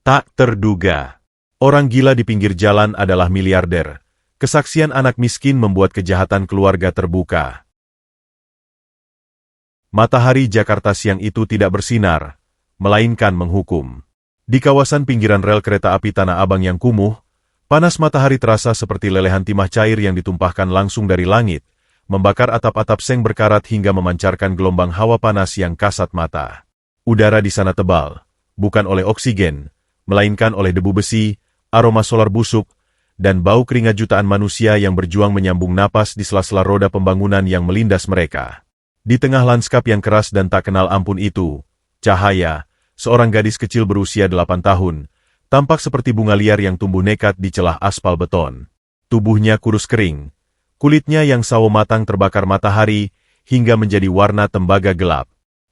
Tak terduga. Orang gila di pinggir jalan adalah miliarder. Kesaksian anak miskin membuat kejahatan keluarga terbuka. Matahari Jakarta siang itu tidak bersinar, melainkan menghukum. Di kawasan pinggiran rel kereta api Tanah Abang yang kumuh, panas matahari terasa seperti lelehan timah cair yang ditumpahkan langsung dari langit, membakar atap-atap seng berkarat hingga memancarkan gelombang hawa panas yang kasat mata. Udara di sana tebal, bukan oleh oksigen, melainkan oleh debu besi, aroma solar busuk, dan bau keringat jutaan manusia yang berjuang menyambung napas di sela-sela roda pembangunan yang melindas mereka. Di tengah lanskap yang keras dan tak kenal ampun itu, Cahaya, seorang gadis kecil berusia 8 tahun, tampak seperti bunga liar yang tumbuh nekat di celah aspal beton. Tubuhnya kurus kering, kulitnya yang sawo matang terbakar matahari hingga menjadi warna tembaga gelap.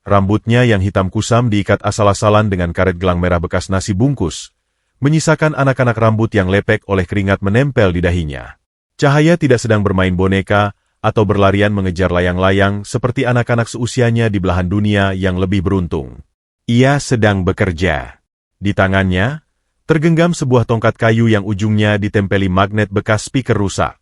Rambutnya yang hitam kusam diikat asal-asalan dengan karet gelang merah bekas nasi bungkus, menyisakan anak-anak rambut yang lepek oleh keringat menempel di dahinya. Cahaya tidak sedang bermain boneka atau berlarian mengejar layang-layang seperti anak-anak seusianya di belahan dunia yang lebih beruntung. Ia sedang bekerja. Di tangannya, tergenggam sebuah tongkat kayu yang ujungnya ditempeli magnet bekas speaker rusak.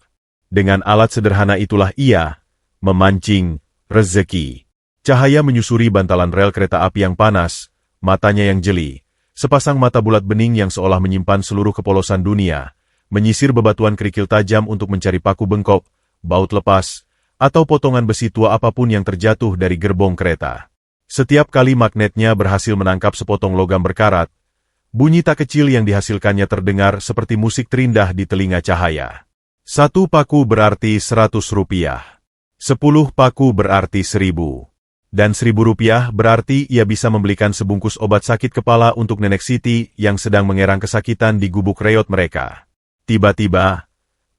Dengan alat sederhana itulah ia memancing rezeki. Cahaya menyusuri bantalan rel kereta api yang panas, matanya yang jeli, sepasang mata bulat bening yang seolah menyimpan seluruh kepolosan dunia, menyisir bebatuan kerikil tajam untuk mencari paku bengkok, baut lepas, atau potongan besi tua apapun yang terjatuh dari gerbong kereta. Setiap kali magnetnya berhasil menangkap sepotong logam berkarat, bunyi tak kecil yang dihasilkannya terdengar seperti musik terindah di telinga Cahaya. 1 paku berarti Rp100, 10 paku berarti 1.000. Dan Rp1.000 berarti ia bisa membelikan sebungkus obat sakit kepala untuk Nenek Siti yang sedang mengerang kesakitan di gubuk reot mereka. Tiba-tiba,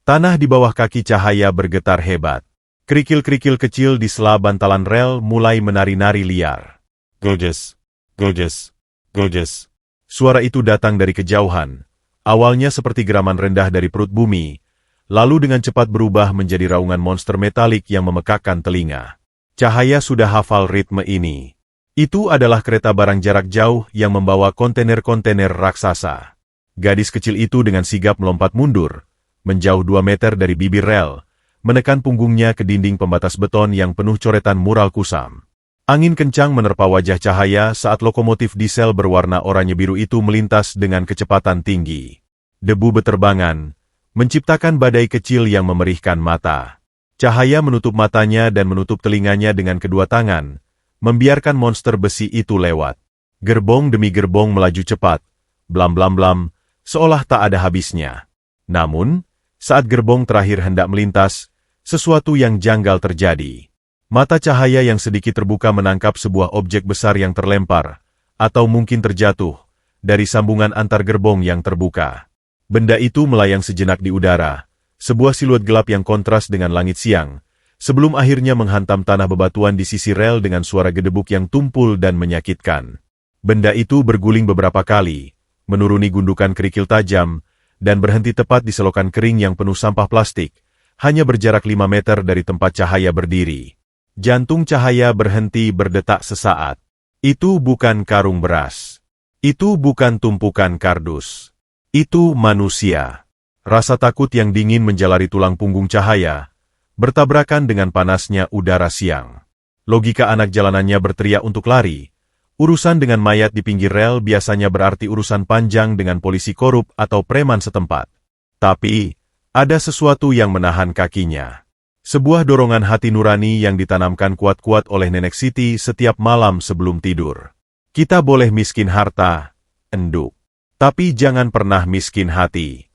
tanah di bawah kaki Cahaya bergetar hebat. Kerikil-kerikil kecil di sela bantalan rel mulai menari-nari liar. Gojes, gojes, gojes. Suara itu datang dari kejauhan, awalnya seperti geraman rendah dari perut bumi, lalu dengan cepat berubah menjadi raungan monster metalik yang memekakkan telinga. Cahaya sudah hafal ritme ini. Itu adalah kereta barang jarak jauh yang membawa kontainer-kontainer raksasa. Gadis kecil itu dengan sigap melompat mundur, menjauh 2 meter dari bibir rel, menekan punggungnya ke dinding pembatas beton yang penuh coretan mural kusam. Angin kencang menerpa wajah Cahaya saat lokomotif diesel berwarna oranye biru itu melintas dengan kecepatan tinggi. Debu beterbangan, menciptakan badai kecil yang memerihkan mata. Cahaya menutup matanya dan menutup telinganya dengan kedua tangan, membiarkan monster besi itu lewat. Gerbong demi gerbong melaju cepat, blam-blam-blam, seolah tak ada habisnya. Namun, saat gerbong terakhir hendak melintas, sesuatu yang janggal terjadi. Mata Cahaya yang sedikit terbuka menangkap sebuah objek besar yang terlempar, atau mungkin terjatuh, dari sambungan antar gerbong yang terbuka. Benda itu melayang sejenak di udara, sebuah siluet gelap yang kontras dengan langit siang, sebelum akhirnya menghantam tanah bebatuan di sisi rel dengan suara gedebuk yang tumpul dan menyakitkan. Benda itu berguling beberapa kali, menuruni gundukan kerikil tajam, dan berhenti tepat di selokan kering yang penuh sampah plastik, hanya berjarak 5 meter dari tempat Cahaya berdiri. Jantung Cahaya berhenti berdetak sesaat. Itu bukan karung beras. Itu bukan tumpukan kardus. Itu manusia. Rasa takut yang dingin menjalari tulang punggung Cahaya, bertabrakan dengan panasnya udara siang. Logika anak jalanannya berteriak untuk lari. Urusan dengan mayat di pinggir rel biasanya berarti urusan panjang dengan polisi korup atau preman setempat. Tapi, ada sesuatu yang menahan kakinya. Sebuah dorongan hati nurani yang ditanamkan kuat-kuat oleh Nenek Siti setiap malam sebelum tidur. Kita boleh miskin harta, enduk. Tapi jangan pernah miskin hati.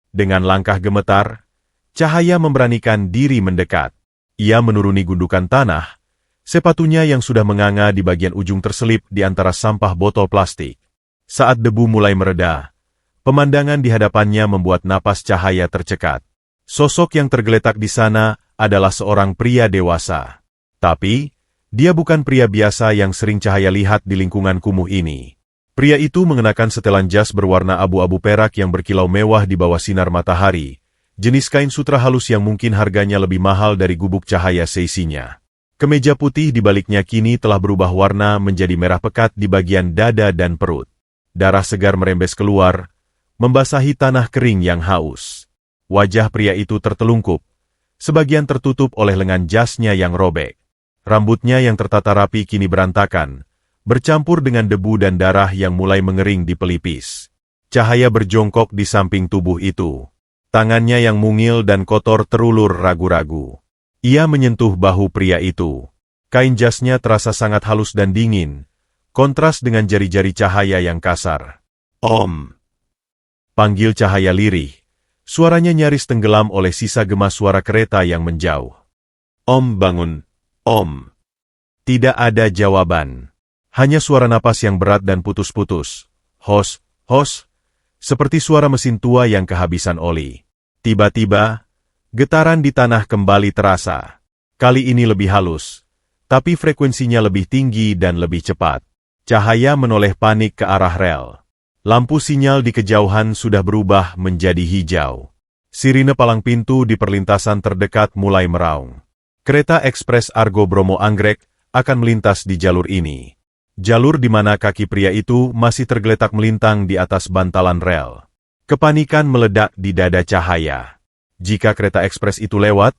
Dengan langkah gemetar, Cahaya memberanikan diri mendekat. Ia menuruni gundukan tanah, sepatunya yang sudah menganga di bagian ujung terselip di antara sampah botol plastik. Saat debu mulai mereda, pemandangan di hadapannya membuat napas Cahaya tercekat. Sosok yang tergeletak di sana adalah seorang pria dewasa. Tapi, dia bukan pria biasa yang sering Cahaya lihat di lingkungan kumuh ini. Pria itu mengenakan setelan jas berwarna abu-abu perak yang berkilau mewah di bawah sinar matahari, jenis kain sutra halus yang mungkin harganya lebih mahal dari gubuk cahaya seisinya. Kemeja putih di baliknya kini telah berubah warna menjadi merah pekat di bagian dada dan perut. Darah segar merembes keluar, membasahi tanah kering yang haus. Wajah pria itu tertelungkup, sebagian tertutup oleh lengan jasnya yang robek. Rambutnya yang tertata rapi kini berantakan, bercampur dengan debu dan darah yang mulai mengering di pelipis. Cahaya berjongkok di samping tubuh itu. Tangannya yang mungil dan kotor terulur ragu-ragu. Ia menyentuh bahu pria itu. Kain jasnya terasa sangat halus dan dingin, kontras dengan jari-jari Cahaya yang kasar. Om! Panggil Cahaya lirih. Suaranya nyaris tenggelam oleh sisa gemas suara kereta yang menjauh. Om bangun, Om. Tidak ada jawaban. Hanya suara napas yang berat dan putus-putus. Hos, hos. Seperti suara mesin tua yang kehabisan oli. Tiba-tiba, getaran di tanah kembali terasa. Kali ini lebih halus, tapi frekuensinya lebih tinggi dan lebih cepat. Cahaya menoleh panik ke arah rel. Lampu sinyal di kejauhan sudah berubah menjadi hijau. Sirine palang pintu di perlintasan terdekat mulai meraung. Kereta ekspres Argo Bromo Anggrek akan melintas di jalur ini. Jalur di mana kaki pria itu masih tergeletak melintang di atas bantalan rel. Kepanikan meledak di dada Cahaya. Jika kereta ekspres itu lewat,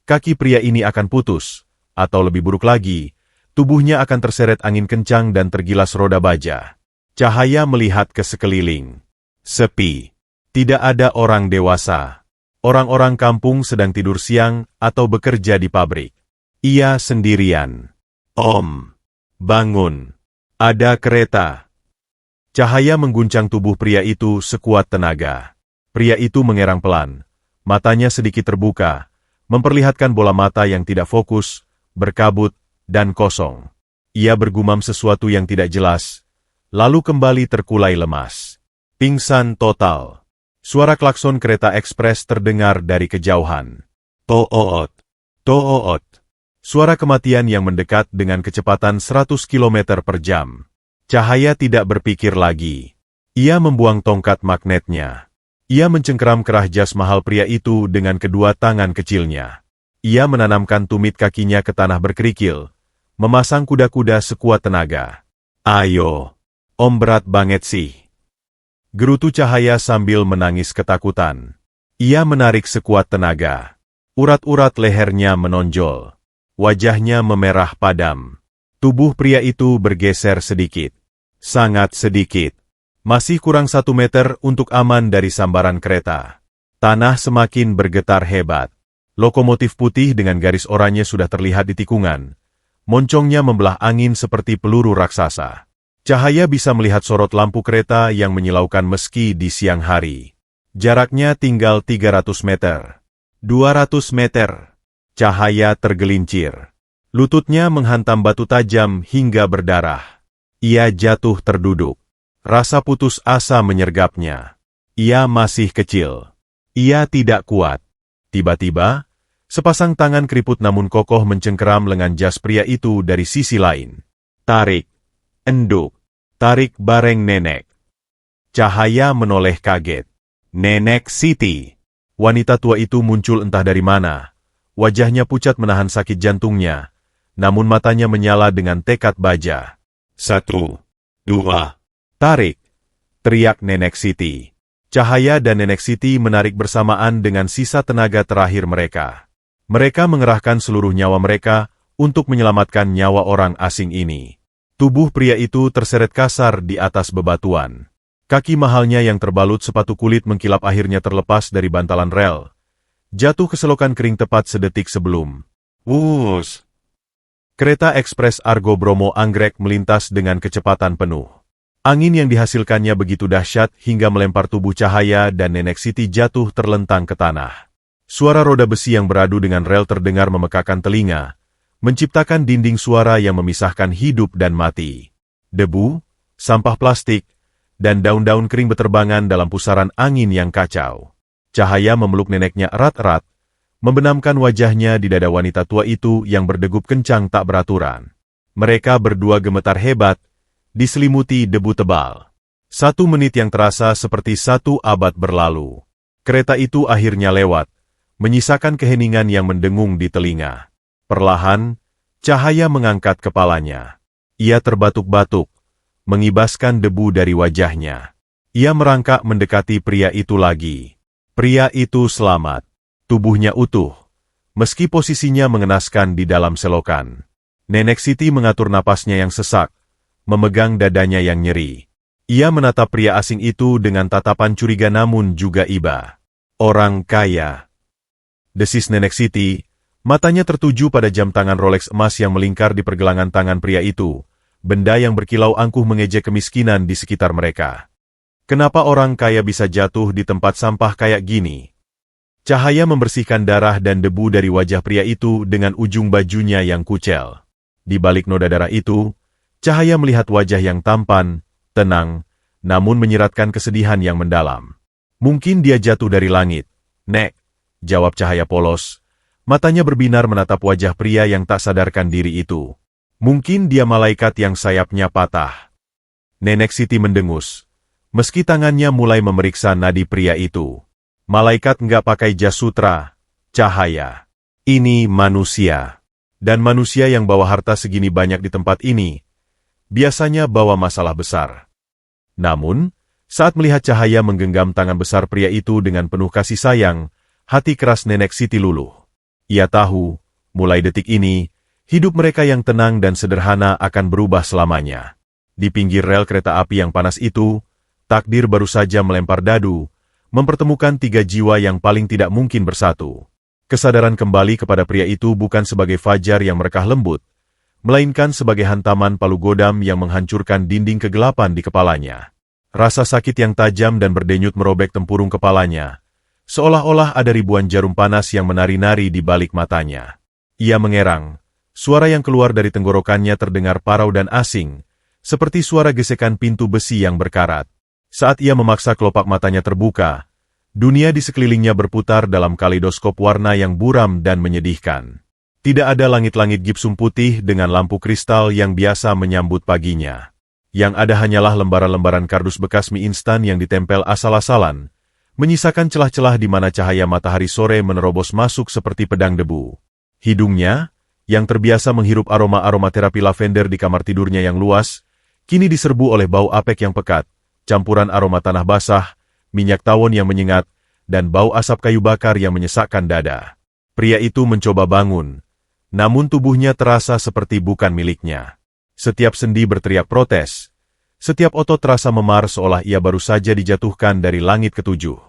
kaki pria ini akan putus, atau lebih buruk lagi, tubuhnya akan terseret angin kencang dan tergilas roda baja. Cahaya melihat ke sekeliling. Sepi. Tidak ada orang dewasa. Orang-orang kampung sedang tidur siang atau bekerja di pabrik. Ia sendirian. Om, bangun. Ada kereta. Cahaya mengguncang tubuh pria itu sekuat tenaga. Pria itu mengerang pelan. Matanya sedikit terbuka, memperlihatkan bola mata yang tidak fokus, berkabut, dan kosong. Ia bergumam sesuatu yang tidak jelas, lalu kembali terkulai lemas. Pingsan total. Suara klakson kereta ekspres terdengar dari kejauhan. Toot, toot. Suara kematian yang mendekat dengan kecepatan 100 km per jam. Cahaya tidak berpikir lagi. Ia membuang tongkat magnetnya. Ia mencengkeram kerah jas mahal pria itu dengan kedua tangan kecilnya. Ia menanamkan tumit kakinya ke tanah berkerikil, memasang kuda-kuda sekuat tenaga. Ayo, Om berat banget sih. Gerutu Cahaya sambil menangis ketakutan. Ia menarik sekuat tenaga. Urat-urat lehernya menonjol. Wajahnya memerah padam. Tubuh pria itu bergeser sedikit. Sangat sedikit. Masih kurang 1 meter untuk aman dari sambaran kereta. Tanah semakin bergetar hebat. Lokomotif putih dengan garis oranye sudah terlihat di tikungan. Moncongnya membelah angin seperti peluru raksasa. Cahaya bisa melihat sorot lampu kereta yang menyilaukan meski di siang hari. Jaraknya tinggal 300 meter. 200 meter. Cahaya tergelincir. Lututnya menghantam batu tajam hingga berdarah. Ia jatuh terduduk. Rasa putus asa menyergapnya. Ia masih kecil. Ia tidak kuat. Tiba-tiba, sepasang tangan keriput namun kokoh mencengkeram lengan jas pria itu dari sisi lain. Tarik. Enduk. Tarik bareng nenek. Cahaya menoleh kaget. Nenek Siti. Wanita tua itu muncul entah dari mana. Wajahnya pucat menahan sakit jantungnya, namun matanya menyala dengan tekad baja. 1, 2, tarik! Teriak Nenek Siti. Cahaya dan Nenek Siti menarik bersamaan dengan sisa tenaga terakhir mereka. Mereka mengerahkan seluruh nyawa mereka untuk menyelamatkan nyawa orang asing ini. Tubuh pria itu terseret kasar di atas bebatuan. Kaki mahalnya yang terbalut sepatu kulit mengkilap akhirnya terlepas dari bantalan rel. Jatuh ke selokan kering tepat sedetik sebelum. Wuss! Kereta ekspres Argo Bromo Anggrek melintas dengan kecepatan penuh. Angin yang dihasilkannya begitu dahsyat hingga melempar tubuh Cahaya dan Nenek Siti jatuh terlentang ke tanah. Suara roda besi yang beradu dengan rel terdengar memekakan telinga, menciptakan dinding suara yang memisahkan hidup dan mati. Debu, sampah plastik, dan daun-daun kering beterbangan dalam pusaran angin yang kacau. Cahaya memeluk neneknya erat-erat, membenamkan wajahnya di dada wanita tua itu yang berdegup kencang tak beraturan. Mereka berdua gemetar hebat, diselimuti debu tebal. 1 menit yang terasa seperti 1 abad berlalu. Kereta itu akhirnya lewat, menyisakan keheningan yang mendengung di telinga. Perlahan, Cahaya mengangkat kepalanya. Ia terbatuk-batuk, mengibaskan debu dari wajahnya. Ia merangkak mendekati pria itu lagi. Pria itu selamat. Tubuhnya utuh, meski posisinya mengenaskan di dalam selokan. Nenek Siti mengatur napasnya yang sesak, memegang dadanya yang nyeri. Ia menatap pria asing itu dengan tatapan curiga namun juga iba. Orang kaya. Desis Nenek Siti, matanya tertuju pada jam tangan Rolex emas yang melingkar di pergelangan tangan pria itu, benda yang berkilau angkuh mengejek kemiskinan di sekitar mereka. Kenapa orang kaya bisa jatuh di tempat sampah kayak gini? Cahaya membersihkan darah dan debu dari wajah pria itu dengan ujung bajunya yang kucel. Di balik noda darah itu, cahaya melihat wajah yang tampan, tenang, namun menyiratkan kesedihan yang mendalam. Mungkin dia jatuh dari langit. Nek, jawab cahaya polos. Matanya berbinar menatap wajah pria yang tak sadarkan diri itu. Mungkin dia malaikat yang sayapnya patah. Nenek Siti mendengus. Meski tangannya mulai memeriksa nadi pria itu. Malaikat nggak pakai jas sutra, cahaya. Ini manusia. Dan manusia yang bawa harta segini banyak di tempat ini, biasanya bawa masalah besar. Namun, saat melihat cahaya menggenggam tangan besar pria itu dengan penuh kasih sayang, hati keras Nenek Siti luluh. Ia tahu, mulai detik ini, hidup mereka yang tenang dan sederhana akan berubah selamanya. Di pinggir rel kereta api yang panas itu, takdir baru saja melempar dadu, mempertemukan tiga jiwa yang paling tidak mungkin bersatu. Kesadaran kembali kepada pria itu bukan sebagai fajar yang merekah lembut, melainkan sebagai hantaman palu godam yang menghancurkan dinding kegelapan di kepalanya. Rasa sakit yang tajam dan berdenyut merobek tempurung kepalanya, seolah-olah ada ribuan jarum panas yang menari-nari di balik matanya. Ia mengerang, suara yang keluar dari tenggorokannya terdengar parau dan asing, seperti suara gesekan pintu besi yang berkarat. Saat ia memaksa kelopak matanya terbuka, dunia di sekelilingnya berputar dalam kaleidoskop warna yang buram dan menyedihkan. Tidak ada langit-langit gipsum putih dengan lampu kristal yang biasa menyambut paginya. Yang ada hanyalah lembaran-lembaran kardus bekas mie instan yang ditempel asal-asalan, menyisakan celah-celah di mana cahaya matahari sore menerobos masuk seperti pedang debu. Hidungnya, yang terbiasa menghirup aroma-aroma terapi lavender di kamar tidurnya yang luas, kini diserbu oleh bau apek yang pekat, campuran aroma tanah basah, minyak tawon yang menyengat, dan bau asap kayu bakar yang menyesakkan dada. Pria itu mencoba bangun, namun tubuhnya terasa seperti bukan miliknya. Setiap sendi berteriak protes, setiap otot terasa memar seolah ia baru saja dijatuhkan dari langit ketujuh.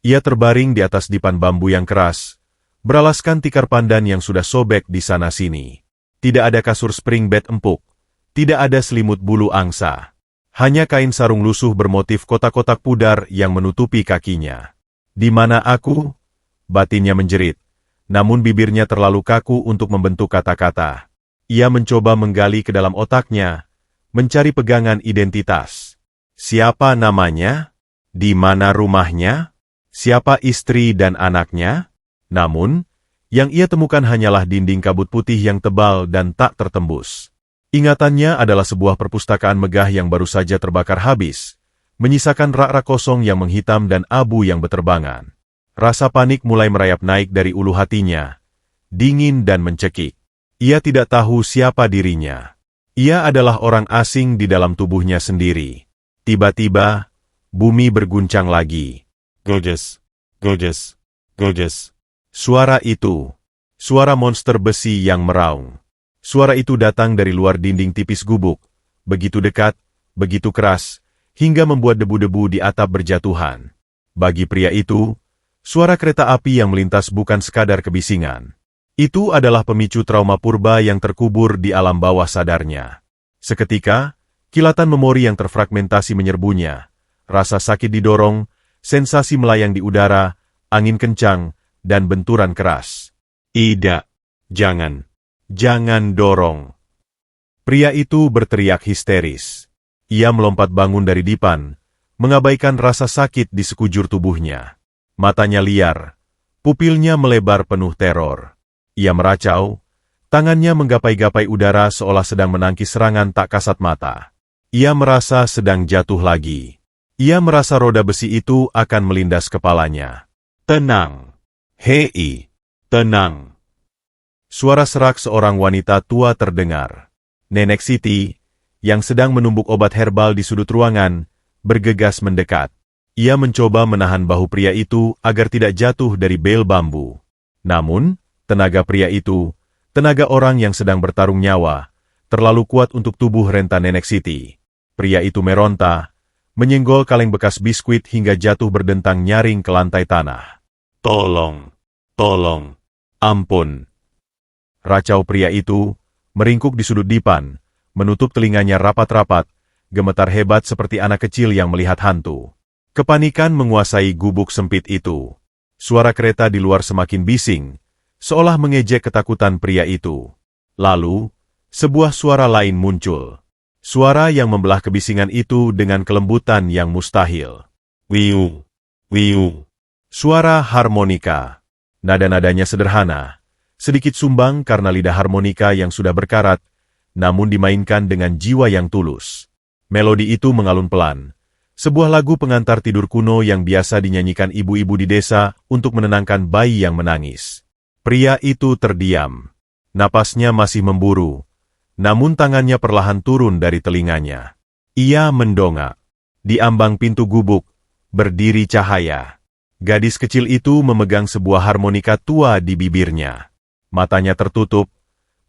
Ia terbaring di atas dipan bambu yang keras, beralaskan tikar pandan yang sudah sobek di sana-sini. Tidak ada kasur spring bed empuk, tidak ada selimut bulu angsa. Hanya kain sarung lusuh bermotif kotak-kotak pudar yang menutupi kakinya. Di mana aku? Batinnya menjerit, namun bibirnya terlalu kaku untuk membentuk kata-kata. Ia mencoba menggali ke dalam otaknya, mencari pegangan identitas. Siapa namanya? Di mana rumahnya? Siapa istri dan anaknya? Namun, yang ia temukan hanyalah dinding kabut putih yang tebal dan tak tertembus. Ingatannya adalah sebuah perpustakaan megah yang baru saja terbakar habis, menyisakan rak-rak kosong yang menghitam dan abu yang beterbangan. Rasa panik mulai merayap naik dari ulu hatinya, dingin dan mencekik. Ia tidak tahu siapa dirinya. Ia adalah orang asing di dalam tubuhnya sendiri. Tiba-tiba, bumi berguncang lagi. Gorgeous, gorgeous, gorgeous. Suara itu, suara monster besi yang meraung. Suara itu datang dari luar dinding tipis gubuk, begitu dekat, begitu keras, hingga membuat debu-debu di atap berjatuhan. Bagi pria itu, suara kereta api yang melintas bukan sekadar kebisingan. Itu adalah pemicu trauma purba yang terkubur di alam bawah sadarnya. Seketika, kilatan memori yang terfragmentasi menyerbunya, rasa sakit didorong, sensasi melayang di udara, angin kencang, dan benturan keras. Ida, jangan. Jangan dorong. Pria itu berteriak histeris. Ia melompat bangun dari dipan, mengabaikan rasa sakit di sekujur tubuhnya. Matanya liar, pupilnya melebar penuh teror. Ia meracau, tangannya menggapai-gapai udara seolah sedang menangkis serangan tak kasat mata. Ia merasa sedang jatuh lagi. Ia merasa roda besi itu akan melindas kepalanya. Tenang. Hei, tenang. Suara serak seorang wanita tua terdengar. Nenek Siti, yang sedang menumbuk obat herbal di sudut ruangan, bergegas mendekat. Ia mencoba menahan bahu pria itu agar tidak jatuh dari bel bambu. Namun, tenaga pria itu, tenaga orang yang sedang bertarung nyawa, terlalu kuat untuk tubuh renta Nenek Siti. Pria itu meronta, menyenggol kaleng bekas biskuit hingga jatuh berdentang nyaring ke lantai tanah. Tolong, tolong, ampun. Racau pria itu, meringkuk di sudut dipan, menutup telinganya rapat-rapat, gemetar hebat seperti anak kecil yang melihat hantu. Kepanikan menguasai gubuk sempit itu. Suara kereta di luar semakin bising, seolah mengejek ketakutan pria itu. Lalu, sebuah suara lain muncul. Suara yang membelah kebisingan itu dengan kelembutan yang mustahil. Wiu, wiu. Suara harmonika. Nada-nadanya sederhana, sedikit sumbang karena lidah harmonika yang sudah berkarat, namun dimainkan dengan jiwa yang tulus. Melodi itu mengalun pelan. Sebuah lagu pengantar tidur kuno yang biasa dinyanyikan ibu-ibu di desa untuk menenangkan bayi yang menangis. Pria itu terdiam. Napasnya masih memburu, namun tangannya perlahan turun dari telinganya. Ia mendongak. Di ambang pintu gubuk, berdiri Cahaya. Gadis kecil itu memegang sebuah harmonika tua di bibirnya. Matanya tertutup,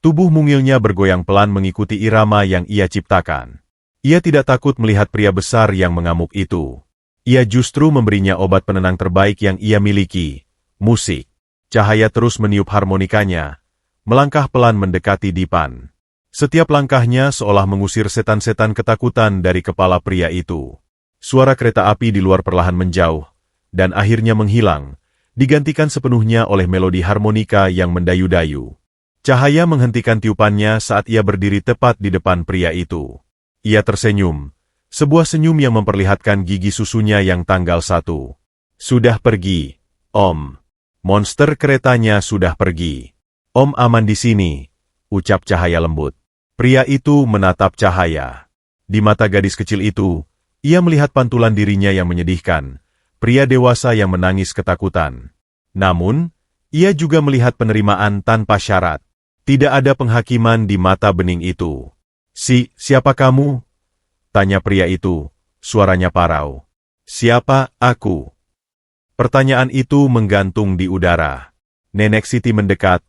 tubuh mungilnya bergoyang pelan mengikuti irama yang ia ciptakan. Ia tidak takut melihat pria besar yang mengamuk itu. Ia justru memberinya obat penenang terbaik yang ia miliki, musik. Cahaya terus meniup harmonikanya, melangkah pelan mendekati dipan. Setiap langkahnya seolah mengusir setan-setan ketakutan dari kepala pria itu. Suara kereta api di luar perlahan menjauh, dan akhirnya menghilang, digantikan sepenuhnya oleh melodi harmonika yang mendayu-dayu. Cahaya menghentikan tiupannya saat ia berdiri tepat di depan pria itu. Ia tersenyum, sebuah senyum yang memperlihatkan gigi susunya yang tanggal 1. Sudah pergi, Om. Monster keretanya sudah pergi. Om aman di sini, ucap Cahaya lembut. Pria itu menatap Cahaya. Di mata gadis kecil itu, ia melihat pantulan dirinya yang menyedihkan, pria dewasa yang menangis ketakutan. Namun, ia juga melihat penerimaan tanpa syarat. Tidak ada penghakiman di mata bening itu. Siapa kamu? Tanya pria itu, suaranya parau. Siapa aku? Pertanyaan itu menggantung di udara. Nenek Siti mendekat,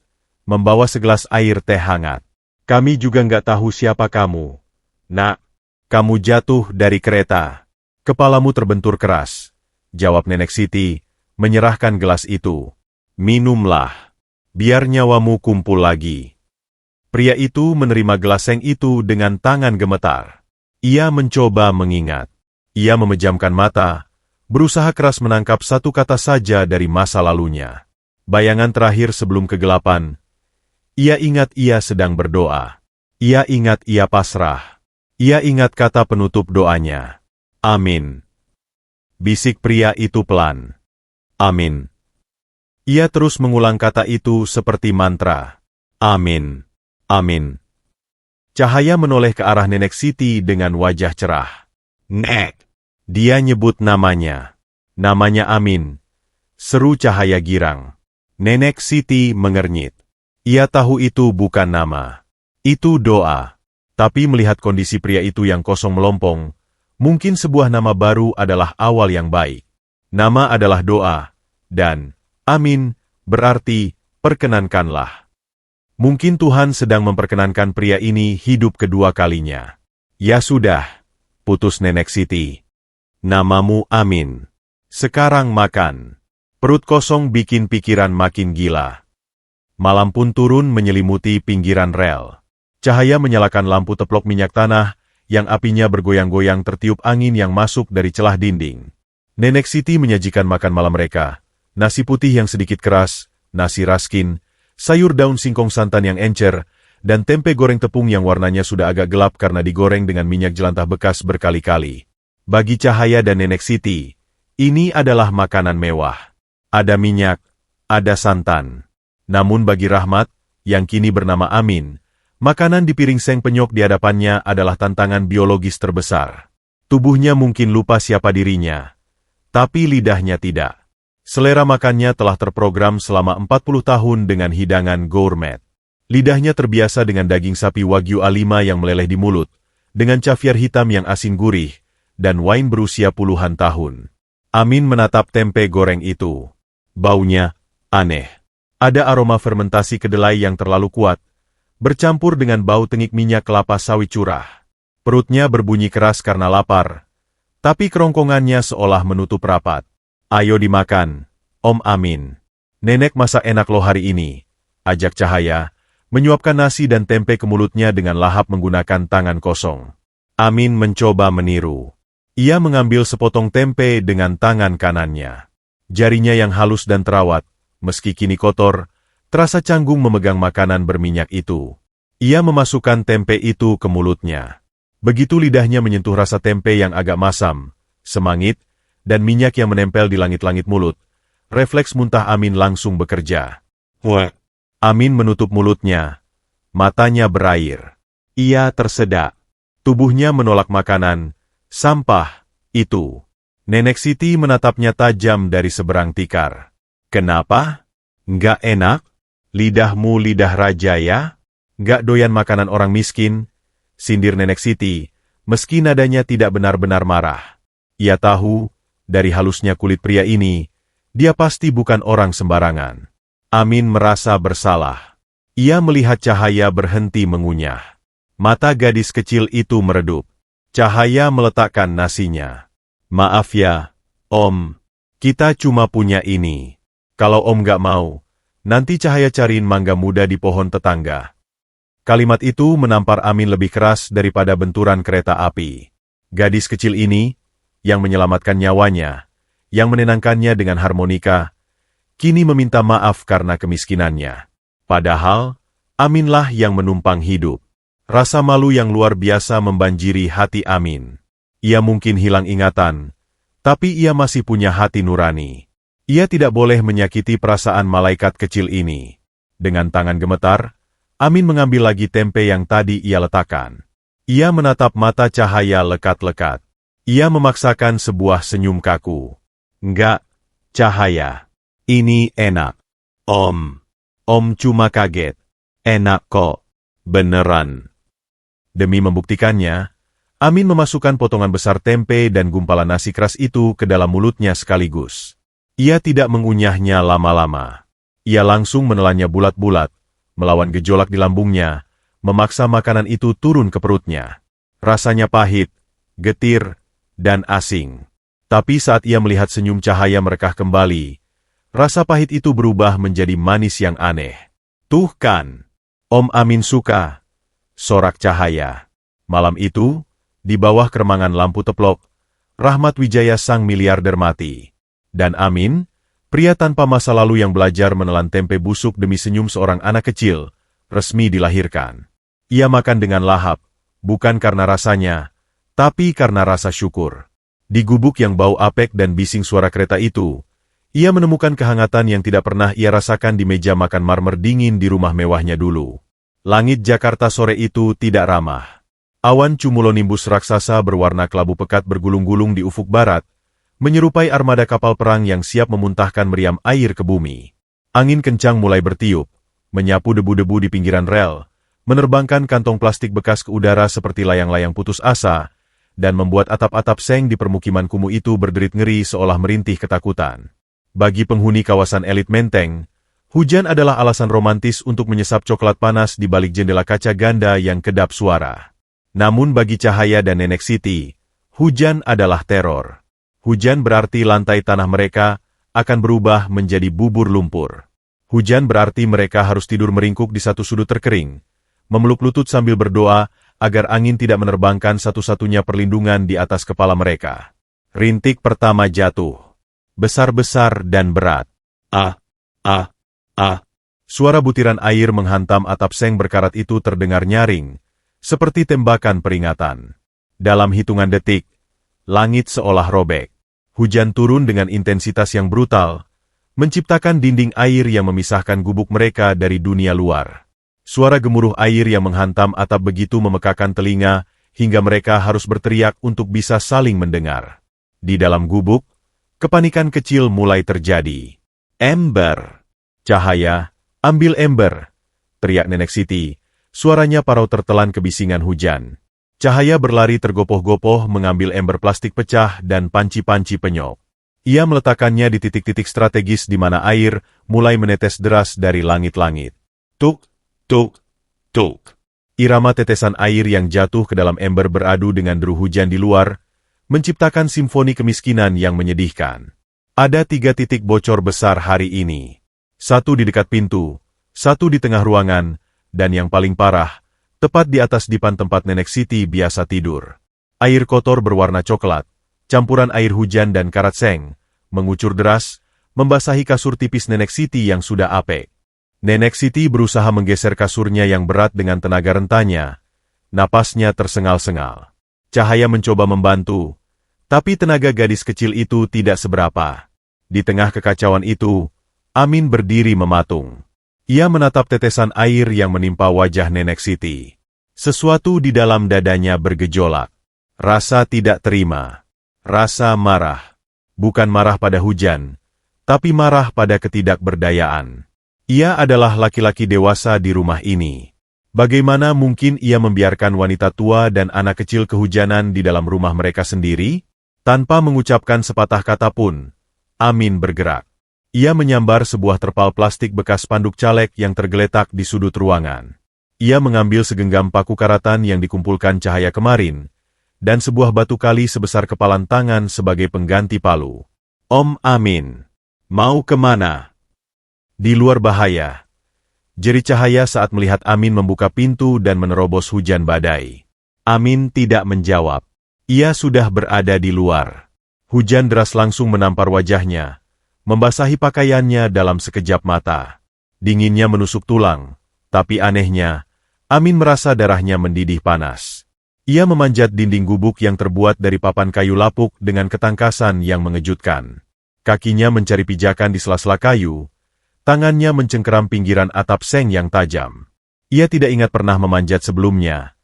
membawa segelas air teh hangat. Kami juga nggak tahu siapa kamu. Nak, kamu jatuh dari kereta. Kepalamu terbentur keras, jawab Nenek Siti, menyerahkan gelas itu. Minumlah, biar nyawamu kumpul lagi. Pria itu menerima gelas seng itu dengan tangan gemetar. Ia mencoba mengingat. Ia memejamkan mata, berusaha keras menangkap satu kata saja dari masa lalunya. Bayangan terakhir sebelum kegelapan. Ia ingat ia sedang berdoa. Ia ingat ia pasrah. Ia ingat kata penutup doanya. Amin. Bisik pria itu pelan. Amin. Ia terus mengulang kata itu seperti mantra. Amin. Amin. Cahaya menoleh ke arah Nenek Siti dengan wajah cerah. Nek. Dia nyebut namanya. Namanya Amin. Seru Cahaya girang. Nenek Siti mengernyit. Ia tahu itu bukan nama. Itu doa. Tapi melihat kondisi pria itu yang kosong melompong, mungkin sebuah nama baru adalah awal yang baik. Nama adalah doa. Dan, Amin, berarti, perkenankanlah. Mungkin Tuhan sedang memperkenankan pria ini hidup kedua kalinya. Ya sudah, putus Nenek Siti. Namamu Amin. Sekarang makan. Perut kosong bikin pikiran makin gila. Malam pun turun menyelimuti pinggiran rel. Cahaya menyalakan lampu teplok minyak tanah, yang apinya bergoyang-goyang tertiup angin yang masuk dari celah dinding. Nenek Siti menyajikan makan malam mereka. Nasi putih yang sedikit keras, nasi raskin, sayur daun singkong santan yang encer, dan tempe goreng tepung yang warnanya sudah agak gelap karena digoreng dengan minyak jelantah bekas berkali-kali. Bagi Cahaya dan Nenek Siti, ini adalah makanan mewah. Ada minyak, ada santan. Namun bagi Rahmat, yang kini bernama Amin, makanan di piring seng penyok di hadapannya adalah tantangan biologis terbesar. Tubuhnya mungkin lupa siapa dirinya, tapi lidahnya tidak. Selera makannya telah terprogram selama 40 tahun dengan hidangan gourmet. Lidahnya terbiasa dengan daging sapi Wagyu A5 yang meleleh di mulut, dengan caviar hitam yang asin gurih, dan wine berusia puluhan tahun. Amin menatap tempe goreng itu. Baunya aneh. Ada aroma fermentasi kedelai yang terlalu kuat, bercampur dengan bau tengik minyak kelapa sawit curah. Perutnya berbunyi keras karena lapar, tapi kerongkongannya seolah menutup rapat. Ayo dimakan, Om Amin. Nenek masak enak loh hari ini, ajak Cahaya, menyuapkan nasi dan tempe ke mulutnya dengan lahap menggunakan tangan kosong. Amin mencoba meniru. Ia mengambil sepotong tempe dengan tangan kanannya. Jarinya yang halus dan terawat, meski kini kotor, terasa canggung memegang makanan berminyak itu. Ia memasukkan tempe itu ke mulutnya. Begitu lidahnya menyentuh rasa tempe yang agak masam, semangit, dan minyak yang menempel di langit-langit mulut, refleks muntah Amin langsung bekerja. Wah! Amin menutup mulutnya. Matanya berair. Ia tersedak. Tubuhnya menolak makanan. Sampah, itu. Nenek Siti menatapnya tajam dari seberang tikar. Kenapa? Nggak enak? Lidahmu lidah raja ya? Nggak doyan makanan orang miskin? Sindir Nenek Siti, meski nadanya tidak benar-benar marah. Ia tahu, dari halusnya kulit pria ini, dia pasti bukan orang sembarangan. Amin merasa bersalah. Ia melihat Cahaya berhenti mengunyah. Mata gadis kecil itu meredup. Cahaya meletakkan nasinya. Maaf ya, Om. Kita cuma punya ini. Kalau Om nggak mau, nanti Cahaya cariin mangga muda di pohon tetangga. Kalimat itu menampar Amin lebih keras daripada benturan kereta api. Gadis kecil ini, yang menyelamatkan nyawanya, yang menenangkannya dengan harmonika, kini meminta maaf karena kemiskinannya. Padahal, Aminlah yang menumpang hidup. Rasa malu yang luar biasa membanjiri hati Amin. Ia mungkin hilang ingatan, tapi ia masih punya hati nurani. Ia tidak boleh menyakiti perasaan malaikat kecil ini. Dengan tangan gemetar, Amin mengambil lagi tempe yang tadi ia letakkan. Ia menatap mata Cahaya lekat-lekat. Ia memaksakan sebuah senyum kaku. Enggak, Cahaya. Ini enak. Om cuma kaget. Enak kok. Beneran. Demi membuktikannya, Amin memasukkan potongan besar tempe dan gumpalan nasi keras itu ke dalam mulutnya sekaligus. Ia tidak mengunyahnya lama-lama. Ia langsung menelannya bulat-bulat, melawan gejolak di lambungnya, memaksa makanan itu turun ke perutnya. Rasanya pahit, getir, dan asing. Tapi saat ia melihat senyum Cahaya merekah kembali, rasa pahit itu berubah menjadi manis yang aneh. Tuh kan, Om Amin suka, sorak Cahaya. Malam itu, di bawah keremangan lampu teplok, Rahmat Wijaya sang miliarder mati. Dan Amin, pria tanpa masa lalu yang belajar menelan tempe busuk demi senyum seorang anak kecil, resmi dilahirkan. Ia makan dengan lahap, bukan karena rasanya, tapi karena rasa syukur. Di gubuk yang bau apek dan bising suara kereta itu, ia menemukan kehangatan yang tidak pernah ia rasakan di meja makan marmer dingin di rumah mewahnya dulu. Langit Jakarta sore itu tidak ramah. Awan cumulonimbus raksasa berwarna kelabu pekat bergulung-gulung di ufuk barat, menyerupai armada kapal perang yang siap memuntahkan meriam air ke bumi. Angin kencang mulai bertiup, menyapu debu-debu di pinggiran rel, menerbangkan kantong plastik bekas ke udara seperti layang-layang putus asa, dan membuat atap-atap seng di permukiman kumuh itu berderit ngeri seolah merintih ketakutan. Bagi penghuni kawasan elit Menteng, hujan adalah alasan romantis untuk menyesap coklat panas di balik jendela kaca ganda yang kedap suara. Namun bagi Cahaya dan Nenek Siti, hujan adalah teror. Hujan berarti lantai tanah mereka akan berubah menjadi bubur lumpur. Hujan berarti mereka harus tidur meringkuk di satu sudut terkering, memeluk lutut sambil berdoa agar angin tidak menerbangkan satu-satunya perlindungan di atas kepala mereka. Rintik pertama jatuh. Besar-besar dan berat. Suara butiran air menghantam atap seng berkarat itu terdengar nyaring, seperti tembakan peringatan. Dalam hitungan detik, langit seolah robek. Hujan turun dengan intensitas yang brutal, menciptakan dinding air yang memisahkan gubuk mereka dari dunia luar. Suara gemuruh air yang menghantam atap begitu memekakan telinga, hingga mereka harus berteriak untuk bisa saling mendengar. Di dalam gubuk, kepanikan kecil mulai terjadi. Ember! Cahaya, ambil ember! Teriak Nenek Siti. Suaranya parau tertelan kebisingan hujan. Cahaya berlari tergopoh-gopoh mengambil ember plastik pecah dan panci-panci penyok. Ia meletakkannya di titik-titik strategis di mana air mulai menetes deras dari langit-langit. Tuk, tuk, tuk. Irama tetesan air yang jatuh ke dalam ember beradu dengan deru hujan di luar, menciptakan simfoni kemiskinan yang menyedihkan. Ada 3 titik bocor besar hari ini. 1 di dekat pintu, 1 di tengah ruangan, dan yang paling parah, tepat di atas dipan tempat Nenek Siti biasa tidur. Air kotor berwarna coklat, campuran air hujan dan karat seng, mengucur deras, membasahi kasur tipis Nenek Siti yang sudah apek. Nenek Siti berusaha menggeser kasurnya yang berat dengan tenaga rentanya. Napasnya tersengal-sengal. Cahaya mencoba membantu, tapi tenaga gadis kecil itu tidak seberapa. Di tengah kekacauan itu, Amin berdiri mematung. Ia menatap tetesan air yang menimpa wajah Nenek Siti. Sesuatu di dalam dadanya bergejolak. Rasa tidak terima. Rasa marah. Bukan marah pada hujan, tapi marah pada ketidakberdayaan. Ia adalah laki-laki dewasa di rumah ini. Bagaimana mungkin ia membiarkan wanita tua dan anak kecil kehujanan di dalam rumah mereka sendiri? Tanpa mengucapkan sepatah kata pun, Amin bergerak. Ia menyambar sebuah terpal plastik bekas spanduk caleg yang tergeletak di sudut ruangan. Ia mengambil segenggam paku karatan yang dikumpulkan Cahaya kemarin, dan sebuah batu kali sebesar kepalan tangan sebagai pengganti palu. Om Amin, mau kemana? Di luar bahaya. Jeri Cahaya saat melihat Amin membuka pintu dan menerobos hujan badai. Amin tidak menjawab. Ia sudah berada di luar. Hujan deras langsung menampar wajahnya, membasahi pakaiannya dalam sekejap mata. Dinginnya menusuk tulang, tapi anehnya, Amin merasa darahnya mendidih panas. Ia memanjat dinding gubuk yang terbuat dari papan kayu lapuk dengan ketangkasan yang mengejutkan. Kakinya mencari pijakan di sela-sela kayu, tangannya mencengkeram pinggiran atap seng yang tajam. Ia tidak ingat pernah memanjat sebelumnya,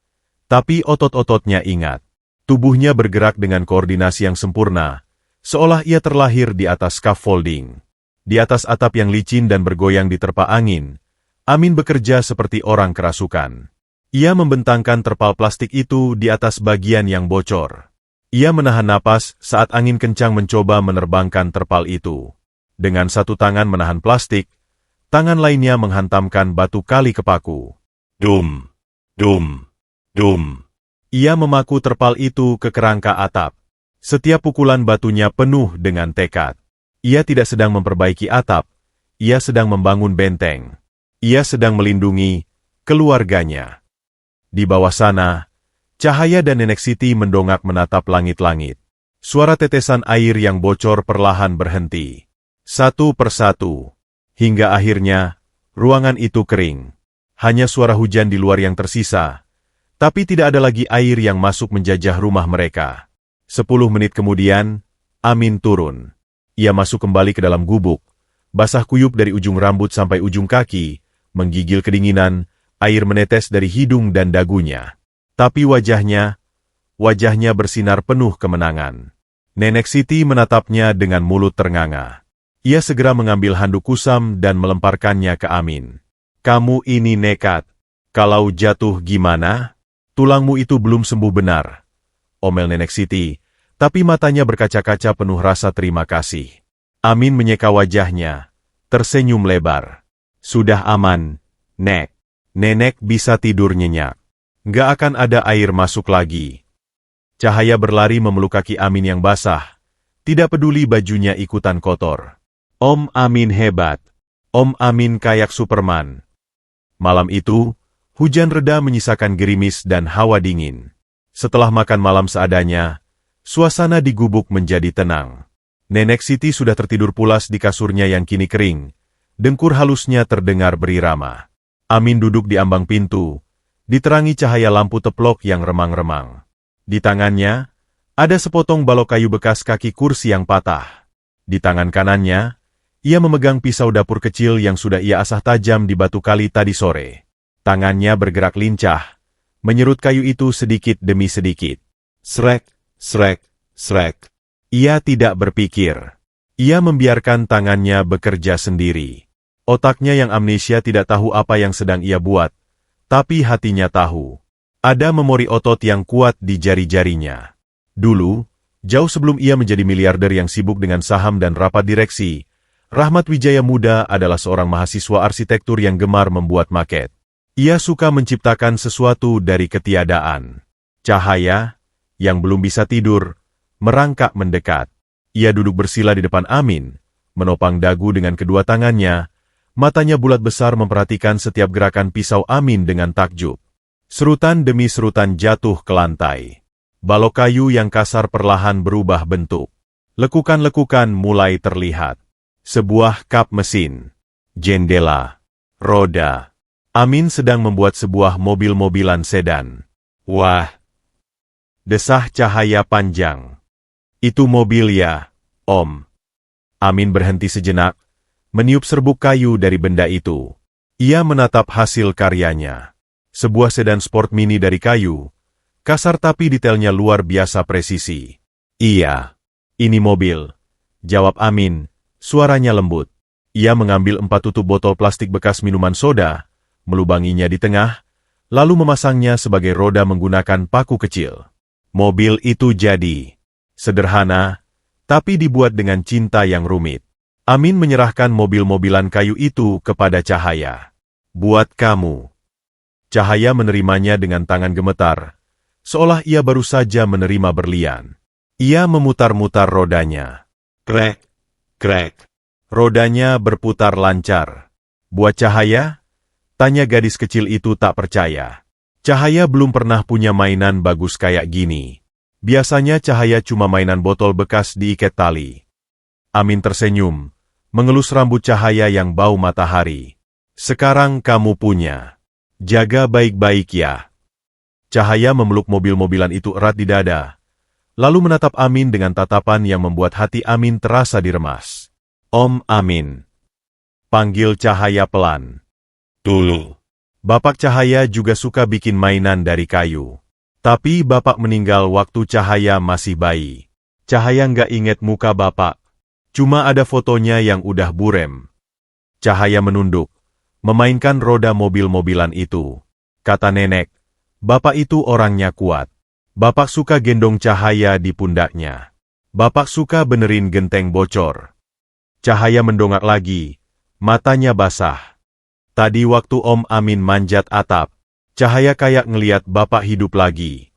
tapi otot-ototnya ingat. Tubuhnya bergerak dengan koordinasi yang sempurna, seolah ia terlahir di atas scaffolding. Di atas atap yang licin dan bergoyang diterpa angin, Amin bekerja seperti orang kerasukan. Ia membentangkan terpal plastik itu di atas bagian yang bocor. Ia menahan napas saat angin kencang mencoba menerbangkan terpal itu. Dengan satu tangan menahan plastik, tangan lainnya menghantamkan batu kali ke paku. Dum, dum, dum. Ia memaku terpal itu ke kerangka atap. Setiap pukulan batunya penuh dengan tekad. Ia tidak sedang memperbaiki atap, ia sedang membangun benteng. Ia sedang melindungi keluarganya. Di bawah sana, Cahaya dan Nenek Siti mendongak menatap langit-langit. Suara tetesan air yang bocor perlahan berhenti. Satu persatu. Hingga akhirnya, ruangan itu kering. Hanya suara hujan di luar yang tersisa. Tapi tidak ada lagi air yang masuk menjajah rumah mereka. 10 menit kemudian, Amin turun. Ia masuk kembali ke dalam gubuk, basah kuyup dari ujung rambut sampai ujung kaki, menggigil kedinginan, air menetes dari hidung dan dagunya. Tapi wajahnya bersinar penuh kemenangan. Nenek Siti menatapnya dengan mulut ternganga. Ia segera mengambil handuk kusam dan melemparkannya ke Amin. Kamu ini nekat. Kalau jatuh gimana? Tulangmu itu belum sembuh benar, omel Nenek Siti, tapi matanya berkaca-kaca penuh rasa terima kasih. Amin menyeka wajahnya, tersenyum lebar. Sudah aman, Nek. Nenek bisa tidur nyenyak. Nggak akan ada air masuk lagi. Cahaya berlari memeluk kaki Amin yang basah, tidak peduli bajunya ikutan kotor. Om Amin hebat. Om Amin kayak Superman. Malam itu, hujan reda menyisakan gerimis dan hawa dingin. Setelah makan malam seadanya, suasana di gubuk menjadi tenang. Nenek Siti sudah tertidur pulas di kasurnya yang kini kering. Dengkur halusnya terdengar berirama. Amin duduk di ambang pintu, diterangi cahaya lampu teplok yang remang-remang. Di tangannya, ada sepotong balok kayu bekas kaki kursi yang patah. Di tangan kanannya, ia memegang pisau dapur kecil yang sudah ia asah tajam di batu kali tadi sore. Tangannya bergerak lincah, menyerut kayu itu sedikit demi sedikit. Srek, srek, srek. Ia tidak berpikir. Ia membiarkan tangannya bekerja sendiri. Otaknya yang amnesia tidak tahu apa yang sedang ia buat, tapi hatinya tahu. Ada memori otot yang kuat di jari-jarinya. Dulu, jauh sebelum ia menjadi miliarder yang sibuk dengan saham dan rapat direksi, Rahmat Wijaya muda adalah seorang mahasiswa arsitektur yang gemar membuat maket. Ia suka menciptakan sesuatu dari ketiadaan. Cahaya, yang belum bisa tidur, merangkak mendekat. Ia duduk bersila di depan Amin, menopang dagu dengan kedua tangannya, matanya bulat besar memperhatikan setiap gerakan pisau Amin dengan takjub. Serutan demi serutan jatuh ke lantai. Balok kayu yang kasar perlahan berubah bentuk. Lekukan-lekukan mulai terlihat. Sebuah kap mesin, jendela, roda. Amin sedang membuat sebuah mobil-mobilan sedan. Wah! Desah cahaya panjang. Itu mobil ya, Om. Amin berhenti sejenak, meniup serbuk kayu dari benda itu. Ia menatap hasil karyanya. Sebuah sedan sport mini dari kayu, kasar tapi detailnya luar biasa presisi. Iya, ini mobil, jawab Amin, suaranya lembut. Ia mengambil 4 tutup botol plastik bekas minuman soda, melubanginya di tengah, lalu memasangnya sebagai roda menggunakan paku kecil. Mobil itu jadi sederhana, tapi dibuat dengan cinta yang rumit. Amin menyerahkan mobil-mobilan kayu itu kepada Cahaya. Buat kamu. Cahaya menerimanya dengan tangan gemetar, seolah ia baru saja menerima berlian. Ia memutar-mutar rodanya. Krek, krek. Rodanya berputar lancar. Buat Cahaya? Tanya gadis kecil itu tak percaya. Cahaya belum pernah punya mainan bagus kayak gini. Biasanya Cahaya cuma mainan botol bekas diikat tali. Amin tersenyum, mengelus rambut Cahaya yang bau matahari. Sekarang kamu punya. Jaga baik-baik ya. Cahaya memeluk mobil-mobilan itu erat di dada, lalu menatap Amin dengan tatapan yang membuat hati Amin terasa diremas. Om Amin. Panggil Cahaya pelan. Dulu. Bapak Cahaya juga suka bikin mainan dari kayu. Tapi bapak meninggal waktu Cahaya masih bayi. Cahaya nggak inget muka bapak. Cuma ada fotonya yang udah burem. Cahaya menunduk, memainkan roda mobil-mobilan itu. Kata nenek, bapak itu orangnya kuat. Bapak suka gendong Cahaya di pundaknya. Bapak suka benerin genteng bocor. Cahaya mendongak lagi, matanya basah. Tadi waktu Om Amin manjat atap, Cahaya kayak ngeliat bapak hidup lagi.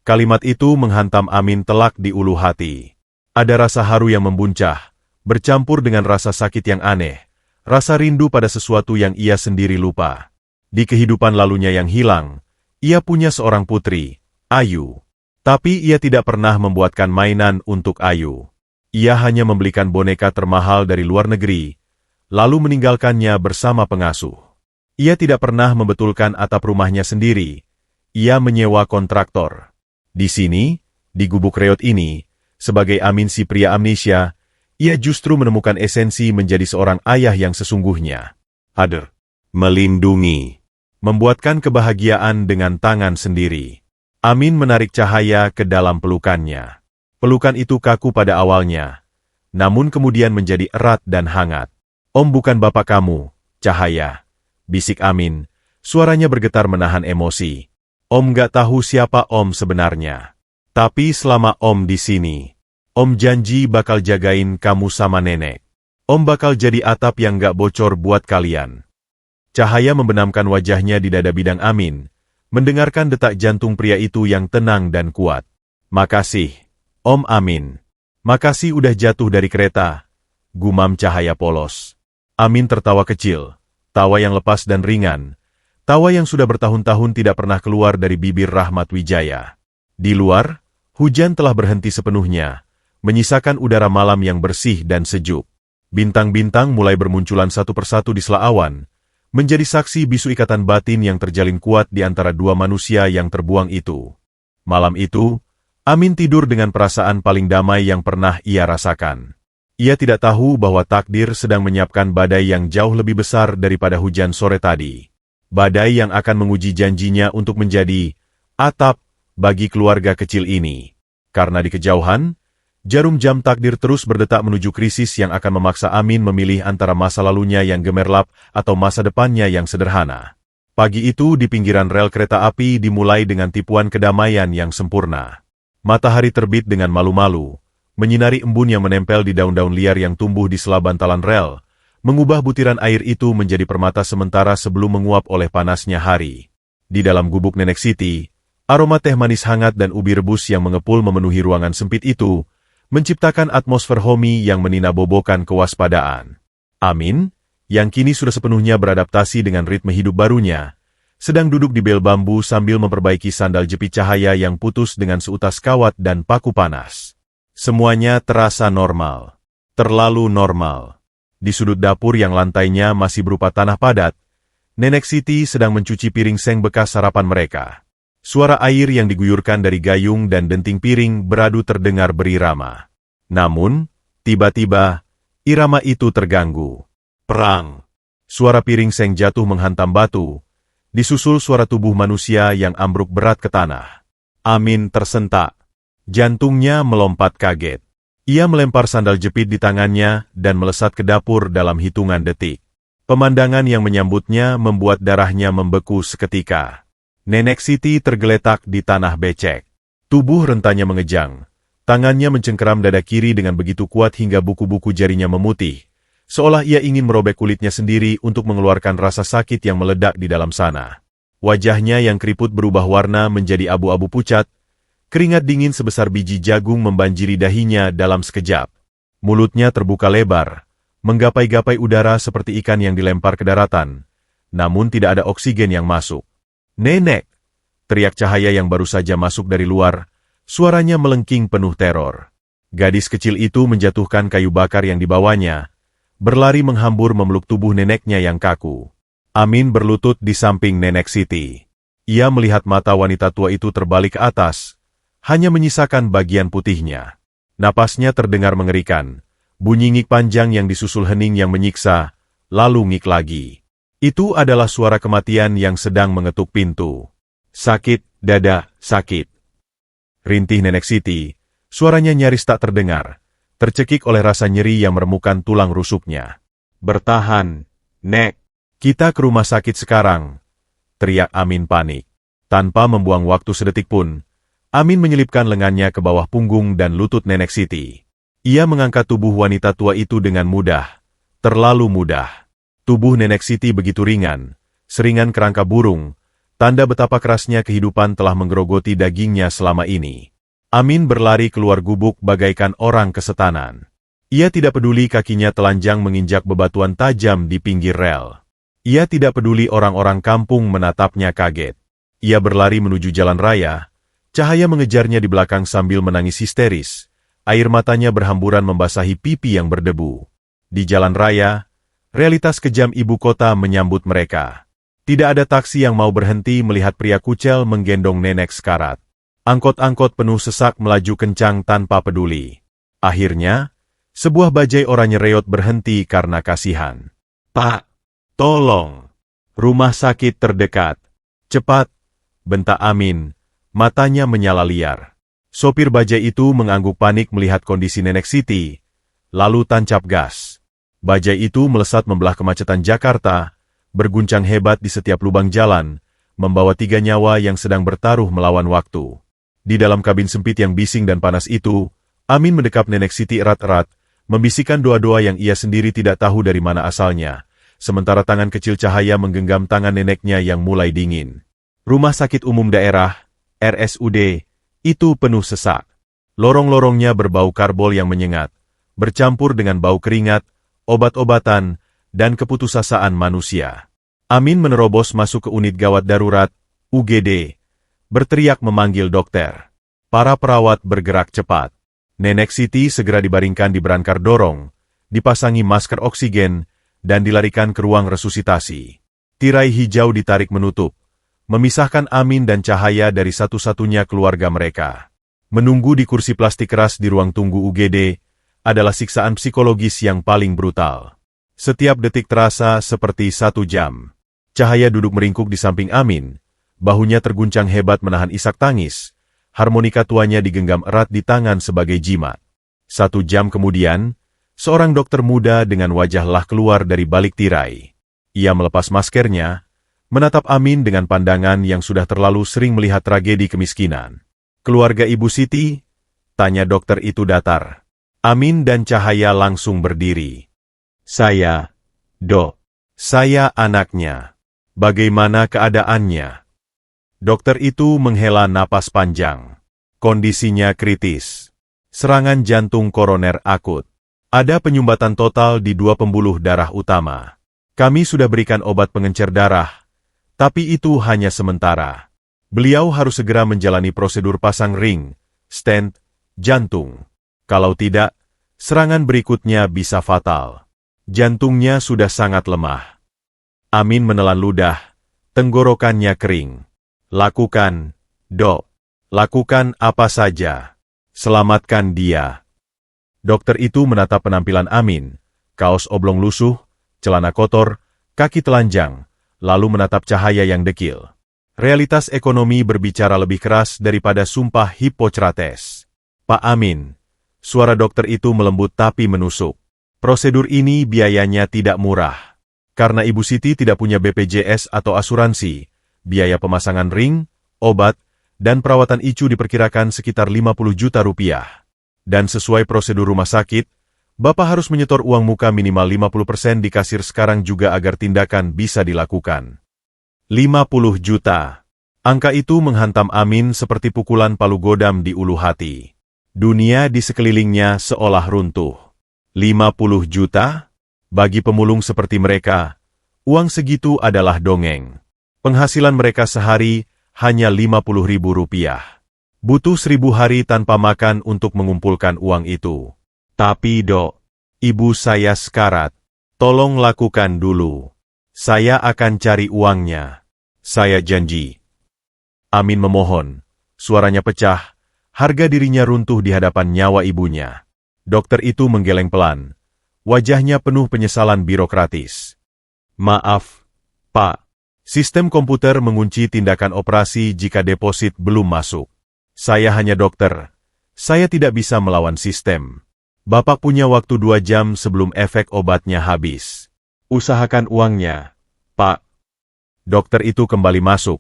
Kalimat itu menghantam Amin telak di ulu hati. Ada rasa haru yang membuncah, bercampur dengan rasa sakit yang aneh, rasa rindu pada sesuatu yang ia sendiri lupa. Di kehidupan lalunya yang hilang, ia punya seorang putri, Ayu. Tapi ia tidak pernah membuatkan mainan untuk Ayu. Ia hanya membelikan boneka termahal dari luar negeri, lalu meninggalkannya bersama pengasuh. Ia tidak pernah membetulkan atap rumahnya sendiri. Ia menyewa kontraktor. Di sini, di gubuk reot ini, sebagai Amin si pria amnesia, ia justru menemukan esensi menjadi seorang ayah yang sesungguhnya. Hadir. Melindungi. Membuatkan kebahagiaan dengan tangan sendiri. Amin menarik Cahaya ke dalam pelukannya. Pelukan itu kaku pada awalnya, namun kemudian menjadi erat dan hangat. Om bukan bapak kamu, Cahaya. Bisik Amin, suaranya bergetar menahan emosi. Om gak tahu siapa Om sebenarnya. Tapi selama Om di sini, Om janji bakal jagain kamu sama nenek. Om bakal jadi atap yang gak bocor buat kalian. Cahaya membenamkan wajahnya di dada bidang Amin, mendengarkan detak jantung pria itu yang tenang dan kuat. Makasih, Om Amin. Makasih udah jatuh dari kereta, gumam Cahaya polos. Amin tertawa kecil. Tawa yang lepas dan ringan, tawa yang sudah bertahun-tahun tidak pernah keluar dari bibir Rahmat Wijaya. Di luar, hujan telah berhenti sepenuhnya, menyisakan udara malam yang bersih dan sejuk. Bintang-bintang mulai bermunculan satu persatu di sela awan, menjadi saksi bisu ikatan batin yang terjalin kuat di antara dua manusia yang terbuang itu. Malam itu, Amin tidur dengan perasaan paling damai yang pernah ia rasakan. Ia tidak tahu bahwa takdir sedang menyiapkan badai yang jauh lebih besar daripada hujan sore tadi. Badai yang akan menguji janjinya untuk menjadi atap bagi keluarga kecil ini. Karena di kejauhan, jarum jam takdir terus berdetak menuju krisis yang akan memaksa Amin memilih antara masa lalunya yang gemerlap atau masa depannya yang sederhana. Pagi itu di pinggiran rel kereta api dimulai dengan tipuan kedamaian yang sempurna. Matahari terbit dengan malu-malu, menyinari embun yang menempel di daun-daun liar yang tumbuh di sela bantalan rel, mengubah butiran air itu menjadi permata sementara sebelum menguap oleh panasnya hari. Di dalam gubuk Nenek Siti, aroma teh manis hangat dan ubi rebus yang mengepul memenuhi ruangan sempit itu, menciptakan atmosfer homey yang meninabobokan kewaspadaan. Amin, yang kini sudah sepenuhnya beradaptasi dengan ritme hidup barunya, sedang duduk di bel bambu sambil memperbaiki sandal jepit cahaya yang putus dengan seutas kawat dan paku panas. Semuanya terasa normal. Terlalu normal. Di sudut dapur yang lantainya masih berupa tanah padat, Nenek Siti sedang mencuci piring seng bekas sarapan mereka. Suara air yang diguyurkan dari gayung dan denting piring beradu terdengar berirama. Namun, tiba-tiba, irama itu terganggu. Perang. Suara piring seng jatuh menghantam batu, disusul suara tubuh manusia yang ambruk berat ke tanah. Amin tersentak. Jantungnya melompat kaget. Ia melempar sandal jepit di tangannya dan melesat ke dapur dalam hitungan detik. Pemandangan yang menyambutnya membuat darahnya membeku seketika. Nenek Siti tergeletak di tanah becek. Tubuh rentanya mengejang. Tangannya mencengkeram dada kiri dengan begitu kuat hingga buku-buku jarinya memutih, seolah ia ingin merobek kulitnya sendiri untuk mengeluarkan rasa sakit yang meledak di dalam sana. Wajahnya yang keriput berubah warna menjadi abu-abu pucat, keringat dingin sebesar biji jagung membanjiri dahinya dalam sekejap. Mulutnya terbuka lebar, menggapai-gapai udara seperti ikan yang dilempar ke daratan, namun tidak ada oksigen yang masuk. "Nenek!" teriak Cahaya yang baru saja masuk dari luar, suaranya melengking penuh teror. Gadis kecil itu menjatuhkan kayu bakar yang dibawanya, berlari menghambur memeluk tubuh neneknya yang kaku. Amin berlutut di samping Nenek Siti. Ia melihat mata wanita tua itu terbalik ke atas, hanya menyisakan bagian putihnya. Napasnya terdengar mengerikan, bunyi ngik panjang yang disusul hening yang menyiksa, lalu ngik lagi. Itu adalah suara kematian yang sedang mengetuk pintu. "Sakit, dada, sakit." Rintih Nenek Siti, suaranya nyaris tak terdengar, tercekik oleh rasa nyeri yang meremukan tulang rusuknya. "Bertahan, Nek. Kita ke rumah sakit sekarang," teriak Amin panik. Tanpa membuang waktu sedetik pun, Amin menyelipkan lengannya ke bawah punggung dan lutut Nenek Siti. Ia mengangkat tubuh wanita tua itu dengan mudah, terlalu mudah. Tubuh Nenek Siti begitu ringan, seringan kerangka burung, tanda betapa kerasnya kehidupan telah menggerogoti dagingnya selama ini. Amin berlari keluar gubuk bagaikan orang kesetanan. Ia tidak peduli kakinya telanjang menginjak bebatuan tajam di pinggir rel. Ia tidak peduli orang-orang kampung menatapnya kaget. Ia berlari menuju jalan raya, Cahaya mengejarnya di belakang sambil menangis histeris. Air matanya berhamburan membasahi pipi yang berdebu. Di jalan raya, realitas kejam ibu kota menyambut mereka. Tidak ada taksi yang mau berhenti melihat pria kucel menggendong nenek sekarat. Angkot-angkot penuh sesak melaju kencang tanpa peduli. Akhirnya, sebuah bajai oranye reot berhenti karena kasihan. "Pak, tolong! Rumah sakit terdekat. Cepat!" bentak Amin, matanya menyala liar. Sopir bajai itu mengangguk panik melihat kondisi Nenek Siti, lalu tancap gas. Bajai itu melesat membelah kemacetan Jakarta, berguncang hebat di setiap lubang jalan, membawa 3 nyawa yang sedang bertaruh melawan waktu. Di dalam kabin sempit yang bising dan panas itu, Amin mendekap Nenek Siti erat-erat, membisikkan doa-doa yang ia sendiri tidak tahu dari mana asalnya, sementara tangan kecil Cahaya menggenggam tangan neneknya yang mulai dingin. Rumah Sakit Umum Daerah, RSUD, itu penuh sesak. Lorong-lorongnya berbau karbol yang menyengat, bercampur dengan bau keringat, obat-obatan, dan keputusasaan manusia. Amin menerobos masuk ke unit gawat darurat, UGD, berteriak memanggil dokter. Para perawat bergerak cepat. Nenek Siti segera dibaringkan di berangkar dorong, dipasangi masker oksigen, dan dilarikan ke ruang resusitasi. Tirai hijau ditarik menutup, memisahkan Amin dan Cahaya dari satu-satunya keluarga mereka. Menunggu di kursi plastik keras di ruang tunggu UGD adalah siksaan psikologis yang paling brutal. Setiap detik terasa seperti 1 jam. Cahaya duduk meringkuk di samping Amin, bahunya terguncang hebat menahan isak tangis, harmonika tuanya digenggam erat di tangan sebagai jimat. 1 jam kemudian, seorang dokter muda dengan wajah lelah keluar dari balik tirai. Ia melepas maskernya, menatap Amin dengan pandangan yang sudah terlalu sering melihat tragedi kemiskinan. "Keluarga Ibu Siti?" tanya dokter itu datar. Amin dan Cahaya langsung berdiri. "Saya, Dok. Saya anaknya. Bagaimana keadaannya?" Dokter itu menghela napas panjang. "Kondisinya kritis. Serangan jantung koroner akut. Ada penyumbatan total di 2 pembuluh darah utama. Kami sudah berikan obat pengencer darah, tapi itu hanya sementara. Beliau harus segera menjalani prosedur pasang ring, stent, jantung. Kalau tidak, serangan berikutnya bisa fatal. Jantungnya sudah sangat lemah." Amin menelan ludah, tenggorokannya kering. "Lakukan, Dok. Lakukan apa saja. Selamatkan dia." Dokter itu menatap penampilan Amin, kaos oblong lusuh, celana kotor, kaki telanjang, lalu menatap Cahaya yang dekil. Realitas ekonomi berbicara lebih keras daripada sumpah Hippocrates. "Pak Amin," suara dokter itu melembut tapi menusuk. "Prosedur ini biayanya tidak murah. Karena Ibu Siti tidak punya BPJS atau asuransi, biaya pemasangan ring, obat, dan perawatan ICU diperkirakan sekitar 50 juta rupiah. Dan sesuai prosedur rumah sakit, Bapak harus menyetor uang muka minimal 50% di kasir sekarang juga agar tindakan bisa dilakukan." 50 juta. Angka itu menghantam Amin seperti pukulan palu godam di ulu hati. Dunia di sekelilingnya seolah runtuh. 50 juta? Bagi pemulung seperti mereka, uang segitu adalah dongeng. Penghasilan mereka sehari hanya 50.000 rupiah. Butuh 1000 hari tanpa makan untuk mengumpulkan uang itu. "Tapi Dok, ibu saya sekarat. Tolong lakukan dulu. Saya akan cari uangnya. Saya janji." Amin memohon. Suaranya pecah, harga dirinya runtuh di hadapan nyawa ibunya. Dokter itu menggeleng pelan. Wajahnya penuh penyesalan birokratis. "Maaf, Pak. Sistem komputer mengunci tindakan operasi jika deposit belum masuk. Saya hanya dokter. Saya tidak bisa melawan sistem. Bapak punya waktu 2 jam sebelum efek obatnya habis. Usahakan uangnya, Pak." Dokter itu kembali masuk,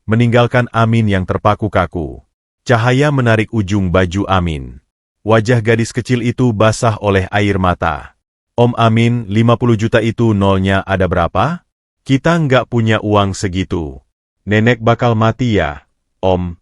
meninggalkan Amin yang terpaku kaku. Cahaya menarik ujung baju Amin. Wajah gadis kecil itu basah oleh air mata. "Om Amin, 50 juta itu nolnya ada berapa? Kita nggak punya uang segitu. Nenek bakal mati ya, Om?"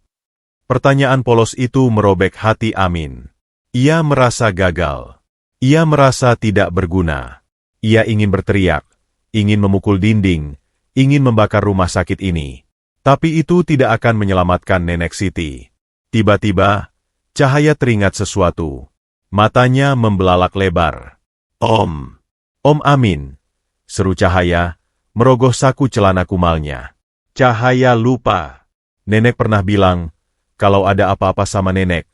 Pertanyaan polos itu merobek hati Amin. Ia merasa gagal. Ia merasa tidak berguna. Ia ingin berteriak, ingin memukul dinding, ingin membakar rumah sakit ini. Tapi itu tidak akan menyelamatkan Nenek Siti. Tiba-tiba, Cahaya teringat sesuatu. Matanya membelalak lebar. "Om! Om Amin!" seru Cahaya, merogoh saku celana kumalnya. Cahaya lupa. Nenek pernah bilang, kalau ada apa-apa sama Nenek,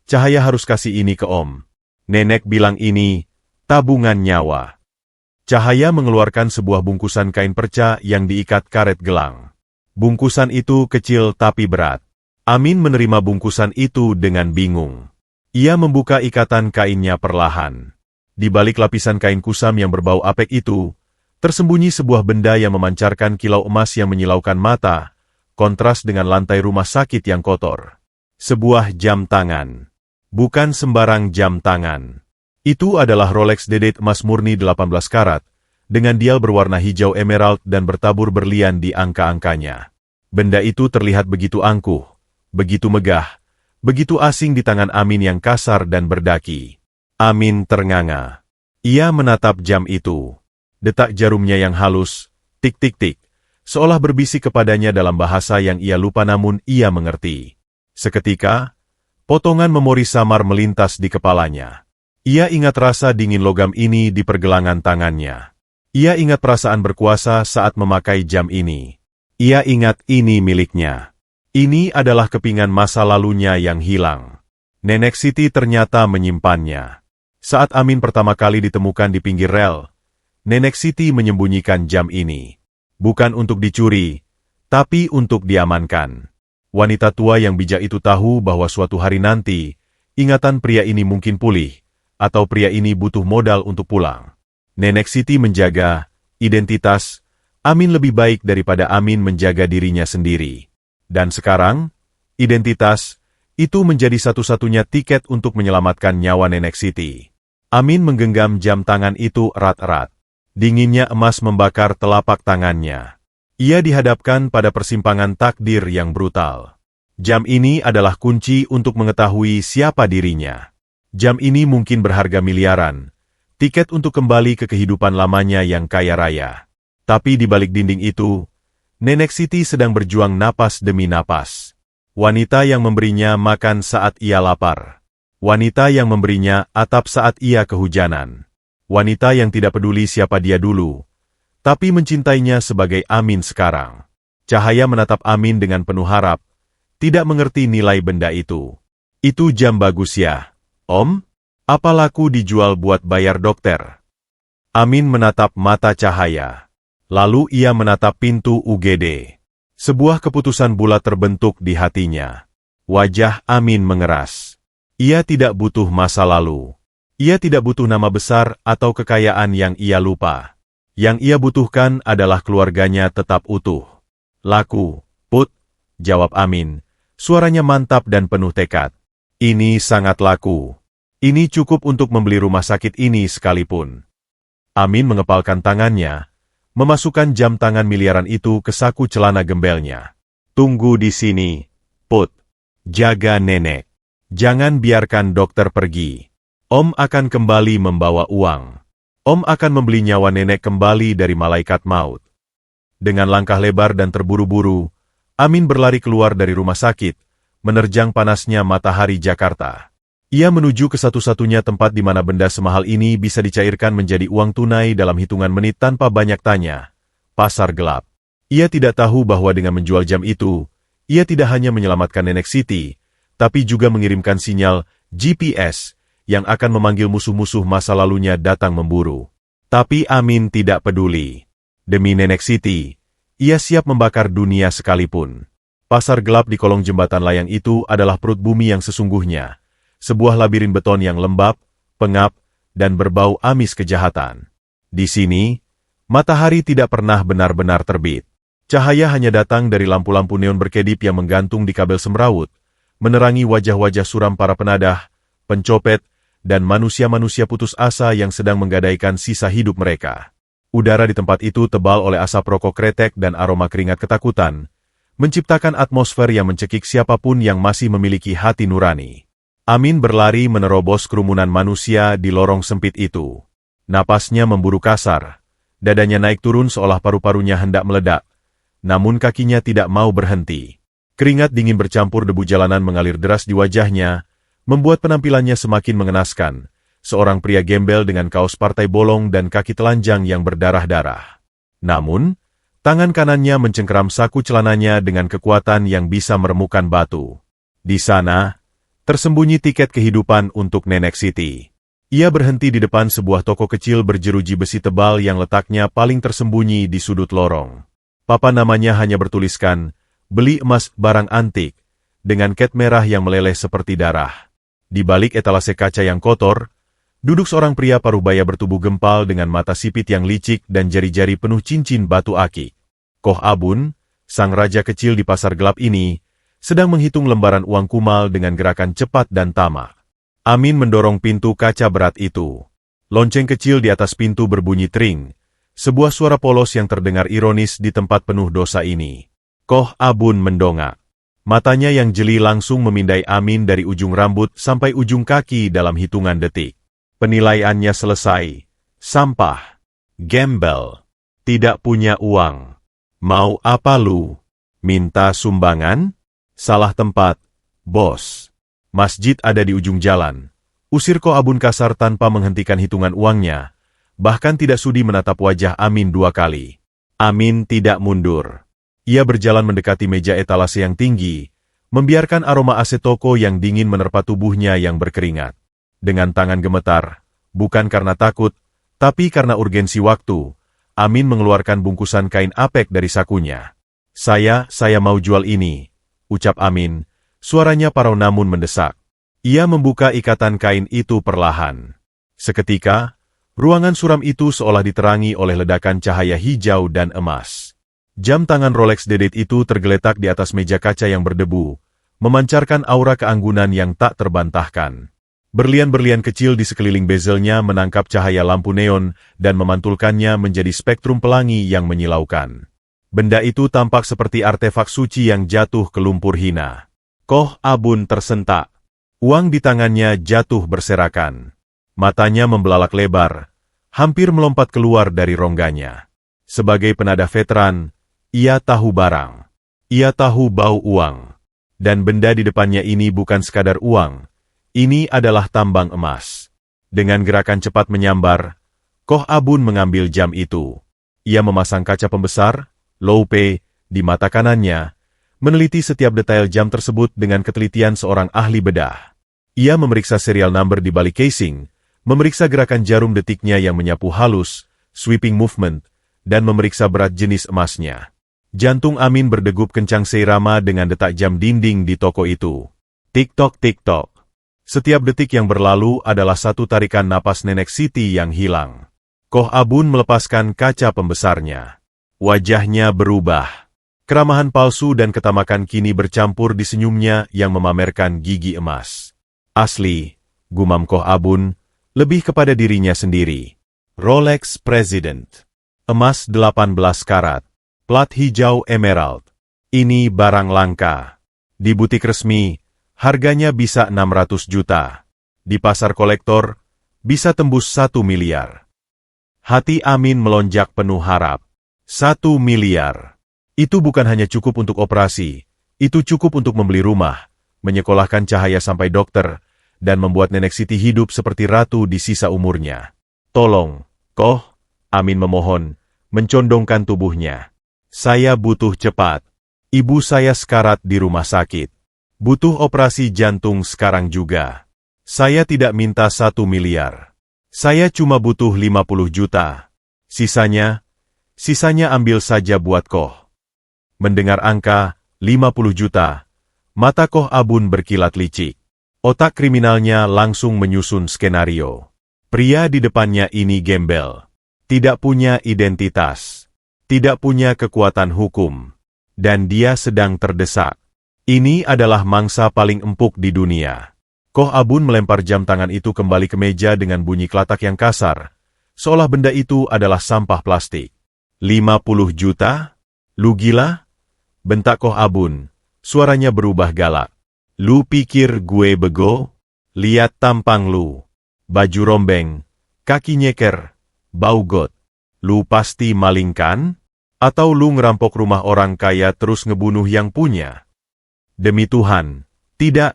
Cahaya harus kasih ini ke Om. Nenek bilang ini, tabungan nyawa. Cahaya mengeluarkan sebuah bungkusan kain perca yang diikat karet gelang. Bungkusan itu kecil tapi berat. Amin menerima bungkusan itu dengan bingung. Ia membuka ikatan kainnya perlahan. Di balik lapisan kain kusam yang berbau apek itu, tersembunyi sebuah benda yang memancarkan kilau emas yang menyilaukan mata, kontras dengan lantai rumah sakit yang kotor. Sebuah jam tangan. Bukan sembarang jam tangan. Itu adalah Rolex Dedate emas murni 18 karat, dengan dial berwarna hijau emerald dan bertabur berlian di angka-angkanya. Benda itu terlihat begitu angkuh, begitu megah, begitu asing di tangan Amin yang kasar dan berdaki. Amin ternganga. Ia menatap jam itu. Detak jarumnya yang halus, tik-tik-tik, seolah berbisik kepadanya dalam bahasa yang ia lupa namun ia mengerti. Seketika, potongan memori samar melintas di kepalanya. Ia ingat rasa dingin logam ini di pergelangan tangannya. Ia ingat perasaan berkuasa saat memakai jam ini. Ia ingat ini miliknya. Ini adalah kepingan masa lalunya yang hilang. Nenek Siti ternyata menyimpannya. Saat Amin pertama kali ditemukan di pinggir rel, Nenek Siti menyembunyikan jam ini. Bukan untuk dicuri, tapi untuk diamankan. Wanita tua yang bijak itu tahu bahwa suatu hari nanti, ingatan pria ini mungkin pulih, atau pria ini butuh modal untuk pulang. Nenek Siti menjaga identitas, Amin lebih baik daripada Amin menjaga dirinya sendiri. Dan sekarang, identitas, itu menjadi satu-satunya tiket untuk menyelamatkan nyawa Nenek Siti. Amin menggenggam jam tangan itu erat-erat. Dinginnya emas membakar telapak tangannya. Ia dihadapkan pada persimpangan takdir yang brutal. Jam ini adalah kunci untuk mengetahui siapa dirinya. Jam ini mungkin berharga miliaran, tiket untuk kembali ke kehidupan lamanya yang kaya raya. Tapi di balik dinding itu, Nenek Siti sedang berjuang napas demi napas. Wanita yang memberinya makan saat ia lapar. Wanita yang memberinya atap saat ia kehujanan. Wanita yang tidak peduli siapa dia dulu, tapi mencintainya sebagai Amin sekarang. Cahaya menatap Amin dengan penuh harap, tidak mengerti nilai benda itu. Itu jam bagus ya, Om? Apa laku dijual buat bayar dokter? Amin menatap mata Cahaya. Lalu ia menatap pintu UGD. Sebuah keputusan bulat terbentuk di hatinya. Wajah Amin mengeras. Ia tidak butuh masa lalu. Ia tidak butuh nama besar atau kekayaan yang ia lupa. Yang ia butuhkan adalah keluarganya tetap utuh. Laku, Put, jawab Amin. Suaranya mantap dan penuh tekad. Ini sangat laku. Ini cukup untuk membeli rumah sakit ini sekalipun. Amin mengepalkan tangannya, memasukkan jam tangan miliaran itu ke saku celana gembelnya. Tunggu di sini, Put. Jaga nenek. Jangan biarkan dokter pergi. Om akan kembali membawa uang. Om akan membeli nyawa nenek kembali dari malaikat maut. Dengan langkah lebar dan terburu-buru, Amin berlari keluar dari rumah sakit, menerjang panasnya matahari Jakarta. Ia menuju ke satu-satunya tempat di mana benda semahal ini bisa dicairkan menjadi uang tunai dalam hitungan menit tanpa banyak tanya. Pasar gelap. Ia tidak tahu bahwa dengan menjual jam itu, ia tidak hanya menyelamatkan Nenek Siti, tapi juga mengirimkan sinyal GPS yang akan memanggil musuh-musuh masa lalunya datang memburu. Tapi Amin tidak peduli. Demi Nenek Siti, ia siap membakar dunia sekalipun. Pasar gelap di kolong jembatan layang itu adalah perut bumi yang sesungguhnya. Sebuah labirin beton yang lembab, pengap, dan berbau amis kejahatan. Di sini, matahari tidak pernah benar-benar terbit. Cahaya hanya datang dari lampu-lampu neon berkedip yang menggantung di kabel semrawut, menerangi wajah-wajah suram para penadah, pencopet, dan manusia-manusia putus asa yang sedang menggadaikan sisa hidup mereka. Udara di tempat itu tebal oleh asap rokok kretek dan aroma keringat ketakutan, menciptakan atmosfer yang mencekik siapapun yang masih memiliki hati nurani. Amin berlari menerobos kerumunan manusia di lorong sempit itu. Napasnya memburu kasar, dadanya naik turun seolah paru-parunya hendak meledak, namun kakinya tidak mau berhenti. Keringat dingin bercampur debu jalanan mengalir deras di wajahnya, membuat penampilannya semakin mengenaskan, seorang pria gembel dengan kaos partai bolong dan kaki telanjang yang berdarah-darah. Namun, tangan kanannya mencengkeram saku celananya dengan kekuatan yang bisa meremukkan batu. Di sana, tersembunyi tiket kehidupan untuk Nenek Siti. Ia berhenti di depan sebuah toko kecil berjeruji besi tebal yang letaknya paling tersembunyi di sudut lorong. Papan namanya hanya bertuliskan, beli emas barang antik, dengan cat merah yang meleleh seperti darah. Di balik etalase kaca yang kotor, duduk seorang pria parubaya bertubuh gempal dengan mata sipit yang licik dan jari-jari penuh cincin batu akik. Koh Abun, sang raja kecil di pasar gelap ini, sedang menghitung lembaran uang kumal dengan gerakan cepat dan tamak. Amin mendorong pintu kaca berat itu. Lonceng kecil di atas pintu berbunyi tring, sebuah suara polos yang terdengar ironis di tempat penuh dosa ini. Koh Abun mendongak. Matanya yang jeli langsung memindai Amin dari ujung rambut sampai ujung kaki dalam hitungan detik. Penilaiannya selesai. Sampah. Gembel. Tidak punya uang. Mau apa lu? Minta sumbangan? Salah tempat, bos. Masjid ada di ujung jalan. Usir Koh Abun kasar tanpa menghentikan hitungan uangnya, bahkan tidak sudi menatap wajah Amin 2 kali. Amin tidak mundur. Ia berjalan mendekati meja etalase yang tinggi, membiarkan aroma AC toko yang dingin menerpa tubuhnya yang berkeringat. Dengan tangan gemetar, bukan karena takut, tapi karena urgensi waktu, Amin mengeluarkan bungkusan kain apek dari sakunya. Saya mau jual ini, ucap Amin, suaranya parau namun mendesak. Ia membuka ikatan kain itu perlahan. Seketika, Ruangan suram itu seolah diterangi oleh ledakan cahaya hijau dan emas. Jam tangan Rolex Dedate itu tergeletak di atas meja kaca yang berdebu, memancarkan aura keanggunan yang tak terbantahkan. Berlian-berlian kecil di sekeliling bezelnya menangkap cahaya lampu neon dan memantulkannya menjadi spektrum pelangi yang menyilaukan. Benda itu tampak seperti artefak suci yang jatuh ke lumpur hina. Koh Abun tersentak. Uang di tangannya jatuh berserakan. Matanya membelalak lebar, hampir melompat keluar dari rongganya. Sebagai penada veteran, ia tahu barang. Ia tahu bau uang. Dan benda di depannya ini bukan sekadar uang. Ini adalah tambang emas. Dengan gerakan cepat menyambar, Koh Abun mengambil jam itu. Ia memasang kaca pembesar, loupe, di mata kanannya, meneliti setiap detail jam tersebut dengan ketelitian seorang ahli bedah. Ia memeriksa serial number di balik casing, memeriksa gerakan jarum detiknya yang menyapu halus, sweeping movement, dan memeriksa berat jenis emasnya. Jantung Amin berdegup kencang seirama dengan detak jam dinding di toko itu. Tik-tok, tik-tok. Setiap detik yang berlalu adalah satu tarikan napas nenek Siti yang hilang. Koh Abun melepaskan kaca pembesarnya. Wajahnya berubah. Keramahan palsu dan ketamakan kini bercampur di senyumnya yang memamerkan gigi emas. Asli, gumam Koh Abun, lebih kepada dirinya sendiri. Rolex President. Emas 18 karat. Plat hijau emerald. Ini barang langka. Di butik resmi, harganya bisa 600 juta. Di pasar kolektor, bisa tembus 1 miliar. Hati Amin melonjak penuh harap. 1 miliar. Itu bukan hanya cukup untuk operasi, itu cukup untuk membeli rumah, menyekolahkan Cahaya sampai dokter, dan membuat Nenek Siti hidup seperti ratu di sisa umurnya. Tolong, Koh, Amin memohon, mencondongkan tubuhnya. Saya butuh cepat. Ibu saya sekarat di rumah sakit. Butuh operasi jantung sekarang juga. Saya tidak minta 1 miliar. Saya cuma butuh 50 juta. Sisanya ambil saja buat Koh. Mendengar angka 50 juta, mata Koh Abun berkilat licik. Otak kriminalnya langsung menyusun skenario. Pria di depannya ini gembel. Tidak punya identitas. Tidak punya kekuatan hukum. Dan dia sedang terdesak. Ini adalah mangsa paling empuk di dunia. Koh Abun melempar jam tangan itu kembali ke meja dengan bunyi kelatak yang kasar, seolah benda itu adalah sampah plastik. 50 juta? Lu gila? Bentak Koh Abun, suaranya berubah galak. Lu pikir gue bego? Lihat tampang lu. Baju rombeng, kaki nyeker, bau got. Lu pasti maling kan? Atau lu ngerampok rumah orang kaya terus ngebunuh yang punya? Demi Tuhan, tidak,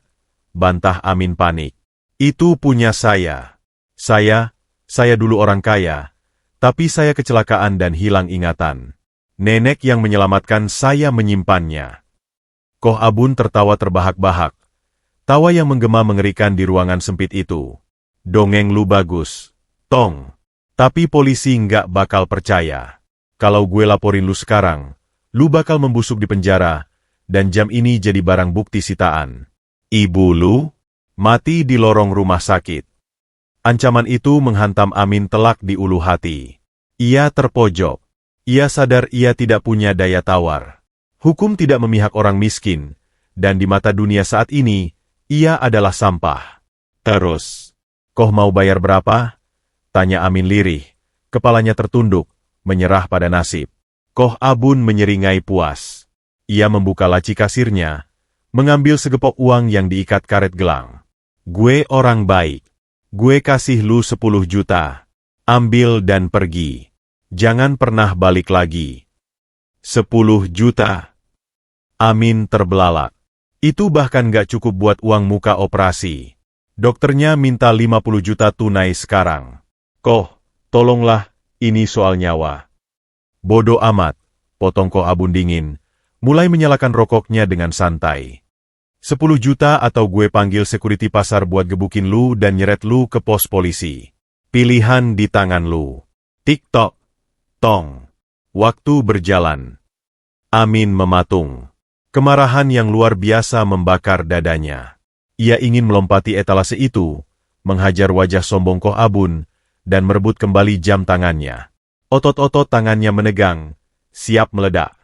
bantah Amin panik. Itu punya saya. Saya dulu orang kaya, tapi saya kecelakaan dan hilang ingatan. Nenek yang menyelamatkan saya menyimpannya. Koh Abun tertawa terbahak-bahak. Tawa yang menggema mengerikan di ruangan sempit itu. Dongeng lu bagus, Tong. Tapi polisi nggak bakal percaya. Kalau gue laporin lu sekarang, lu bakal membusuk di penjara, dan jam ini jadi barang bukti sitaan. Ibu lu mati di lorong rumah sakit. Ancaman itu menghantam Amin telak di ulu hati. Ia terpojok. Ia sadar ia tidak punya daya tawar. Hukum tidak memihak orang miskin, dan di mata dunia saat ini, ia adalah sampah. Terus, Koh mau bayar berapa? Tanya Amin lirih. Kepalanya tertunduk, menyerah pada nasib. Koh Abun menyeringai puas. Ia membuka laci kasirnya, mengambil segepok uang yang diikat karet gelang. Gue orang baik. Gue kasih lu 10 juta. Ambil dan pergi. Jangan pernah balik lagi. 10 juta. Amin terbelalak. Itu bahkan gak cukup buat uang muka operasi. Dokternya minta 50 juta tunai sekarang. Koh, tolonglah, ini soal nyawa. Bodoh amat, potong Koh Abun dingin, mulai menyalakan rokoknya dengan santai. 10 juta atau gue panggil security pasar buat gebukin lu dan nyeret lu ke pos polisi. Pilihan di tangan lu. Tik-tok, tong. Waktu berjalan. Amin mematung. Kemarahan yang luar biasa membakar dadanya. Ia ingin melompati etalase itu, menghajar wajah sombong Koh Abun, dan merebut kembali jam tangannya. Otot-otot tangannya menegang, siap meledak.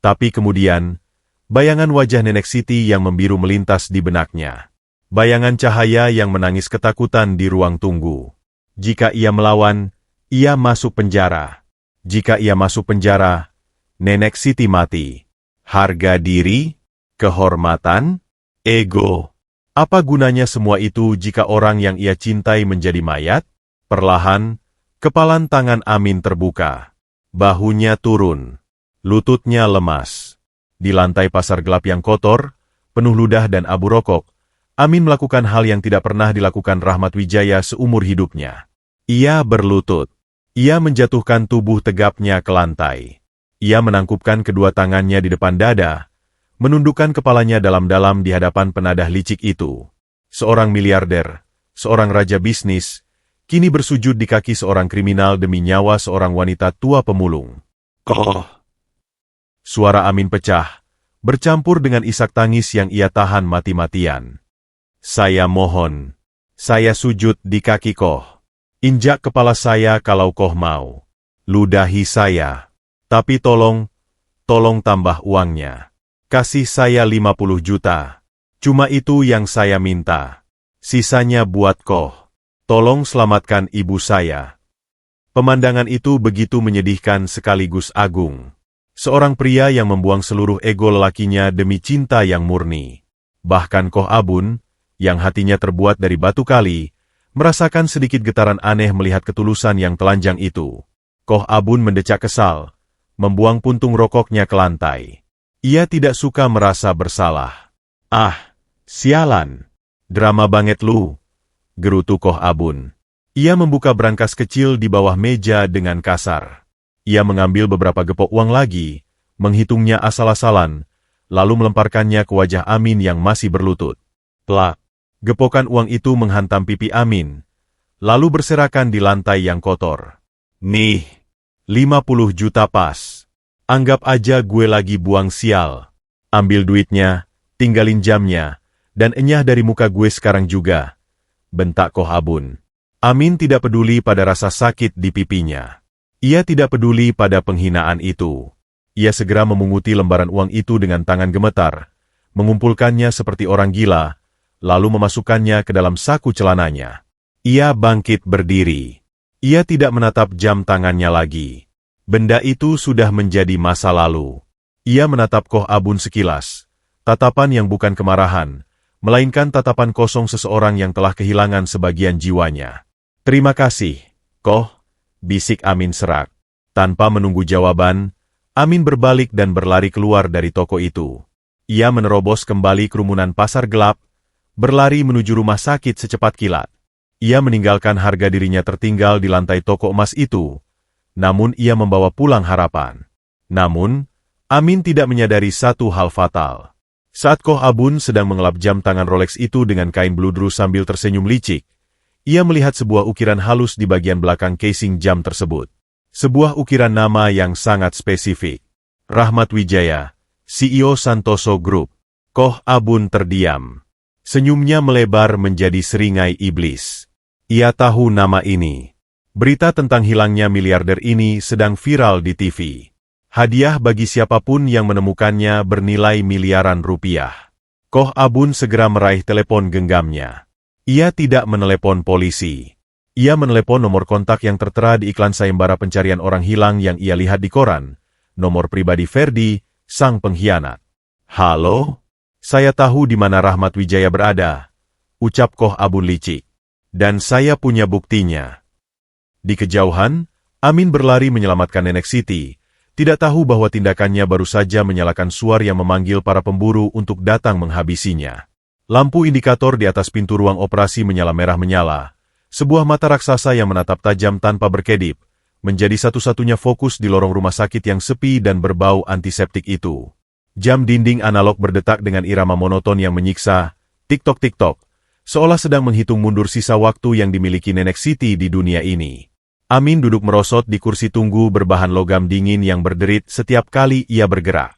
Tapi kemudian, bayangan wajah Nenek Siti yang membiru melintas di benaknya. Bayangan cahaya yang menangis ketakutan di ruang tunggu. Jika ia melawan, ia masuk penjara. Jika ia masuk penjara, Nenek Siti mati. Harga diri, kehormatan, ego. Apa gunanya semua itu jika orang yang ia cintai menjadi mayat? Perlahan, kepalan tangan Amin terbuka. Bahunya turun. Lututnya lemas. Di lantai pasar gelap yang kotor, penuh ludah dan abu rokok, Amin melakukan hal yang tidak pernah dilakukan Rahmat Wijaya seumur hidupnya. Ia berlutut. Ia menjatuhkan tubuh tegapnya ke lantai. Ia menangkupkan kedua tangannya di depan dada, menundukkan kepalanya dalam-dalam di hadapan penadah licik itu. Seorang miliarder, seorang raja bisnis, kini bersujud di kaki seorang kriminal demi nyawa seorang wanita tua pemulung. Koh! Suara Amin pecah, bercampur dengan isak tangis yang ia tahan mati-matian. Saya mohon, saya sujud di kaki Koh. Injak kepala saya kalau Koh mau. Ludahi saya. Tapi tolong tambah uangnya. Kasih saya 50 juta. Cuma itu yang saya minta. Sisanya buat Koh. Tolong selamatkan ibu saya. Pemandangan itu begitu menyedihkan sekaligus agung. Seorang pria yang membuang seluruh ego lelakinya demi cinta yang murni. Bahkan Koh Abun, yang hatinya terbuat dari batu kali, merasakan sedikit getaran aneh melihat ketulusan yang telanjang itu. Koh Abun mendecak kesal, membuang puntung rokoknya ke lantai. Ia tidak suka merasa bersalah. Ah, sialan. Drama banget lu, gerutu Koh Abun. Ia membuka brankas kecil di bawah meja dengan kasar. Ia mengambil beberapa gepok uang lagi, menghitungnya asal-asalan, lalu melemparkannya ke wajah Amin yang masih berlutut. Plak. Gepokan uang itu menghantam pipi Amin, lalu berserakan di lantai yang kotor. Nih, 50 juta pas. Anggap aja gue lagi buang sial. Ambil duitnya, tinggalin jamnya, dan enyah dari muka gue sekarang juga, bentak Koh Abun. Amin tidak peduli pada rasa sakit di pipinya. Ia tidak peduli pada penghinaan itu. Ia segera memunguti lembaran uang itu dengan tangan gemetar, mengumpulkannya seperti orang gila, lalu memasukkannya ke dalam saku celananya. Ia bangkit berdiri. Ia tidak menatap jam tangannya lagi. Benda itu sudah menjadi masa lalu. Ia menatap Koh Abun sekilas, tatapan yang bukan kemarahan, melainkan tatapan kosong seseorang yang telah kehilangan sebagian jiwanya. Terima kasih, Koh, bisik Amin serak. Tanpa menunggu jawaban, Amin berbalik dan berlari keluar dari toko itu. Ia menerobos kembali kerumunan pasar gelap, berlari menuju rumah sakit secepat kilat. Ia meninggalkan harga dirinya tertinggal di lantai toko emas itu, namun ia membawa pulang harapan. Namun, Amin tidak menyadari satu hal fatal. Saat Koh Abun sedang mengelap jam tangan Rolex itu dengan kain bludru sambil tersenyum licik, ia melihat sebuah ukiran halus di bagian belakang casing jam tersebut. Sebuah ukiran nama yang sangat spesifik. Rahmat Wijaya, CEO Santoso Group. Koh Abun terdiam. Senyumnya melebar menjadi seringai iblis. Ia tahu nama ini. Berita tentang hilangnya miliarder ini sedang viral di TV. Hadiah bagi siapapun yang menemukannya bernilai miliaran rupiah. Koh Abun segera meraih telepon genggamnya. Ia tidak menelepon polisi. Ia menelepon nomor kontak yang tertera di iklan sayembara pencarian orang hilang yang ia lihat di koran. Nomor pribadi Ferdi, sang pengkhianat. Halo? Saya tahu di mana Rahmat Wijaya berada, ucap Koh Abun licik. Dan saya punya buktinya. Di kejauhan, Amin berlari menyelamatkan Nenek Siti, tidak tahu bahwa tindakannya baru saja menyalakan suar yang memanggil para pemburu untuk datang menghabisinya. Lampu indikator di atas pintu ruang operasi menyala merah menyala. Sebuah mata raksasa yang menatap tajam tanpa berkedip, menjadi satu-satunya fokus di lorong rumah sakit yang sepi dan berbau antiseptik itu. Jam dinding analog berdetak dengan irama monoton yang menyiksa, tik-tok, seolah sedang menghitung mundur sisa waktu yang dimiliki Nenek Siti di dunia ini. Amin duduk merosot di kursi tunggu berbahan logam dingin yang berderit setiap kali ia bergerak.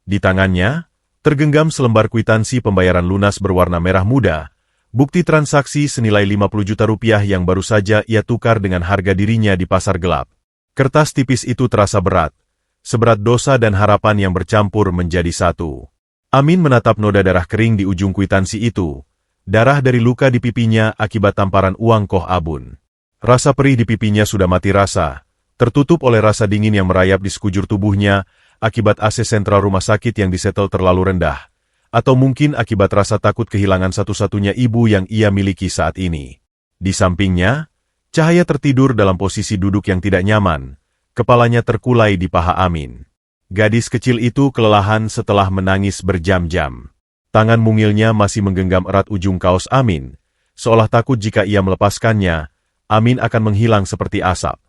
Di tangannya, tergenggam selembar kwitansi pembayaran lunas berwarna merah muda, Bukti transaksi senilai 50 juta rupiah yang baru saja ia tukar dengan harga dirinya di pasar gelap. Kertas tipis itu terasa berat, seberat dosa dan harapan yang bercampur menjadi satu. Amin menatap noda darah kering di ujung kwitansi itu, darah dari luka di pipinya akibat tamparan uang Koh Abun. Rasa perih di pipinya sudah mati rasa, tertutup oleh rasa dingin yang merayap di sekujur tubuhnya akibat AC sentral rumah sakit yang disetel terlalu rendah. Atau mungkin akibat rasa takut kehilangan satu-satunya ibu yang ia miliki saat ini. Di sampingnya, Cahaya tertidur dalam posisi duduk yang tidak nyaman, kepalanya terkulai di paha Amin. Gadis kecil itu kelelahan setelah menangis berjam-jam. Tangan mungilnya masih menggenggam erat ujung kaos Amin, seolah takut jika ia melepaskannya, Amin akan menghilang seperti asap.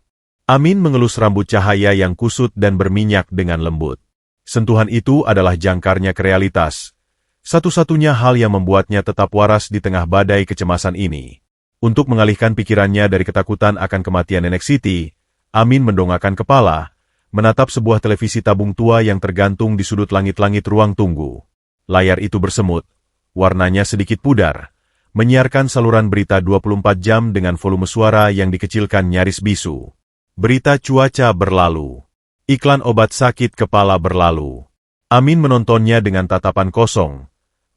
Amin mengelus rambut Cahaya yang kusut dan berminyak dengan lembut. Sentuhan itu adalah jangkarnya ke realitas. Satu-satunya hal yang membuatnya tetap waras di tengah badai kecemasan ini. Untuk mengalihkan pikirannya dari ketakutan akan kematian Nenek Siti, Amin mendongakkan kepala, menatap sebuah televisi tabung tua yang tergantung di sudut langit-langit ruang tunggu. Layar itu bersemut, warnanya sedikit pudar, menyiarkan saluran berita 24 jam dengan volume suara yang dikecilkan nyaris bisu. Berita cuaca berlalu. Iklan obat sakit kepala berlalu. Amin menontonnya dengan tatapan kosong.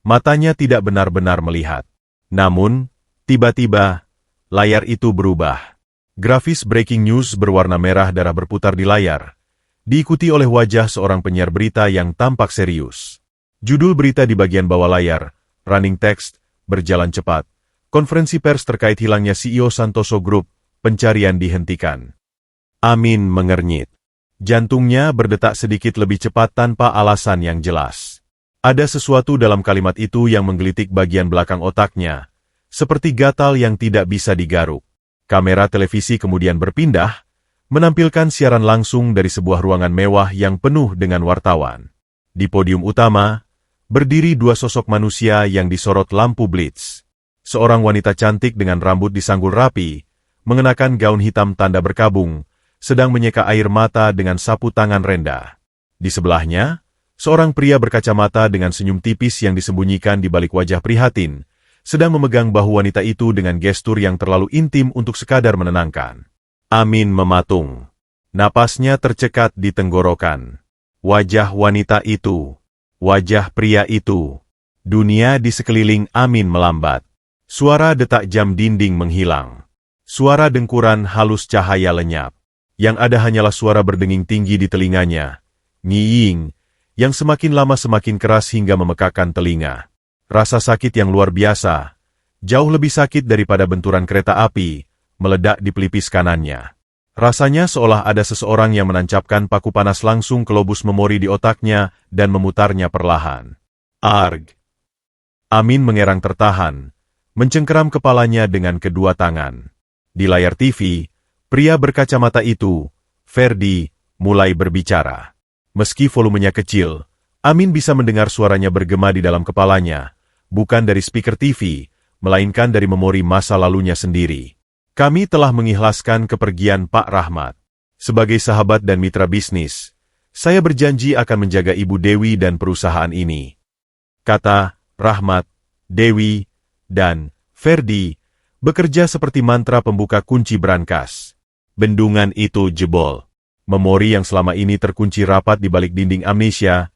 Matanya tidak benar-benar melihat. Namun, tiba-tiba, layar itu berubah. Grafis breaking news berwarna merah darah berputar di layar, diikuti oleh wajah seorang penyiar berita yang tampak serius. Judul berita di bagian bawah layar, running text, berjalan cepat. Konferensi pers terkait hilangnya CEO Santoso Group, pencarian dihentikan. Amin mengernyit. Jantungnya berdetak sedikit lebih cepat tanpa alasan yang jelas. Ada sesuatu dalam kalimat itu yang menggelitik bagian belakang otaknya, seperti gatal yang tidak bisa digaruk. Kamera televisi kemudian berpindah, menampilkan siaran langsung dari sebuah ruangan mewah yang penuh dengan wartawan. Di podium utama, berdiri dua sosok manusia yang disorot lampu blitz. Seorang wanita cantik dengan rambut disanggul rapi, mengenakan gaun hitam tanda berkabung, sedang menyeka air mata dengan sapu tangan rendah. Di sebelahnya, seorang pria berkacamata dengan senyum tipis yang disembunyikan di balik wajah prihatin, sedang memegang bahu wanita itu dengan gestur yang terlalu intim untuk sekadar menenangkan. Amin mematung. Napasnya tercekat di tenggorokan. Wajah wanita itu. Wajah pria itu. Dunia di sekeliling Amin melambat. Suara detak jam dinding menghilang. Suara dengkuran halus Cahaya lenyap. Yang ada hanyalah suara berdenging tinggi di telinganya. Ngiying, yang semakin lama semakin keras hingga memekakan telinga. Rasa sakit yang luar biasa, jauh lebih sakit daripada benturan kereta api, meledak di pelipis kanannya. Rasanya seolah ada seseorang yang menancapkan paku panas langsung ke lobus memori di otaknya dan memutarnya perlahan. Arg! Amin mengerang tertahan, mencengkeram kepalanya dengan kedua tangan. Di layar TV, pria berkacamata itu, Ferdi, mulai berbicara. Meski volumenya kecil, Amin bisa mendengar suaranya bergema di dalam kepalanya, bukan dari speaker TV, melainkan dari memori masa lalunya sendiri. Kami telah mengikhlaskan kepergian Pak Rahmat. Sebagai sahabat dan mitra bisnis, saya berjanji akan menjaga Ibu Dewi dan perusahaan ini. Kata Rahmat, Dewi, dan Ferdi bekerja seperti mantra pembuka kunci brankas. Bendungan itu jebol. Memori yang selama ini terkunci rapat di balik dinding amnesia,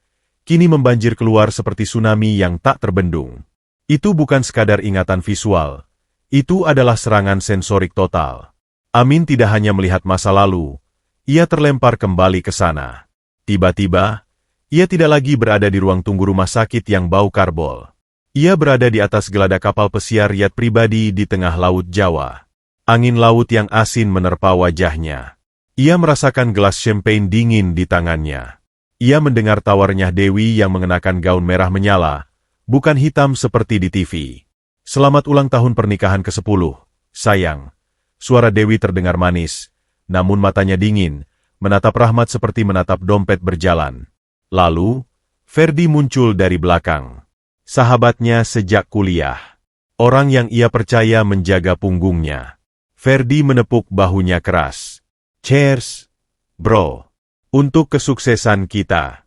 kini membanjir keluar seperti tsunami yang tak terbendung. Itu bukan sekadar ingatan visual, itu adalah serangan sensorik total. Amin tidak hanya melihat masa lalu, ia terlempar kembali ke sana. Tiba-tiba, ia tidak lagi berada di ruang tunggu rumah sakit yang bau karbol. Ia berada di atas geladak kapal pesiar yacht pribadi di tengah Laut Jawa. Angin laut yang asin menerpa wajahnya. Ia merasakan gelas champagne dingin di tangannya. Ia mendengar tawarnya Dewi yang mengenakan gaun merah menyala, bukan hitam seperti di TV. Selamat ulang tahun pernikahan ke-10, sayang. Suara Dewi terdengar manis, namun matanya dingin, menatap Rahmat seperti menatap dompet berjalan. Lalu, Ferdi muncul dari belakang. Sahabatnya sejak kuliah. Orang yang ia percaya menjaga punggungnya. Ferdi menepuk bahunya keras. Cheers, bro. Untuk kesuksesan kita.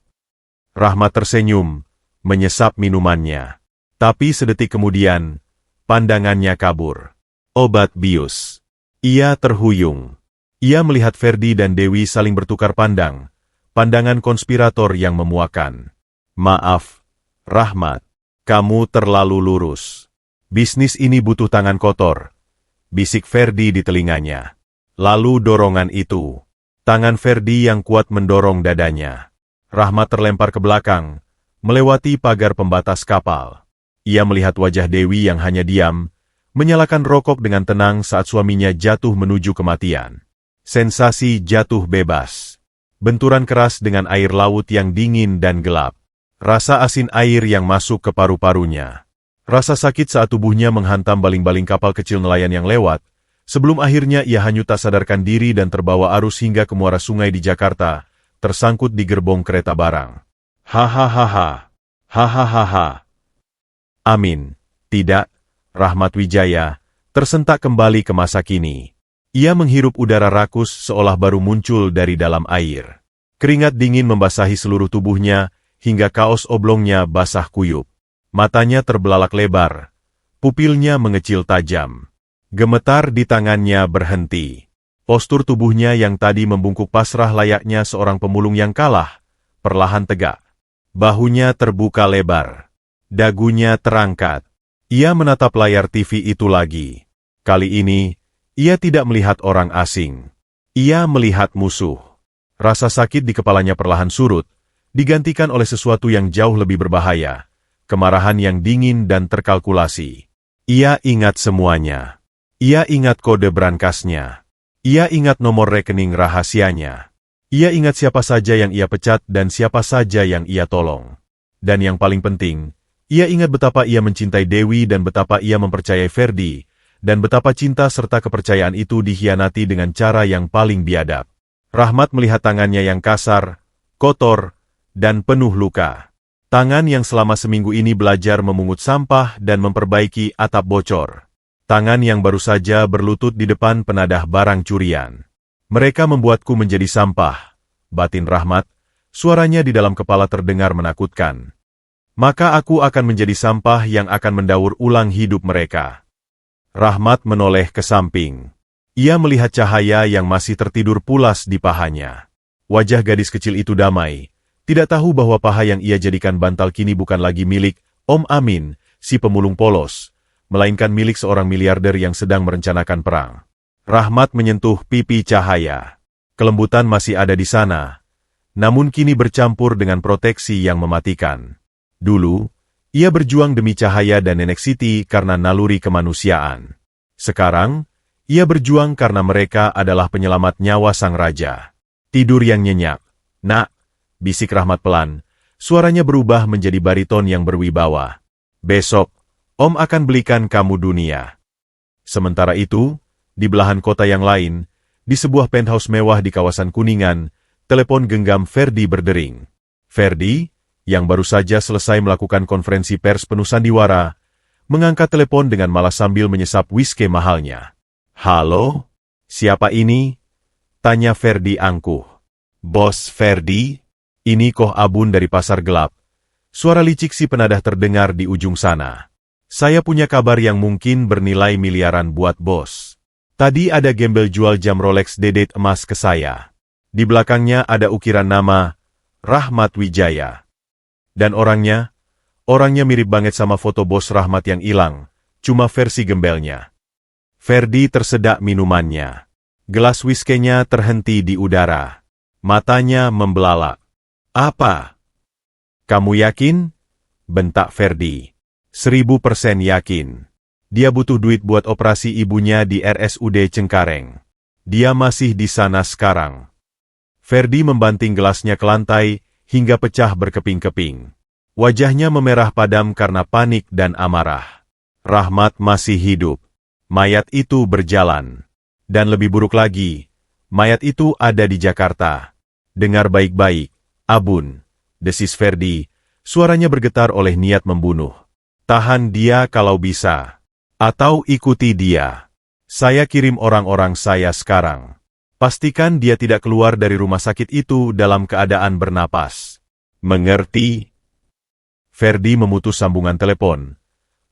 Rahmat tersenyum, menyesap minumannya. Tapi sedetik kemudian, Pandangannya kabur. Obat bius. Ia terhuyung. Ia melihat Ferdi dan Dewi saling bertukar pandang. Pandangan konspirator yang memuakan. Maaf, Rahmat. Kamu terlalu lurus. Bisnis ini butuh tangan kotor. Bisik Ferdi di telinganya. Lalu dorongan itu. Tangan Ferdi yang kuat mendorong dadanya. Rahmat terlempar ke belakang, melewati pagar pembatas kapal. Ia melihat wajah Dewi yang hanya diam, menyalakan rokok dengan tenang saat suaminya jatuh menuju kematian. Sensasi jatuh bebas. Benturan keras dengan air laut yang dingin dan gelap. Rasa asin air yang masuk ke paru-parunya. Rasa sakit saat tubuhnya menghantam baling-baling kapal kecil nelayan yang lewat, sebelum akhirnya ia hanyut tak sadarkan diri dan terbawa arus hingga ke muara sungai di Jakarta, tersangkut di gerbong kereta barang. Hahaha. Hahaha. Amin. Tidak, Rahmat Wijaya, tersentak kembali ke masa kini. Ia menghirup udara rakus seolah baru muncul dari dalam air. Keringat dingin membasahi seluruh tubuhnya, hingga kaos oblongnya basah kuyup. Matanya terbelalak lebar. Pupilnya mengecil tajam. Gemetar di tangannya berhenti. Postur tubuhnya yang tadi membungkuk pasrah layaknya seorang pemulung yang kalah, perlahan tegak. Bahunya terbuka lebar. Dagunya terangkat. Ia menatap layar TV itu lagi. Kali ini, ia tidak melihat orang asing. Ia melihat musuh. Rasa sakit di kepalanya perlahan surut, digantikan oleh sesuatu yang jauh lebih berbahaya. Kemarahan yang dingin dan terkalkulasi. Ia ingat semuanya. Ia ingat kode brankasnya. Ia ingat nomor rekening rahasianya. Ia ingat siapa saja yang ia pecat dan siapa saja yang ia tolong. Dan yang paling penting, ia ingat betapa ia mencintai Dewi dan betapa ia mempercayai Ferdi, dan betapa cinta serta kepercayaan itu dikhianati dengan cara yang paling biadab. Rahmat melihat tangannya yang kasar, kotor, dan penuh luka. Tangan yang selama seminggu ini belajar memungut sampah dan memperbaiki atap bocor. Tangan yang baru saja berlutut di depan penadah barang curian. Mereka membuatku menjadi sampah, batin Rahmat, suaranya di dalam kepala terdengar menakutkan. Maka aku akan menjadi sampah yang akan mendaur ulang hidup mereka. Rahmat menoleh ke samping. Ia melihat cahaya yang masih tertidur pulas di pahanya. Wajah gadis kecil itu damai. Tidak tahu bahwa paha yang ia jadikan bantal kini bukan lagi milik Om Amin, si pemulung polos, melainkan milik seorang miliarder yang sedang merencanakan perang. Rahmat menyentuh pipi cahaya. Kelembutan masih ada di sana, namun kini bercampur dengan proteksi yang mematikan. Dulu, ia berjuang demi cahaya dan Nenek Siti karena naluri kemanusiaan. Sekarang, ia berjuang karena mereka adalah penyelamat nyawa sang raja. Tidur yang nyenyak. Nak, bisik Rahmat pelan, suaranya berubah menjadi bariton yang berwibawa. Besok, Om akan belikan kamu dunia. Sementara itu, di belahan kota yang lain, di sebuah penthouse mewah di kawasan Kuningan, telepon genggam Ferdi berdering. Ferdi, yang baru saja selesai melakukan konferensi pers penuh sandiwara, mengangkat telepon dengan malas sambil menyesap whisky mahalnya. Halo? Siapa ini? Tanya Ferdi angkuh. Bos Ferdi? Ini Koh Abun dari Pasar Gelap. Suara licik si penadah terdengar di ujung sana. Saya punya kabar yang mungkin bernilai miliaran buat bos. Tadi ada gembel jual jam Rolex dedet emas ke saya. Di belakangnya ada ukiran nama, Rahmat Wijaya. Dan orangnya mirip banget sama foto bos Rahmat yang hilang, cuma versi gembelnya. Ferdi tersedak minumannya. Gelas whiskey-nya terhenti di udara. Matanya membelalak. Apa? Kamu yakin? Bentak Ferdi. 1000% yakin. Dia butuh duit buat operasi ibunya di RSUD Cengkareng. Dia masih di sana sekarang. Ferdi membanting gelasnya ke lantai hingga pecah berkeping-keping. Wajahnya memerah padam karena panik dan amarah. Rahmat masih hidup. Mayat itu berjalan. Dan lebih buruk lagi, mayat itu ada di Jakarta. Dengar baik-baik, Abun, desis Ferdi, suaranya bergetar oleh niat membunuh. Tahan dia kalau bisa. Atau ikuti dia. Saya kirim orang-orang saya sekarang. Pastikan dia tidak keluar dari rumah sakit itu dalam keadaan bernapas. Mengerti? Ferdi memutus sambungan telepon.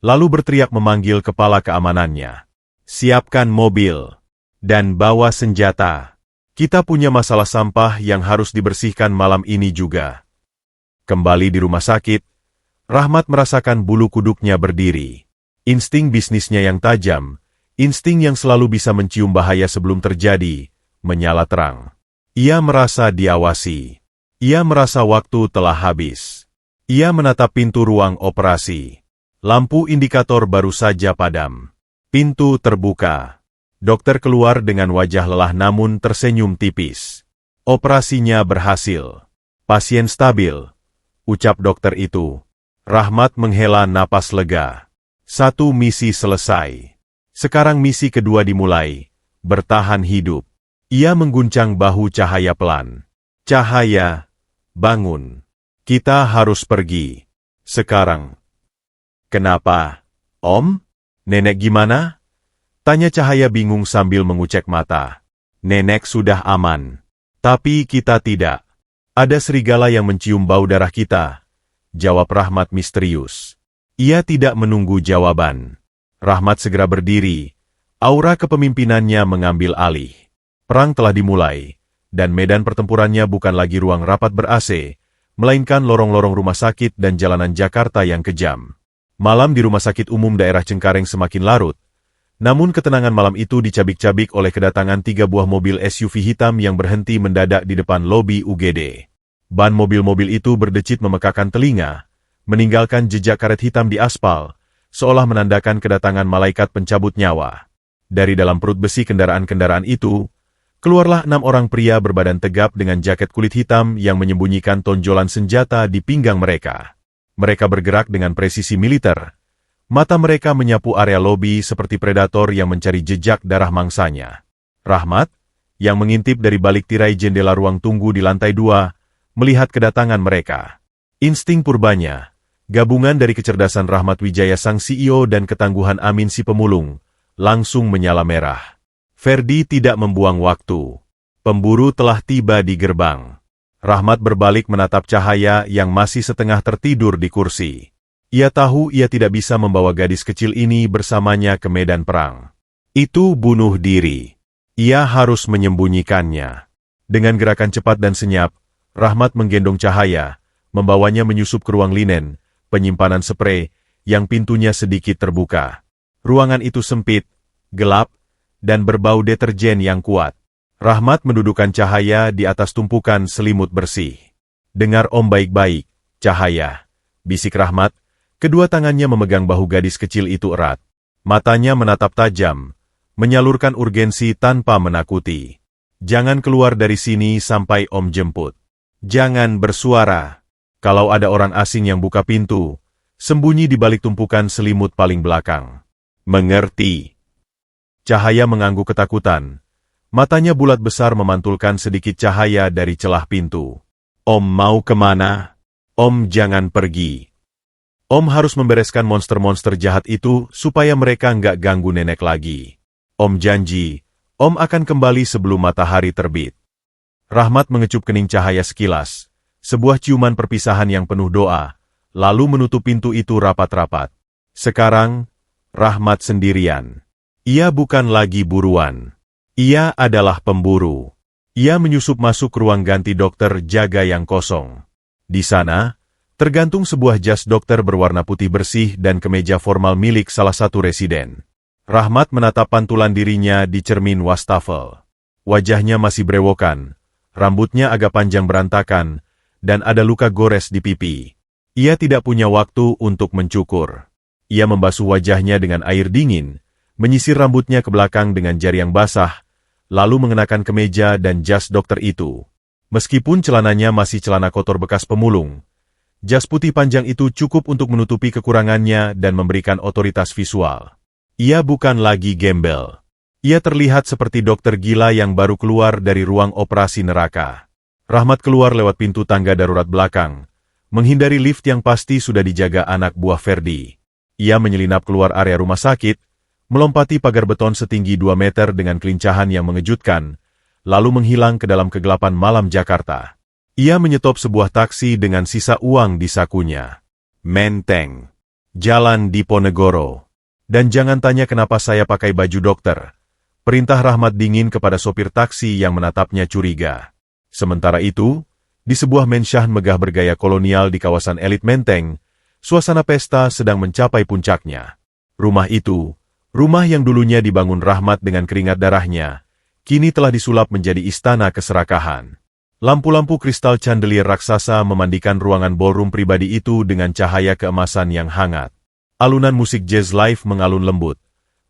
lalu berteriak memanggil kepala keamanannya. Siapkan mobil dan bawa senjata. Kita punya masalah sampah yang harus dibersihkan malam ini juga. Kembali di rumah sakit, Rahmat merasakan bulu kuduknya berdiri. Insting bisnisnya yang tajam, insting yang selalu bisa mencium bahaya sebelum terjadi, menyala terang. Ia merasa diawasi. Ia merasa waktu telah habis. Ia menatap pintu ruang operasi. Lampu indikator baru saja padam. Pintu terbuka. Dokter keluar dengan wajah lelah namun tersenyum tipis. Operasinya berhasil. Pasien stabil, ucap dokter itu. Rahmat menghela napas lega. Satu misi selesai. Sekarang misi kedua dimulai. Bertahan hidup. Ia mengguncang bahu Cahaya pelan. Cahaya, bangun. Kita harus pergi. Sekarang. Kenapa? Om? Nenek gimana? Tanya Cahaya bingung sambil mengucek mata. Nenek sudah aman. Tapi kita tidak. Ada serigala yang mencium bau darah kita. Jawab Rahmat misterius. Ia tidak menunggu jawaban. Rahmat segera berdiri. Aura kepemimpinannya mengambil alih. Perang telah dimulai, dan medan pertempurannya bukan lagi ruang rapat ber-AC, melainkan lorong-lorong rumah sakit dan jalanan Jakarta yang kejam. Malam di Rumah Sakit Umum Daerah Cengkareng semakin larut, namun ketenangan malam itu dicabik-cabik oleh kedatangan 3 buah mobil SUV hitam yang berhenti mendadak di depan lobi UGD. Ban mobil-mobil itu berdecit memekakan telinga, meninggalkan jejak karet hitam di aspal, seolah menandakan kedatangan malaikat pencabut nyawa. Dari dalam perut besi kendaraan-kendaraan itu, keluarlah 6 orang pria berbadan tegap dengan jaket kulit hitam yang menyembunyikan tonjolan senjata di pinggang mereka. Mereka bergerak dengan presisi militer. Mata mereka menyapu area lobi seperti predator yang mencari jejak darah mangsanya. Rahmat, yang mengintip dari balik tirai jendela ruang tunggu di lantai 2, melihat kedatangan mereka. Insting purbanya, gabungan dari kecerdasan Rahmat Wijaya sang CEO dan ketangguhan Amin si pemulung, langsung menyala merah. Ferdi tidak membuang waktu. Pemburu telah tiba di gerbang. Rahmat berbalik menatap Cahaya yang masih setengah tertidur di kursi. Ia tahu ia tidak bisa membawa gadis kecil ini bersamanya ke medan perang. Itu bunuh diri. Ia harus menyembunyikannya. Dengan gerakan cepat dan senyap, Rahmat menggendong Cahaya, membawanya menyusup ke ruang linen, penyimpanan sprei, yang pintunya sedikit terbuka. Ruangan itu sempit, gelap, dan berbau deterjen yang kuat. Rahmat mendudukkan Cahaya di atas tumpukan selimut bersih. Dengar Om baik-baik, Cahaya, bisik Rahmat. Kedua tangannya memegang bahu gadis kecil itu erat. Matanya menatap tajam, menyalurkan urgensi tanpa menakuti. Jangan keluar dari sini sampai Om jemput. Jangan bersuara. Kalau ada orang asing yang buka pintu, sembunyi di balik tumpukan selimut paling belakang. Mengerti? Cahaya mengangguk ketakutan. Matanya bulat besar memantulkan sedikit cahaya dari celah pintu. Om mau kemana? Om jangan pergi. Om harus membereskan monster-monster jahat itu supaya mereka nggak ganggu nenek lagi. Om janji, Om akan kembali sebelum matahari terbit. Rahmat mengecup kening Cahaya sekilas, sebuah ciuman perpisahan yang penuh doa, lalu menutup pintu itu rapat-rapat. Sekarang, Rahmat sendirian. Ia bukan lagi buruan. Ia adalah pemburu. Ia menyusup masuk ke ruang ganti dokter jaga yang kosong. Di sana, tergantung sebuah jas dokter berwarna putih bersih dan kemeja formal milik salah satu residen. Rahmat menatap pantulan dirinya di cermin wastafel. Wajahnya masih brewokan, rambutnya agak panjang berantakan, dan ada luka gores di pipi. Ia tidak punya waktu untuk mencukur. Ia membasuh wajahnya dengan air dingin, menyisir rambutnya ke belakang dengan jari yang basah, lalu mengenakan kemeja dan jas dokter itu. Meskipun celananya masih celana kotor bekas pemulung, jas putih panjang itu cukup untuk menutupi kekurangannya dan memberikan otoritas visual. Ia bukan lagi gembel. Ia terlihat seperti dokter gila yang baru keluar dari ruang operasi neraka. Rahmat keluar lewat pintu tangga darurat belakang, menghindari lift yang pasti sudah dijaga anak buah Ferdi. Ia menyelinap keluar area rumah sakit, melompati pagar beton setinggi 2 meter dengan kelincahan yang mengejutkan, lalu menghilang ke dalam kegelapan malam Jakarta. Ia menyetop sebuah taksi dengan sisa uang di sakunya. Menteng. Jalan Diponegoro. Dan jangan tanya kenapa saya pakai baju dokter. Perintah Rahmat dingin kepada sopir taksi yang menatapnya curiga. Sementara itu, di sebuah mensah megah bergaya kolonial di kawasan elit Menteng, suasana pesta sedang mencapai puncaknya. Rumah itu, rumah yang dulunya dibangun Rahmat dengan keringat darahnya, kini telah disulap menjadi istana keserakahan. Lampu-lampu kristal chandelier raksasa memandikan ruangan ballroom pribadi itu dengan cahaya keemasan yang hangat. Alunan musik jazz live mengalun lembut,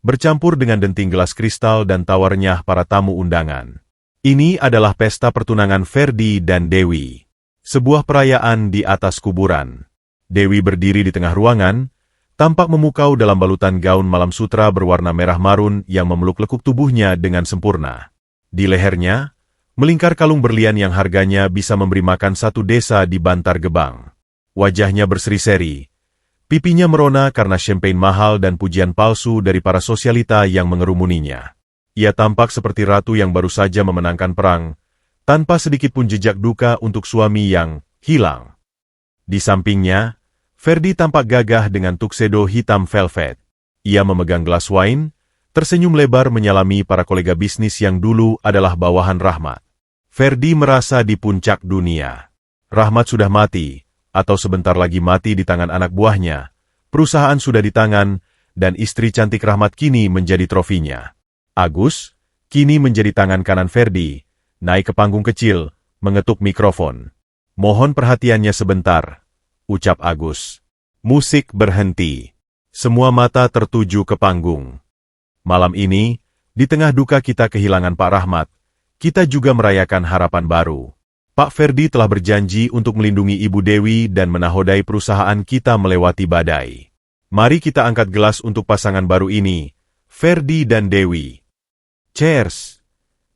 bercampur dengan denting gelas kristal dan tawarnya para tamu undangan. Ini adalah pesta pertunangan Ferdi dan Dewi. Sebuah perayaan di atas kuburan. Dewi berdiri di tengah ruangan, tampak memukau dalam balutan gaun malam sutra berwarna merah marun yang memeluk lekuk tubuhnya dengan sempurna. Di lehernya, melingkar kalung berlian yang harganya bisa memberi makan satu desa di Bantar Gebang. Wajahnya berseri-seri. Pipinya merona karena champagne mahal dan pujian palsu dari para sosialita yang mengerumuninya. Ia tampak seperti ratu yang baru saja memenangkan perang, tanpa sedikit pun jejak duka untuk suami yang hilang. Di sampingnya, Ferdi tampak gagah dengan tuxedo hitam velvet. Ia memegang gelas wine, tersenyum lebar menyalami para kolega bisnis yang dulu adalah bawahan Rahmat. Ferdi merasa di puncak dunia. Rahmat sudah mati, atau sebentar lagi mati di tangan anak buahnya. Perusahaan sudah di tangan, dan istri cantik Rahmat kini menjadi trofinya. Agus, kini menjadi tangan kanan Ferdi, naik ke panggung kecil, mengetuk mikrofon. Mohon perhatiannya sebentar, ucap Agus. Musik berhenti. Semua mata tertuju ke panggung. Malam ini, di tengah duka kita kehilangan Pak Rahmat, kita juga merayakan harapan baru. Pak Ferdi telah berjanji untuk melindungi Ibu Dewi dan menahodai perusahaan kita melewati badai. Mari kita angkat gelas untuk pasangan baru ini, Ferdi dan Dewi. Cheers!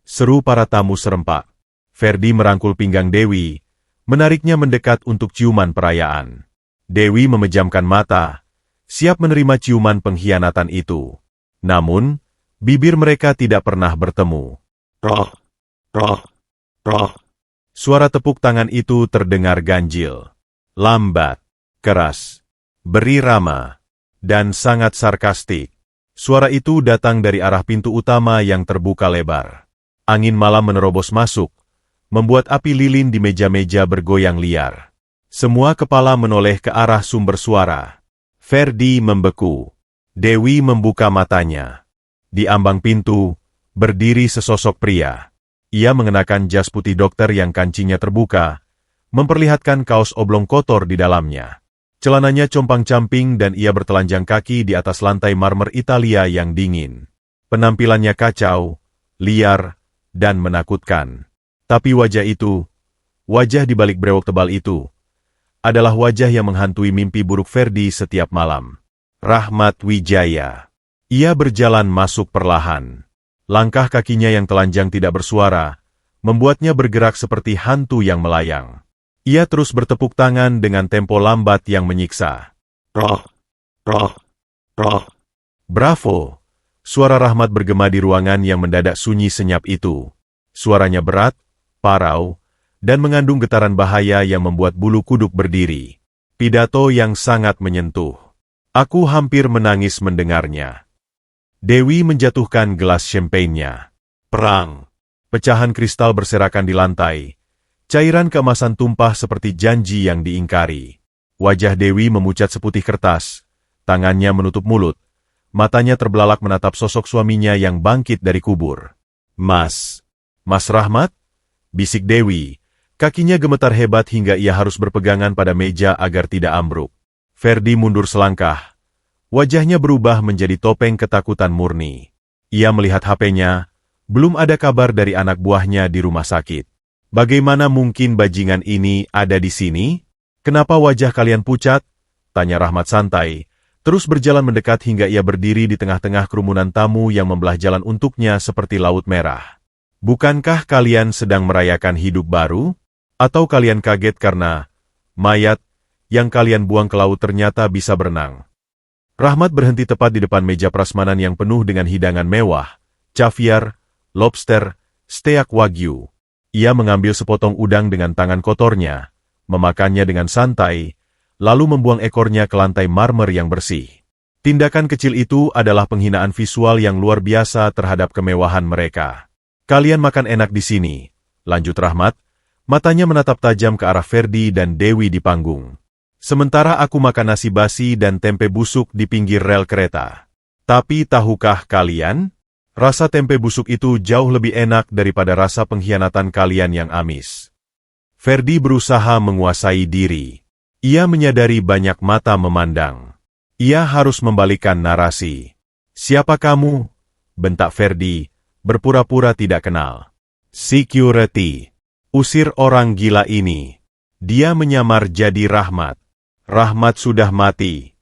Seru para tamu serempak. Ferdi merangkul pinggang Dewi, menariknya mendekat untuk ciuman perayaan. Dewi memejamkan mata, siap menerima ciuman pengkhianatan itu. Namun, bibir mereka tidak pernah bertemu. Roh, roh, roh. Suara tepuk tangan itu terdengar ganjil, lambat, keras, berirama, dan sangat sarkastik. Suara itu datang dari arah pintu utama yang terbuka lebar. Angin malam menerobos masuk, membuat api lilin di meja-meja bergoyang liar. Semua kepala menoleh ke arah sumber suara. Ferdi membeku. Dewi membuka matanya. Di ambang pintu, berdiri sesosok pria. Ia mengenakan jas putih dokter yang kancingnya terbuka, memperlihatkan kaos oblong kotor di dalamnya. Celananya compang-camping dan ia bertelanjang kaki di atas lantai marmer Italia yang dingin. Penampilannya kacau, liar, dan menakutkan. Tapi wajah itu, wajah di balik brewok tebal itu, adalah wajah yang menghantui mimpi buruk Ferdi setiap malam. Rahmat Wijaya. Ia berjalan masuk perlahan. Langkah kakinya yang telanjang tidak bersuara, membuatnya bergerak seperti hantu yang melayang. Ia terus bertepuk tangan dengan tempo lambat yang menyiksa. Roh, roh, roh. Bravo! Suara Rahmat bergema di ruangan yang mendadak sunyi senyap itu. Suaranya berat, parau, dan mengandung getaran bahaya yang membuat bulu kuduk berdiri. Pidato yang sangat menyentuh. Aku hampir menangis mendengarnya. Dewi menjatuhkan gelas champagne-nya. Perang. Pecahan kristal berserakan di lantai. Cairan keemasan tumpah seperti janji yang diingkari. Wajah Dewi memucat seputih kertas. Tangannya menutup mulut. Matanya terbelalak menatap sosok suaminya yang bangkit dari kubur. Mas Rahmat? Bisik Dewi. Kakinya gemetar hebat hingga ia harus berpegangan pada meja agar tidak ambruk. Ferdi mundur selangkah. Wajahnya berubah menjadi topeng ketakutan murni. Ia melihat HP-nya, belum ada kabar dari anak buahnya di rumah sakit. Bagaimana mungkin bajingan ini ada di sini? Kenapa wajah kalian pucat? Tanya Rahmat santai, terus berjalan mendekat hingga ia berdiri di tengah-tengah kerumunan tamu yang membelah jalan untuknya seperti laut merah. Bukankah kalian sedang merayakan hidup baru? Atau kalian kaget karena mayat yang kalian buang ke laut ternyata bisa berenang? Rahmat berhenti tepat di depan meja prasmanan yang penuh dengan hidangan mewah, caviar, lobster, steak wagyu. Ia mengambil sepotong udang dengan tangan kotornya, memakannya dengan santai, lalu membuang ekornya ke lantai marmer yang bersih. Tindakan kecil itu adalah penghinaan visual yang luar biasa terhadap kemewahan mereka. Kalian makan enak di sini, lanjut Rahmat, matanya menatap tajam ke arah Ferdi dan Dewi di panggung. Sementara aku makan nasi basi dan tempe busuk di pinggir rel kereta. Tapi tahukah kalian? Rasa tempe busuk itu jauh lebih enak daripada rasa pengkhianatan kalian yang amis. Ferdi berusaha menguasai diri. Ia menyadari banyak mata memandang. Ia harus membalikkan narasi. Siapa kamu? Bentak Ferdi, berpura-pura tidak kenal. Security. Usir orang gila ini. Dia menyamar jadi Rahmat. Rahmat sudah mati.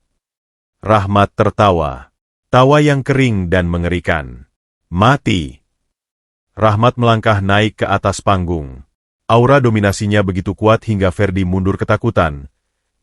Rahmat tertawa. Tawa yang kering dan mengerikan. Mati. Rahmat melangkah naik ke atas panggung. Aura dominasinya begitu kuat hingga Ferdi mundur ketakutan.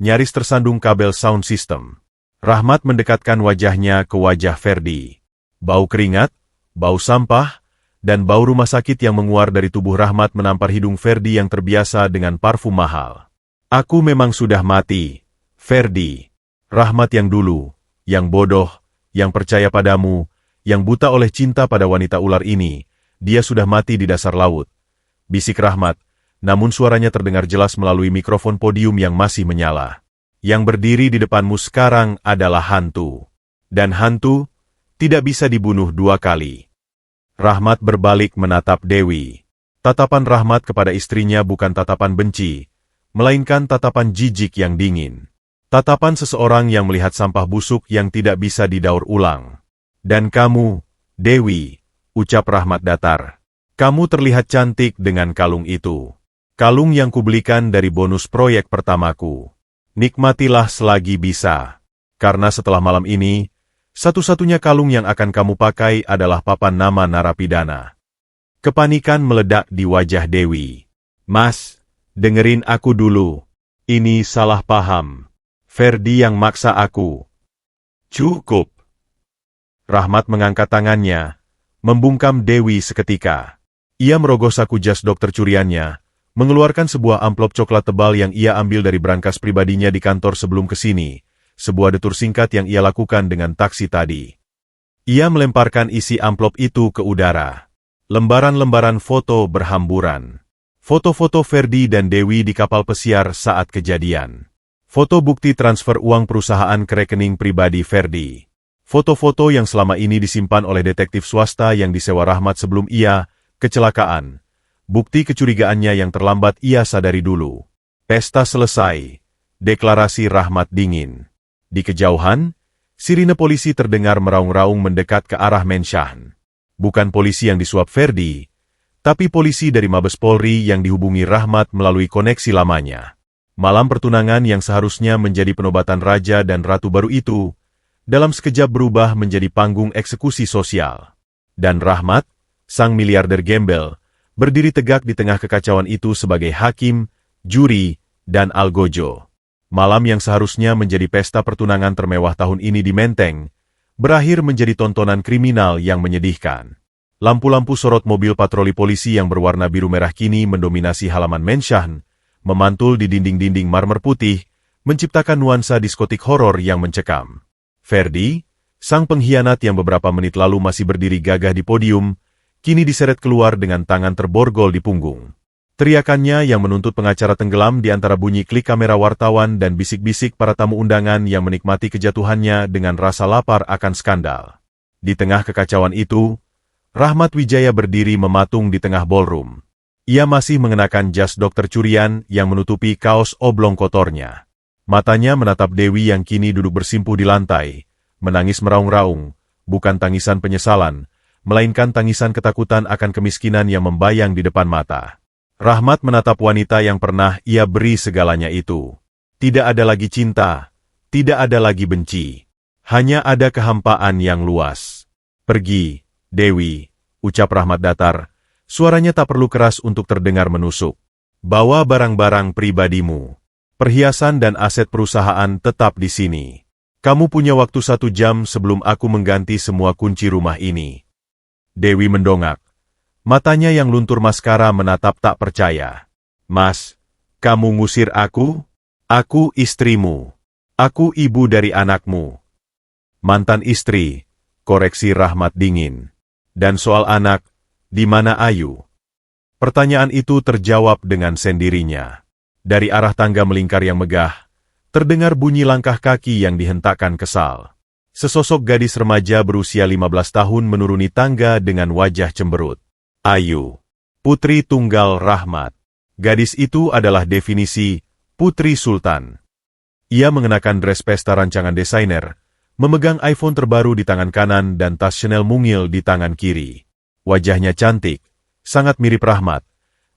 Nyaris tersandung kabel sound system. Rahmat mendekatkan wajahnya ke wajah Ferdi. Bau keringat, bau sampah, dan bau rumah sakit yang menguar dari tubuh Rahmat menampar hidung Ferdi yang terbiasa dengan parfum mahal. Aku memang sudah mati, Ferdi. Rahmat yang dulu, yang bodoh, yang percaya padamu, yang buta oleh cinta pada wanita ular ini, dia sudah mati di dasar laut. Bisik Rahmat, namun suaranya terdengar jelas melalui mikrofon podium yang masih menyala. Yang berdiri di depanmu sekarang adalah hantu. Dan hantu tidak bisa dibunuh dua kali. Rahmat berbalik menatap Dewi. Tatapan Rahmat kepada istrinya bukan tatapan benci, melainkan tatapan jijik yang dingin. Tatapan seseorang yang melihat sampah busuk yang tidak bisa didaur ulang. Dan kamu, Dewi, ucap Rahmat datar. Kamu terlihat cantik dengan kalung itu. Kalung yang kubelikan dari bonus proyek pertamaku. Nikmatilah selagi bisa. Karena setelah malam ini, satu-satunya kalung yang akan kamu pakai adalah papan nama narapidana. Kepanikan meledak di wajah Dewi. Mas, dengerin aku dulu. Ini salah paham. Ferdi yang maksa aku. Cukup. Rahmat mengangkat tangannya, membungkam Dewi seketika. Ia merogoh saku jas dokter curiannya, mengeluarkan sebuah amplop coklat tebal yang ia ambil dari brankas pribadinya di kantor sebelum ke sini, sebuah detur singkat yang ia lakukan dengan taksi tadi. Ia melemparkan isi amplop itu ke udara. Lembaran-lembaran foto berhamburan. Foto-foto Ferdi dan Dewi di kapal pesiar saat kejadian. Foto bukti transfer uang perusahaan ke rekening pribadi Ferdi. Foto-foto yang selama ini disimpan oleh detektif swasta yang disewa Rahmat sebelum ia kecelakaan. Bukti kecurigaannya yang terlambat ia sadari dulu. Pesta selesai. Deklarasi Rahmat dingin. Di kejauhan, sirine polisi terdengar meraung-raung mendekat ke arah Menshan. Bukan polisi yang disuap Ferdi, tapi polisi dari Mabes Polri yang dihubungi Rahmat melalui koneksi lamanya. Malam pertunangan yang seharusnya menjadi penobatan raja dan ratu baru itu, dalam sekejap berubah menjadi panggung eksekusi sosial. Dan Rahmat, sang miliarder gembel, berdiri tegak di tengah kekacauan itu sebagai hakim, juri, dan algojo. Malam yang seharusnya menjadi pesta pertunangan termewah tahun ini di Menteng, berakhir menjadi tontonan kriminal yang menyedihkan. Lampu-lampu sorot mobil patroli polisi yang berwarna biru merah kini mendominasi halaman Menshan, memantul di dinding-dinding marmer putih, menciptakan nuansa diskotik horor yang mencekam. Ferdi, sang pengkhianat yang beberapa menit lalu masih berdiri gagah di podium, kini diseret keluar dengan tangan terborgol di punggung. Teriakannya yang menuntut pengacara tenggelam di antara bunyi klik kamera wartawan dan bisik-bisik para tamu undangan yang menikmati kejatuhannya dengan rasa lapar akan skandal. Di tengah kekacauan itu, Rahmat Wijaya berdiri mematung di tengah ballroom. Ia masih mengenakan jas dokter curian yang menutupi kaos oblong kotornya. Matanya menatap Dewi yang kini duduk bersimpuh di lantai, menangis meraung-raung, bukan tangisan penyesalan, melainkan tangisan ketakutan akan kemiskinan yang membayang di depan mata. Rahmat menatap wanita yang pernah ia beri segalanya itu. Tidak ada lagi cinta, tidak ada lagi benci. Hanya ada kehampaan yang luas. Pergi, Dewi, ucap Rahmat datar. Suaranya tak perlu keras untuk terdengar menusuk. Bawa barang-barang pribadimu. Perhiasan dan aset perusahaan tetap di sini. Kamu punya waktu 1 jam sebelum aku mengganti semua kunci rumah ini. Dewi mendongak. Matanya yang luntur maskara menatap tak percaya. Mas, kamu ngusir aku? Aku istrimu. Aku ibu dari anakmu. Mantan istri, koreksi Rahmat dingin. Dan soal anak, di mana Ayu? Pertanyaan itu terjawab dengan sendirinya. Dari arah tangga melingkar yang megah, terdengar bunyi langkah kaki yang dihentakkan kesal. Sesosok gadis remaja berusia 15 tahun menuruni tangga dengan wajah cemberut. Ayu, putri tunggal Rahmat. Gadis itu adalah definisi Putri Sultan. Ia mengenakan dress pesta rancangan desainer, memegang iPhone terbaru di tangan kanan dan tas Chanel mungil di tangan kiri. Wajahnya cantik, sangat mirip Rahmat,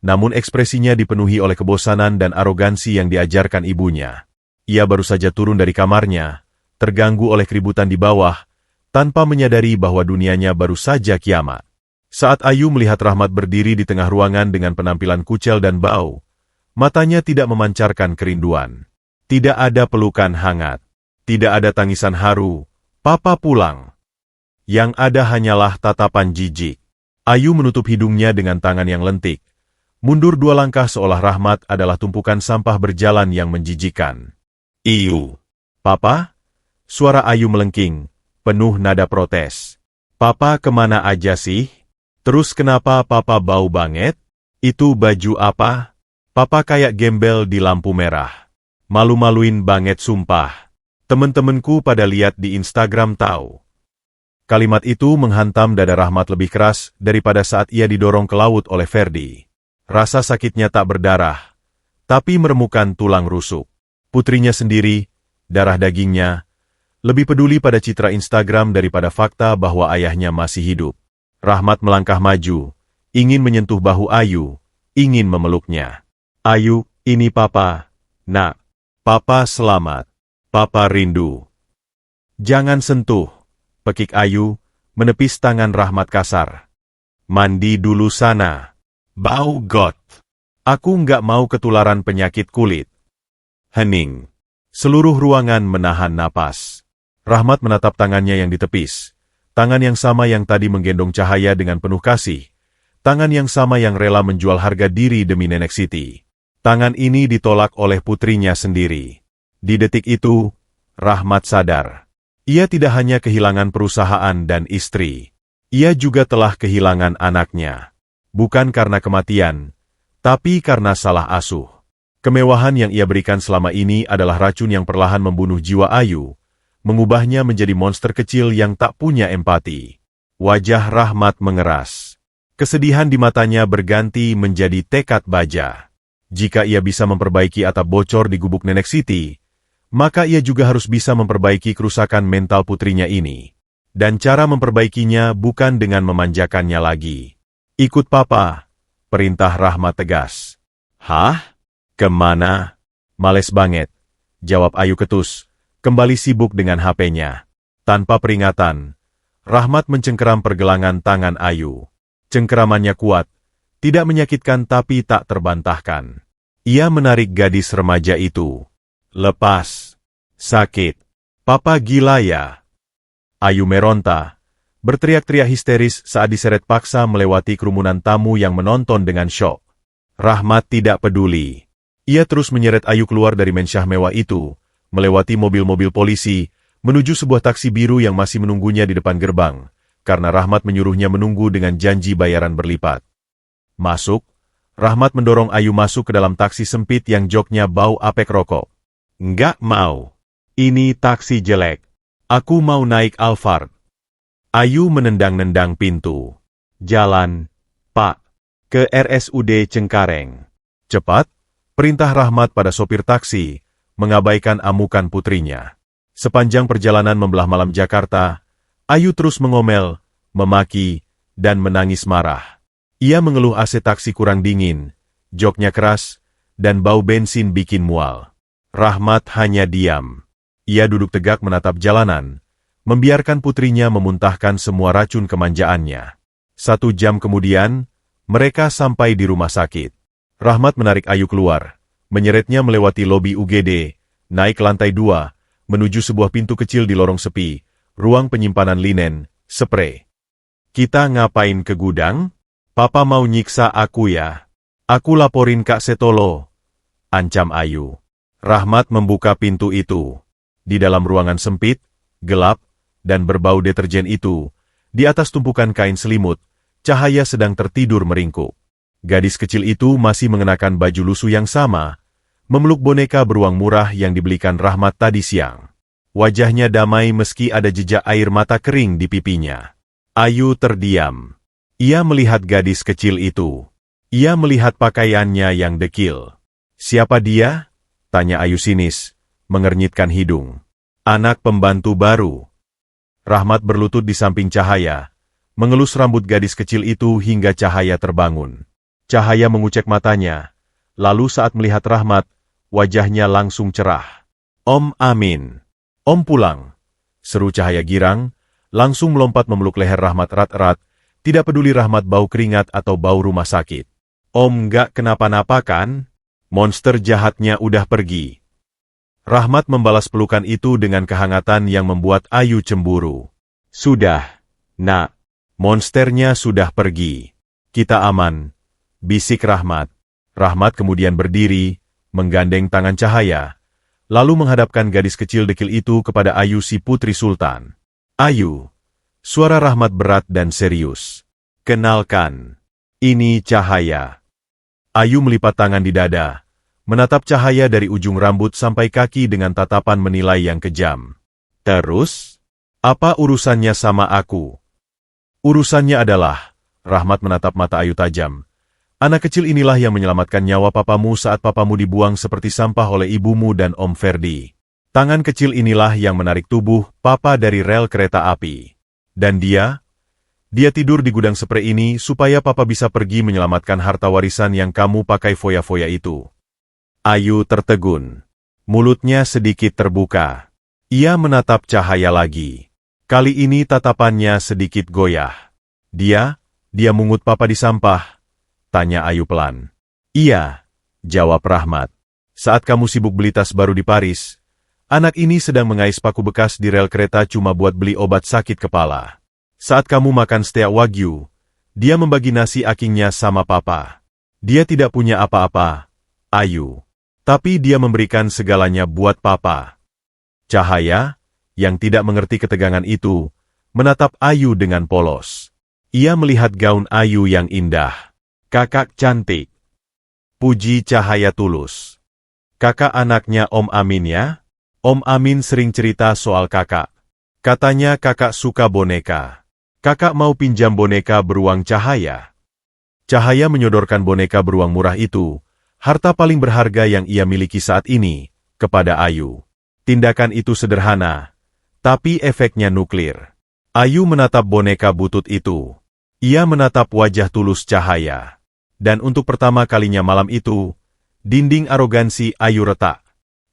namun ekspresinya dipenuhi oleh kebosanan dan arogansi yang diajarkan ibunya. Ia baru saja turun dari kamarnya, terganggu oleh keributan di bawah, tanpa menyadari bahwa dunianya baru saja kiamat. Saat Ayu melihat Rahmat berdiri di tengah ruangan dengan penampilan kucel dan bau, matanya tidak memancarkan kerinduan. Tidak ada pelukan hangat. Tidak ada tangisan haru. Papa pulang. Yang ada hanyalah tatapan jijik. Ayu menutup hidungnya dengan tangan yang lentik. Mundur 2 langkah seolah Rahmat adalah tumpukan sampah berjalan yang menjijikan. Iyu. Papa? Suara Ayu melengking, penuh nada protes. Papa kemana aja sih? Terus kenapa Papa bau banget? Itu baju apa? Papa kayak gembel di lampu merah. Malu-maluin banget sumpah. Temen-temenku pada lihat di Instagram tahu. Kalimat itu menghantam dada Rahmat lebih keras daripada saat ia didorong ke laut oleh Ferdi. Rasa sakitnya tak berdarah, tapi meremukan tulang rusuk. Putrinya sendiri, darah dagingnya, lebih peduli pada citra Instagram daripada fakta bahwa ayahnya masih hidup. Rahmat melangkah maju, ingin menyentuh bahu Ayu, ingin memeluknya. Ayu, ini Papa. Nak, Papa selamat. Papa rindu. Jangan sentuh, pekik Ayu, menepis tangan Rahmat kasar. Mandi dulu sana. Bau got. Aku nggak mau ketularan penyakit kulit. Hening. Seluruh ruangan menahan napas. Rahmat menatap tangannya yang ditepis. Tangan yang sama yang tadi menggendong Cahaya dengan penuh kasih. Tangan yang sama yang rela menjual harga diri demi Nenek Siti. Tangan ini ditolak oleh putrinya sendiri. Di detik itu, Rahmat sadar. Ia tidak hanya kehilangan perusahaan dan istri. Ia juga telah kehilangan anaknya. Bukan karena kematian, tapi karena salah asuh. Kemewahan yang ia berikan selama ini adalah racun yang perlahan membunuh jiwa Ayu, mengubahnya menjadi monster kecil yang tak punya empati. Wajah Rahmat mengeras. Kesedihan di matanya berganti menjadi tekad baja. Jika ia bisa memperbaiki atap bocor di gubuk Nenek Siti, maka ia juga harus bisa memperbaiki kerusakan mental putrinya ini. Dan cara memperbaikinya bukan dengan memanjakannya lagi. Ikut Papa, perintah Rahmat tegas. Hah? Kemana? Males banget, jawab Ayu ketus, kembali sibuk dengan HP-nya. Tanpa peringatan, Rahmat mencengkeram pergelangan tangan Ayu. Cengkeramannya kuat, tidak menyakitkan tapi tak terbantahkan. Ia menarik gadis remaja itu. Lepas. Sakit. Papa gila ya. Ayu meronta, berteriak-teriak histeris saat diseret paksa melewati kerumunan tamu yang menonton dengan syok. Rahmat tidak peduli. Ia terus menyeret Ayu keluar dari mensyah mewah itu, melewati mobil-mobil polisi, menuju sebuah taksi biru yang masih menunggunya di depan gerbang, karena Rahmat menyuruhnya menunggu dengan janji bayaran berlipat. Masuk, Rahmat mendorong Ayu masuk ke dalam taksi sempit yang joknya bau apek rokok. Nggak mau. Ini taksi jelek. Aku mau naik Alphard. Ayu menendang-nendang pintu. Jalan, Pak. Ke RSUD Cengkareng. Cepat, perintah Rahmat pada sopir taksi, mengabaikan amukan putrinya. Sepanjang perjalanan membelah malam Jakarta, Ayu terus mengomel, memaki, dan menangis marah. Ia mengeluh AC taksi kurang dingin, joknya keras, dan bau bensin bikin mual. Rahmat hanya diam. Ia duduk tegak menatap jalanan, membiarkan putrinya memuntahkan semua racun kemanjaannya. 1 jam kemudian, mereka sampai di rumah sakit. Rahmat menarik Ayu keluar, menyeretnya melewati lobi UGD, naik ke lantai 2, menuju sebuah pintu kecil di lorong sepi, ruang penyimpanan linen, spray. Kita ngapain ke gudang? Papa mau nyiksa aku ya. Aku laporin Kak Setolo, ancam Ayu. Rahmat membuka pintu itu. Di dalam ruangan sempit, gelap, dan berbau deterjen itu, di atas tumpukan kain selimut, Cahaya sedang tertidur meringkuk. Gadis kecil itu masih mengenakan baju lusuh yang sama, memeluk boneka beruang murah yang dibelikan Rahmat tadi siang. Wajahnya damai meski ada jejak air mata kering di pipinya. Ayu terdiam. Ia melihat gadis kecil itu. Ia melihat pakaiannya yang dekil. "Siapa dia?" tanya Ayu sinis, mengernyitkan hidung. "Anak pembantu baru." Rahmat berlutut di samping Cahaya, mengelus rambut gadis kecil itu hingga Cahaya terbangun. Cahaya mengucek matanya, lalu saat melihat Rahmat, wajahnya langsung cerah. "Om Amin. Om pulang," seru Cahaya girang, langsung melompat memeluk leher Rahmat erat-erat, tidak peduli Rahmat bau keringat atau bau rumah sakit. "Om nggak kenapa-napa kan? Monster jahatnya udah pergi." Rahmat membalas pelukan itu dengan kehangatan yang membuat Ayu cemburu. "Sudah, nak. Monsternya sudah pergi. Kita aman," bisik Rahmat. Rahmat kemudian berdiri, menggandeng tangan Cahaya, lalu menghadapkan gadis kecil dekil itu kepada Ayu si putri sultan. "Ayu," suara Rahmat berat dan serius. "Kenalkan, ini Cahaya." Ayu melipat tangan di dada, menatap Cahaya dari ujung rambut sampai kaki dengan tatapan menilai yang kejam. "Terus, apa urusannya sama aku?" "Urusannya adalah," Rahmat menatap mata Ayu tajam, "anak kecil inilah yang menyelamatkan nyawa papamu saat papamu dibuang seperti sampah oleh ibumu dan Om Ferdi. Tangan kecil inilah yang menarik tubuh papa dari rel kereta api. Dan dia tidur di gudang sprei ini supaya papa bisa pergi menyelamatkan harta warisan yang kamu pakai foya-foya itu." Ayu tertegun. Mulutnya sedikit terbuka. Ia menatap Cahaya lagi. Kali ini tatapannya sedikit goyah. Dia mungut papa di sampah?" tanya Ayu pelan. "Iya," jawab Rahmat. "Saat kamu sibuk beli tas baru di Paris, anak ini sedang mengais paku bekas di rel kereta cuma buat beli obat sakit kepala. Saat kamu makan steak wagyu, dia membagi nasi akingnya sama papa. Dia tidak punya apa-apa, Ayu. Tapi dia memberikan segalanya buat papa." Cahaya, yang tidak mengerti ketegangan itu, menatap Ayu dengan polos. Ia melihat gaun Ayu yang indah. "Kakak cantik," puji Cahaya tulus. "Kakak anaknya Om Amin ya? Om Amin sering cerita soal kakak. Katanya kakak suka boneka. Kakak mau pinjam boneka beruang Cahaya?" Cahaya menyodorkan boneka beruang murah itu, harta paling berharga yang ia miliki saat ini, kepada Ayu. Tindakan itu sederhana, tapi efeknya nuklir. Ayu menatap boneka butut itu. Ia menatap wajah tulus Cahaya. Dan untuk pertama kalinya malam itu, dinding arogansi Ayu retak.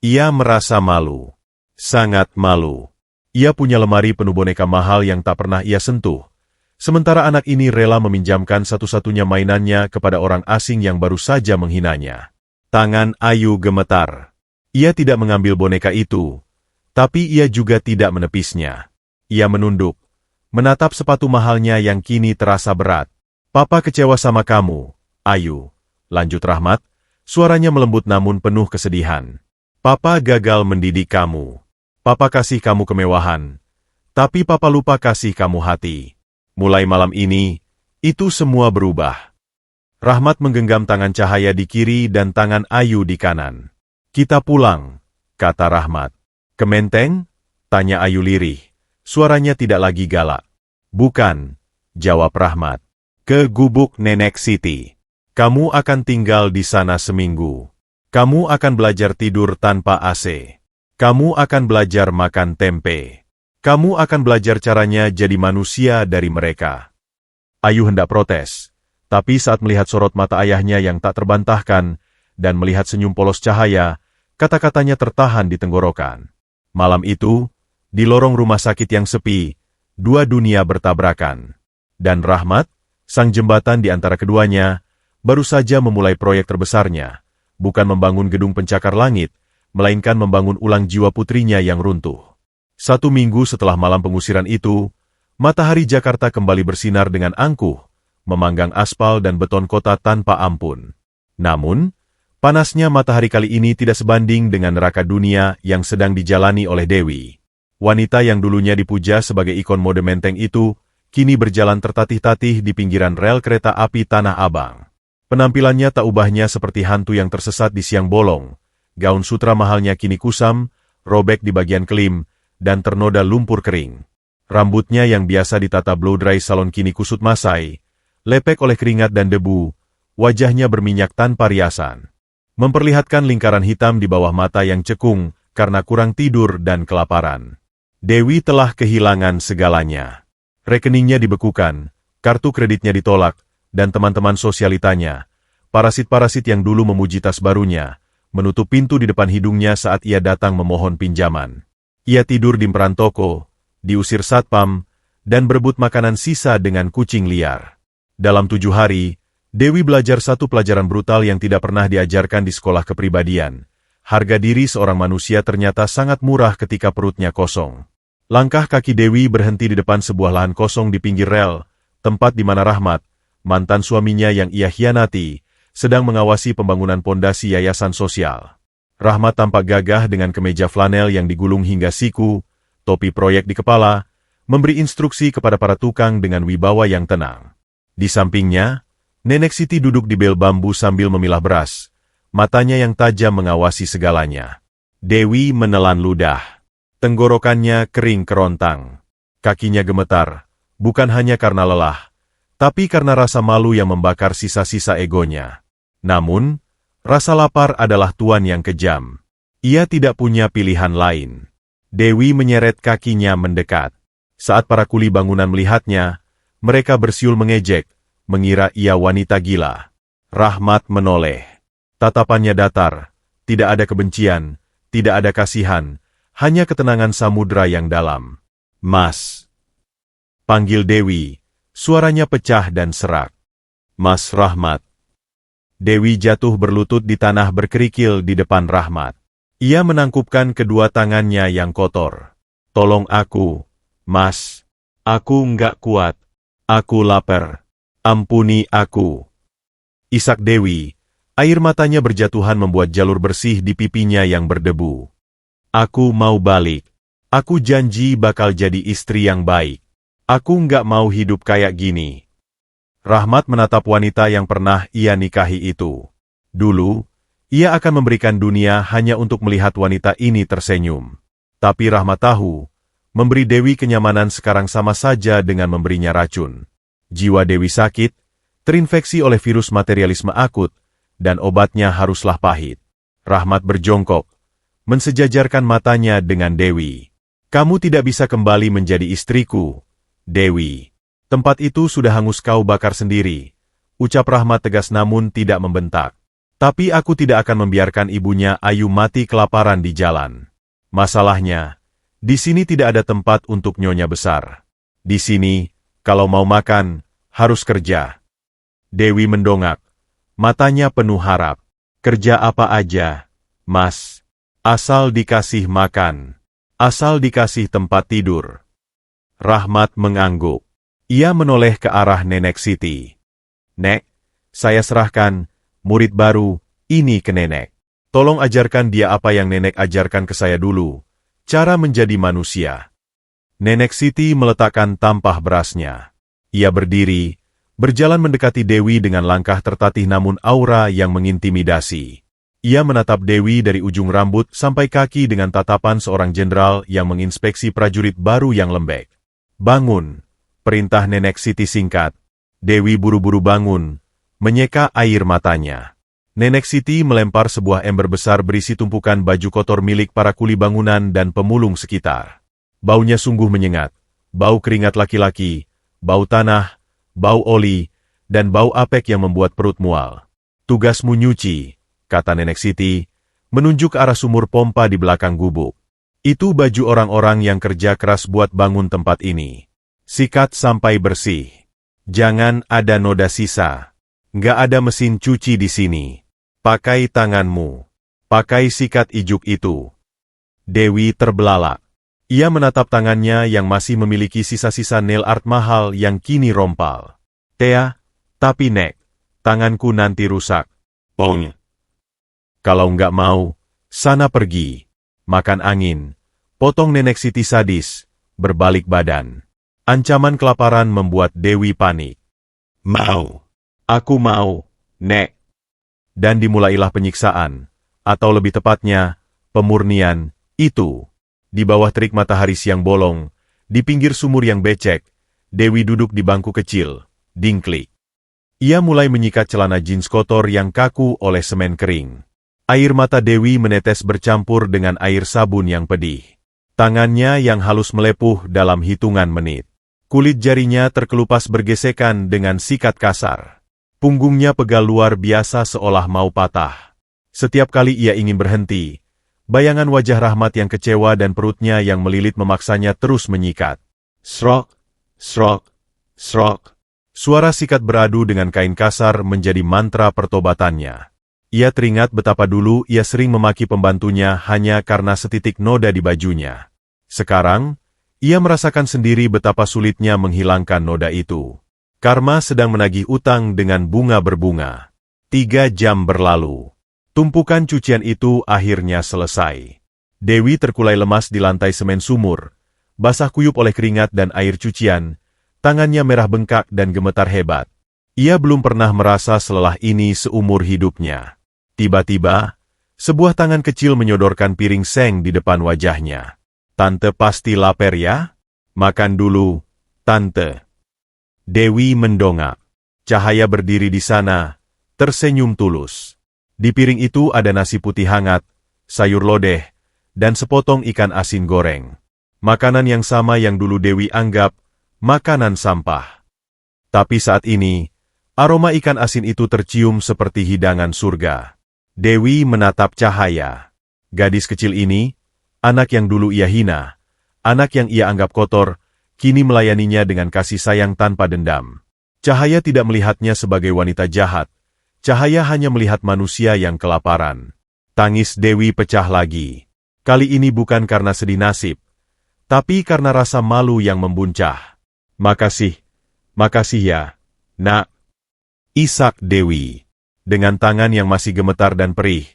Ia merasa malu. Sangat malu. Ia punya lemari penuh boneka mahal yang tak pernah ia sentuh. Sementara anak ini rela meminjamkan satu-satunya mainannya kepada orang asing yang baru saja menghinanya. Tangan Ayu gemetar. Ia tidak mengambil boneka itu, tapi ia juga tidak menepisnya. Ia menunduk, menatap sepatu mahalnya yang kini terasa berat. "Papa kecewa sama kamu, Ayu," lanjut Rahmat, suaranya melembut namun penuh kesedihan. "Papa gagal mendidik kamu. Papa kasih kamu kemewahan, tapi papa lupa kasih kamu hati. Mulai malam ini, itu semua berubah." Rahmat menggenggam tangan Cahaya di kiri dan tangan Ayu di kanan. "Kita pulang," kata Rahmat. "Ke Menteng?" tanya Ayu lirih. Suaranya tidak lagi galak. "Bukan," jawab Rahmat. "Ke Gubuk Nenek Siti. Kamu akan tinggal di sana seminggu. Kamu akan belajar tidur tanpa AC. Kamu akan belajar makan tempe. Kamu akan belajar caranya jadi manusia dari mereka." Ayu hendak protes, tapi saat melihat sorot mata ayahnya yang tak terbantahkan, dan melihat senyum polos Cahaya, kata-katanya tertahan di tenggorokan. Malam itu, di lorong rumah sakit yang sepi, dua dunia bertabrakan. Dan Rahmat, sang jembatan di antara keduanya, baru saja memulai proyek terbesarnya, bukan membangun gedung pencakar langit, melainkan membangun ulang jiwa putrinya yang runtuh. 1 minggu setelah malam pengusiran itu, matahari Jakarta kembali bersinar dengan angkuh, memanggang aspal dan beton kota tanpa ampun. Namun, Panasnya matahari kali ini tidak sebanding dengan neraka dunia yang sedang dijalani oleh Dewi. Wanita yang dulunya dipuja sebagai ikon mode menteng itu, kini berjalan tertatih-tatih di pinggiran rel kereta api Tanah Abang. Penampilannya tak ubahnya seperti hantu yang tersesat di siang bolong. Gaun sutra mahalnya kini kusam, robek di bagian kelim, dan ternoda lumpur kering. Rambutnya yang biasa ditata blow-dry salon kini kusut masai, lepek oleh keringat dan debu, wajahnya berminyak tanpa riasan. Memperlihatkan lingkaran hitam di bawah mata yang cekung karena kurang tidur dan kelaparan. Dewi telah kehilangan segalanya. Rekeningnya dibekukan, kartu kreditnya ditolak, dan teman-teman sosialitanya, parasit-parasit yang dulu memuji tas barunya, menutup pintu di depan hidungnya saat ia datang memohon pinjaman. Ia tidur di emperan toko, diusir satpam, dan berebut makanan sisa dengan kucing liar. Dalam 7 hari, Dewi belajar satu pelajaran brutal yang tidak pernah diajarkan di sekolah kepribadian. Harga diri seorang manusia ternyata sangat murah ketika perutnya kosong. Langkah kaki Dewi berhenti di depan sebuah lahan kosong di pinggir rel, tempat di mana Rahmat, mantan suaminya yang ia hianati, sedang mengawasi pembangunan pondasi yayasan sosial. Rahmat tampak gagah dengan kemeja flanel yang digulung hingga siku, topi proyek di kepala, memberi instruksi kepada para tukang dengan wibawa yang tenang. Di sampingnya, Nenek Siti duduk di bel bambu sambil memilah beras, matanya yang tajam mengawasi segalanya. Dewi menelan ludah. Tenggorokannya kering kerontang. Kakinya gemetar, bukan hanya karena lelah, tapi karena rasa malu yang membakar sisa-sisa egonya. Namun, rasa lapar adalah tuan yang kejam. Ia tidak punya pilihan lain. Dewi menyeret kakinya mendekat. Saat para kuli bangunan melihatnya, mereka bersiul mengejek, mengira ia wanita gila. Rahmat menoleh. Tatapannya datar, tidak ada kebencian, tidak ada kasihan, hanya ketenangan samudra yang dalam. "Mas," panggil Dewi, suaranya pecah dan serak. "Mas Rahmat." Dewi jatuh berlutut di tanah berkerikil di depan Rahmat. Ia menangkupkan kedua tangannya yang kotor. "Tolong aku, Mas. Aku nggak kuat. Aku lapar. Ampuni aku." Isak Dewi, air matanya berjatuhan membuat jalur bersih di pipinya yang berdebu. "Aku mau balik. Aku janji bakal jadi istri yang baik. Aku nggak mau hidup kayak gini." Rahmat menatap wanita yang pernah ia nikahi itu. Dulu, ia akan memberikan dunia hanya untuk melihat wanita ini tersenyum. Tapi Rahmat tahu, memberi Dewi kenyamanan sekarang sama saja dengan memberinya racun. Jiwa Dewi sakit, terinfeksi oleh virus materialisme akut, dan obatnya haruslah pahit. Rahmat berjongkok, mensejajarkan matanya dengan Dewi. "Kamu tidak bisa kembali menjadi istriku, Dewi. Tempat itu sudah hangus kau bakar sendiri," ucap Rahmat tegas namun tidak membentak. "Tapi aku tidak akan membiarkan ibunya Ayu mati kelaparan di jalan. Masalahnya, di sini tidak ada tempat untuk nyonya besar. Di sini, kalau mau makan, harus kerja." Dewi mendongak, matanya penuh harap. "Kerja apa aja, Mas? Asal dikasih makan, asal dikasih tempat tidur." Rahmat mengangguk. Ia menoleh ke arah Nenek Siti. "Nek, saya serahkan murid baru ini ke Nenek. Tolong ajarkan dia apa yang Nenek ajarkan ke saya dulu, cara menjadi manusia." Nenek Siti meletakkan tampah berasnya. Ia berdiri, berjalan mendekati Dewi dengan langkah tertatih namun aura yang mengintimidasi. Ia menatap Dewi dari ujung rambut sampai kaki dengan tatapan seorang jenderal yang menginspeksi prajurit baru yang lembek. "Bangun," perintah Nenek Siti singkat. Dewi buru-buru bangun, menyeka air matanya. Nenek Siti melempar sebuah ember besar berisi tumpukan baju kotor milik para kuli bangunan dan pemulung sekitar. Baunya sungguh menyengat, bau keringat laki-laki, bau tanah, bau oli, dan bau apek yang membuat perut mual. "Tugasmu nyuci," kata Nenek Siti, menunjuk ke arah sumur pompa di belakang gubuk. "Itu baju orang-orang yang kerja keras buat bangun tempat ini. Sikat sampai bersih. Jangan ada noda sisa. Nggak ada mesin cuci di sini. Pakai tanganmu. Pakai sikat ijuk itu." Dewi terbelalak. Ia menatap tangannya yang masih memiliki sisa-sisa nail art mahal yang kini rompal. "Tea, tapi Nek, tanganku nanti rusak." "Pong." Kalau nggak mau, sana pergi. Makan angin. Potong Nenek Siti sadis, berbalik badan. Ancaman kelaparan membuat Dewi panik. Mau. Aku mau, Nek. Dan dimulailah penyiksaan, atau lebih tepatnya, pemurnian, itu. Di bawah terik matahari siang bolong, di pinggir sumur yang becek, Dewi duduk di bangku kecil, dingklik. Ia mulai menyikat celana jeans kotor yang kaku oleh semen kering. Air mata Dewi menetes bercampur dengan air sabun yang pedih. Tangannya yang halus melepuh dalam hitungan menit. Kulit jarinya terkelupas bergesekan dengan sikat kasar. Punggungnya pegal luar biasa seolah mau patah. Setiap kali ia ingin berhenti, bayangan wajah Rahmat yang kecewa dan perutnya yang melilit memaksanya terus menyikat. Srok, srok, srok. Suara sikat beradu dengan kain kasar menjadi mantra pertobatannya. Ia teringat betapa dulu ia sering memaki pembantunya hanya karena setitik noda di bajunya. Sekarang, ia merasakan sendiri betapa sulitnya menghilangkan noda itu. Karma sedang menagih utang dengan bunga berbunga. 3 jam berlalu. Tumpukan cucian itu akhirnya selesai. Dewi terkulai lemas di lantai semen sumur, basah kuyup oleh keringat dan air cucian, tangannya merah bengkak dan gemetar hebat. Ia belum pernah merasa selelah ini seumur hidupnya. Tiba-tiba, sebuah tangan kecil menyodorkan piring seng di depan wajahnya. Tante pasti lapar ya? Makan dulu, Tante. Dewi mendongak. Cahaya berdiri di sana, tersenyum tulus. Di piring itu ada nasi putih hangat, sayur lodeh, dan sepotong ikan asin goreng. Makanan yang sama yang dulu Dewi anggap makanan sampah. Tapi saat ini, aroma ikan asin itu tercium seperti hidangan surga. Dewi menatap Cahaya. Gadis kecil ini, anak yang dulu ia hina, anak yang ia anggap kotor, kini melayaninya dengan kasih sayang tanpa dendam. Cahaya tidak melihatnya sebagai wanita jahat. Cahaya hanya melihat manusia yang kelaparan. Tangis Dewi pecah lagi. Kali ini bukan karena sedih nasib, tapi karena rasa malu yang membuncah. Makasih ya, Nak. Isak Dewi. Dengan tangan yang masih gemetar dan perih,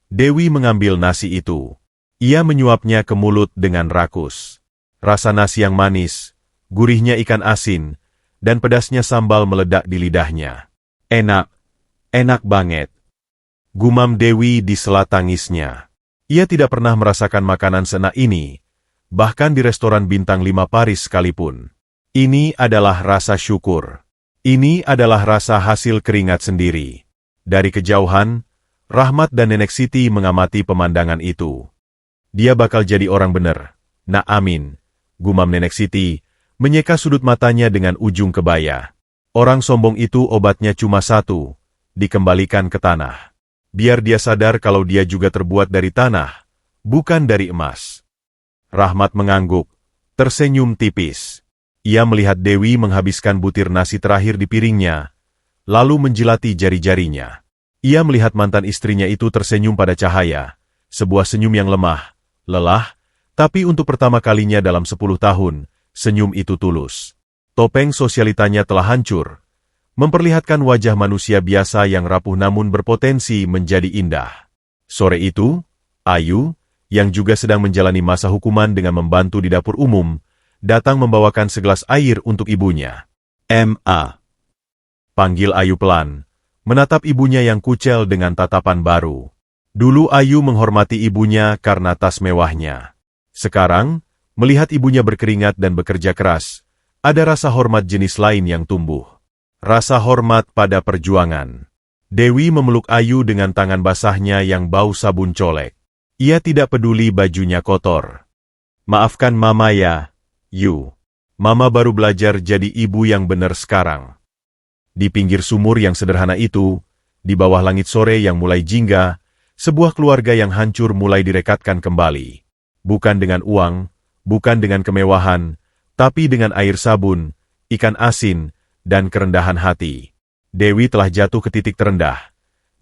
Dewi mengambil nasi itu. Ia menyuapnya ke mulut dengan rakus. Rasa nasi yang manis, gurihnya ikan asin, dan pedasnya sambal meledak di lidahnya. Enak banget. Gumam Dewi di sela tangisnya. Ia tidak pernah merasakan makanan seenak ini, bahkan di restoran bintang 5 Paris sekalipun. Ini adalah rasa syukur. Ini adalah rasa hasil keringat sendiri. Dari kejauhan, Rahmat dan Nenek Siti mengamati pemandangan itu. Dia bakal jadi orang bener. Nak amin, gumam Nenek Siti, menyeka sudut matanya dengan ujung kebaya. Orang sombong itu obatnya cuma satu, dikembalikan ke tanah. Biar dia sadar kalau dia juga terbuat dari tanah, bukan dari emas. Rahmat mengangguk, tersenyum tipis. Ia melihat Dewi menghabiskan butir nasi terakhir di piringnya, lalu menjilati jari-jarinya. Ia melihat mantan istrinya itu tersenyum pada Cahaya, sebuah senyum yang lemah, lelah, tapi untuk pertama kalinya dalam 10 tahun, senyum itu tulus. Topeng sosialitanya telah hancur, memperlihatkan wajah manusia biasa yang rapuh namun berpotensi menjadi indah. Sore itu, Ayu, yang juga sedang menjalani masa hukuman dengan membantu di dapur umum, datang membawakan segelas air untuk ibunya. Ma. Panggil Ayu pelan, menatap ibunya yang kucel dengan tatapan baru. Dulu Ayu menghormati ibunya karena tas mewahnya. Sekarang, melihat ibunya berkeringat dan bekerja keras, ada rasa hormat jenis lain yang tumbuh. Rasa hormat pada perjuangan. Dewi memeluk Ayu dengan tangan basahnya yang bau sabun colek. Ia tidak peduli bajunya kotor. Maafkan Mama ya, Yu. Mama baru belajar jadi ibu yang benar sekarang. Di pinggir sumur yang sederhana itu, di bawah langit sore yang mulai jingga, sebuah keluarga yang hancur mulai direkatkan kembali. Bukan dengan uang, bukan dengan kemewahan, tapi dengan air sabun, ikan asin, dan kerendahan hati. Dewi telah jatuh ke titik terendah.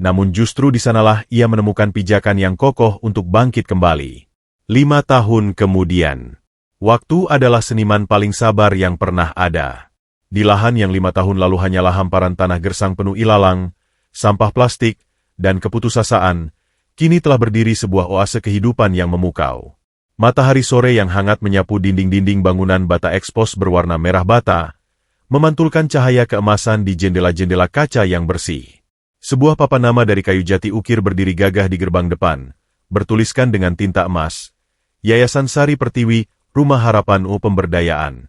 Namun justru di sanalah ia menemukan pijakan yang kokoh untuk bangkit kembali. 5 tahun kemudian. Waktu adalah seniman paling sabar yang pernah ada. Di lahan yang 5 tahun lalu hanyalah hamparan tanah gersang penuh ilalang, sampah plastik, dan keputusasaan, kini telah berdiri sebuah oase kehidupan yang memukau. Matahari sore yang hangat menyapu dinding-dinding bangunan bata ekspos berwarna merah bata, memantulkan cahaya keemasan di jendela-jendela kaca yang bersih. Sebuah papan nama dari kayu jati ukir berdiri gagah di gerbang depan, bertuliskan dengan tinta emas, Yayasan Sari Pertiwi, Rumah Harapan Pemberdayaan.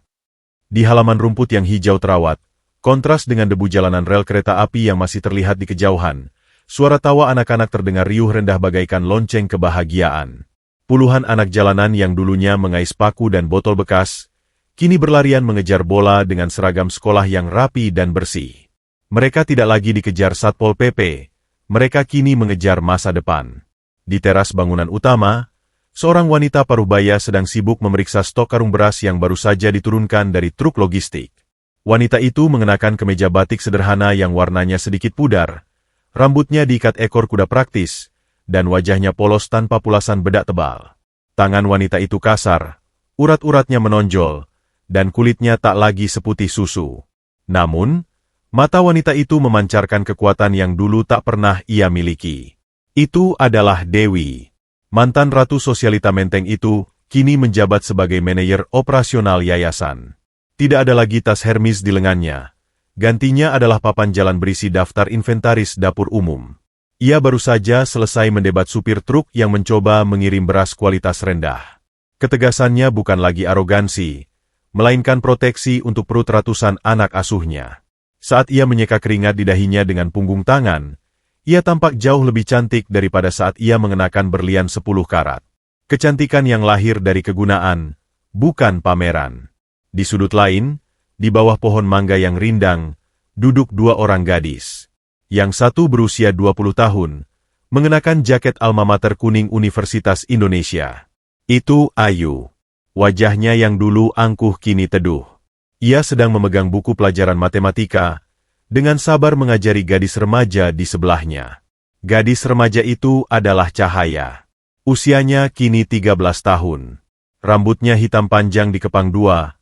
Di halaman rumput yang hijau terawat, kontras dengan debu jalanan rel kereta api yang masih terlihat di kejauhan, suara tawa anak-anak terdengar riuh rendah bagaikan lonceng kebahagiaan. Puluhan anak jalanan yang dulunya mengais paku dan botol bekas, kini berlarian mengejar bola dengan seragam sekolah yang rapi dan bersih. Mereka tidak lagi dikejar Satpol PP, mereka kini mengejar masa depan. Di teras bangunan utama, seorang wanita paruh baya sedang sibuk memeriksa stok karung beras yang baru saja diturunkan dari truk logistik. Wanita itu mengenakan kemeja batik sederhana yang warnanya sedikit pudar, rambutnya diikat ekor kuda praktis, dan wajahnya polos tanpa pulasan bedak tebal. Tangan wanita itu kasar, urat-uratnya menonjol, dan kulitnya tak lagi seputih susu. Namun, mata wanita itu memancarkan kekuatan yang dulu tak pernah ia miliki. Itu adalah Dewi. Mantan Ratu Sosialita Menteng itu, kini menjabat sebagai manajer operasional yayasan. Tidak ada lagi tas Hermes di lengannya. Gantinya adalah papan jalan berisi daftar inventaris dapur umum. Ia baru saja selesai mendebat supir truk yang mencoba mengirim beras kualitas rendah. Ketegasannya bukan lagi arogansi, melainkan proteksi untuk perut ratusan anak asuhnya. Saat ia menyeka keringat di dahinya dengan punggung tangan, ia tampak jauh lebih cantik daripada saat ia mengenakan berlian 10 karat. Kecantikan yang lahir dari kegunaan, bukan pameran. Di sudut lain, di bawah pohon mangga yang rindang, duduk dua orang gadis. Yang satu berusia 20 tahun, mengenakan jaket alma mater kuning Universitas Indonesia. Itu Ayu. Wajahnya yang dulu angkuh kini teduh. Ia sedang memegang buku pelajaran matematika, dengan sabar mengajari gadis remaja di sebelahnya. Gadis remaja itu adalah Cahaya. Usianya kini 13 tahun. Rambutnya hitam panjang dikepang dua,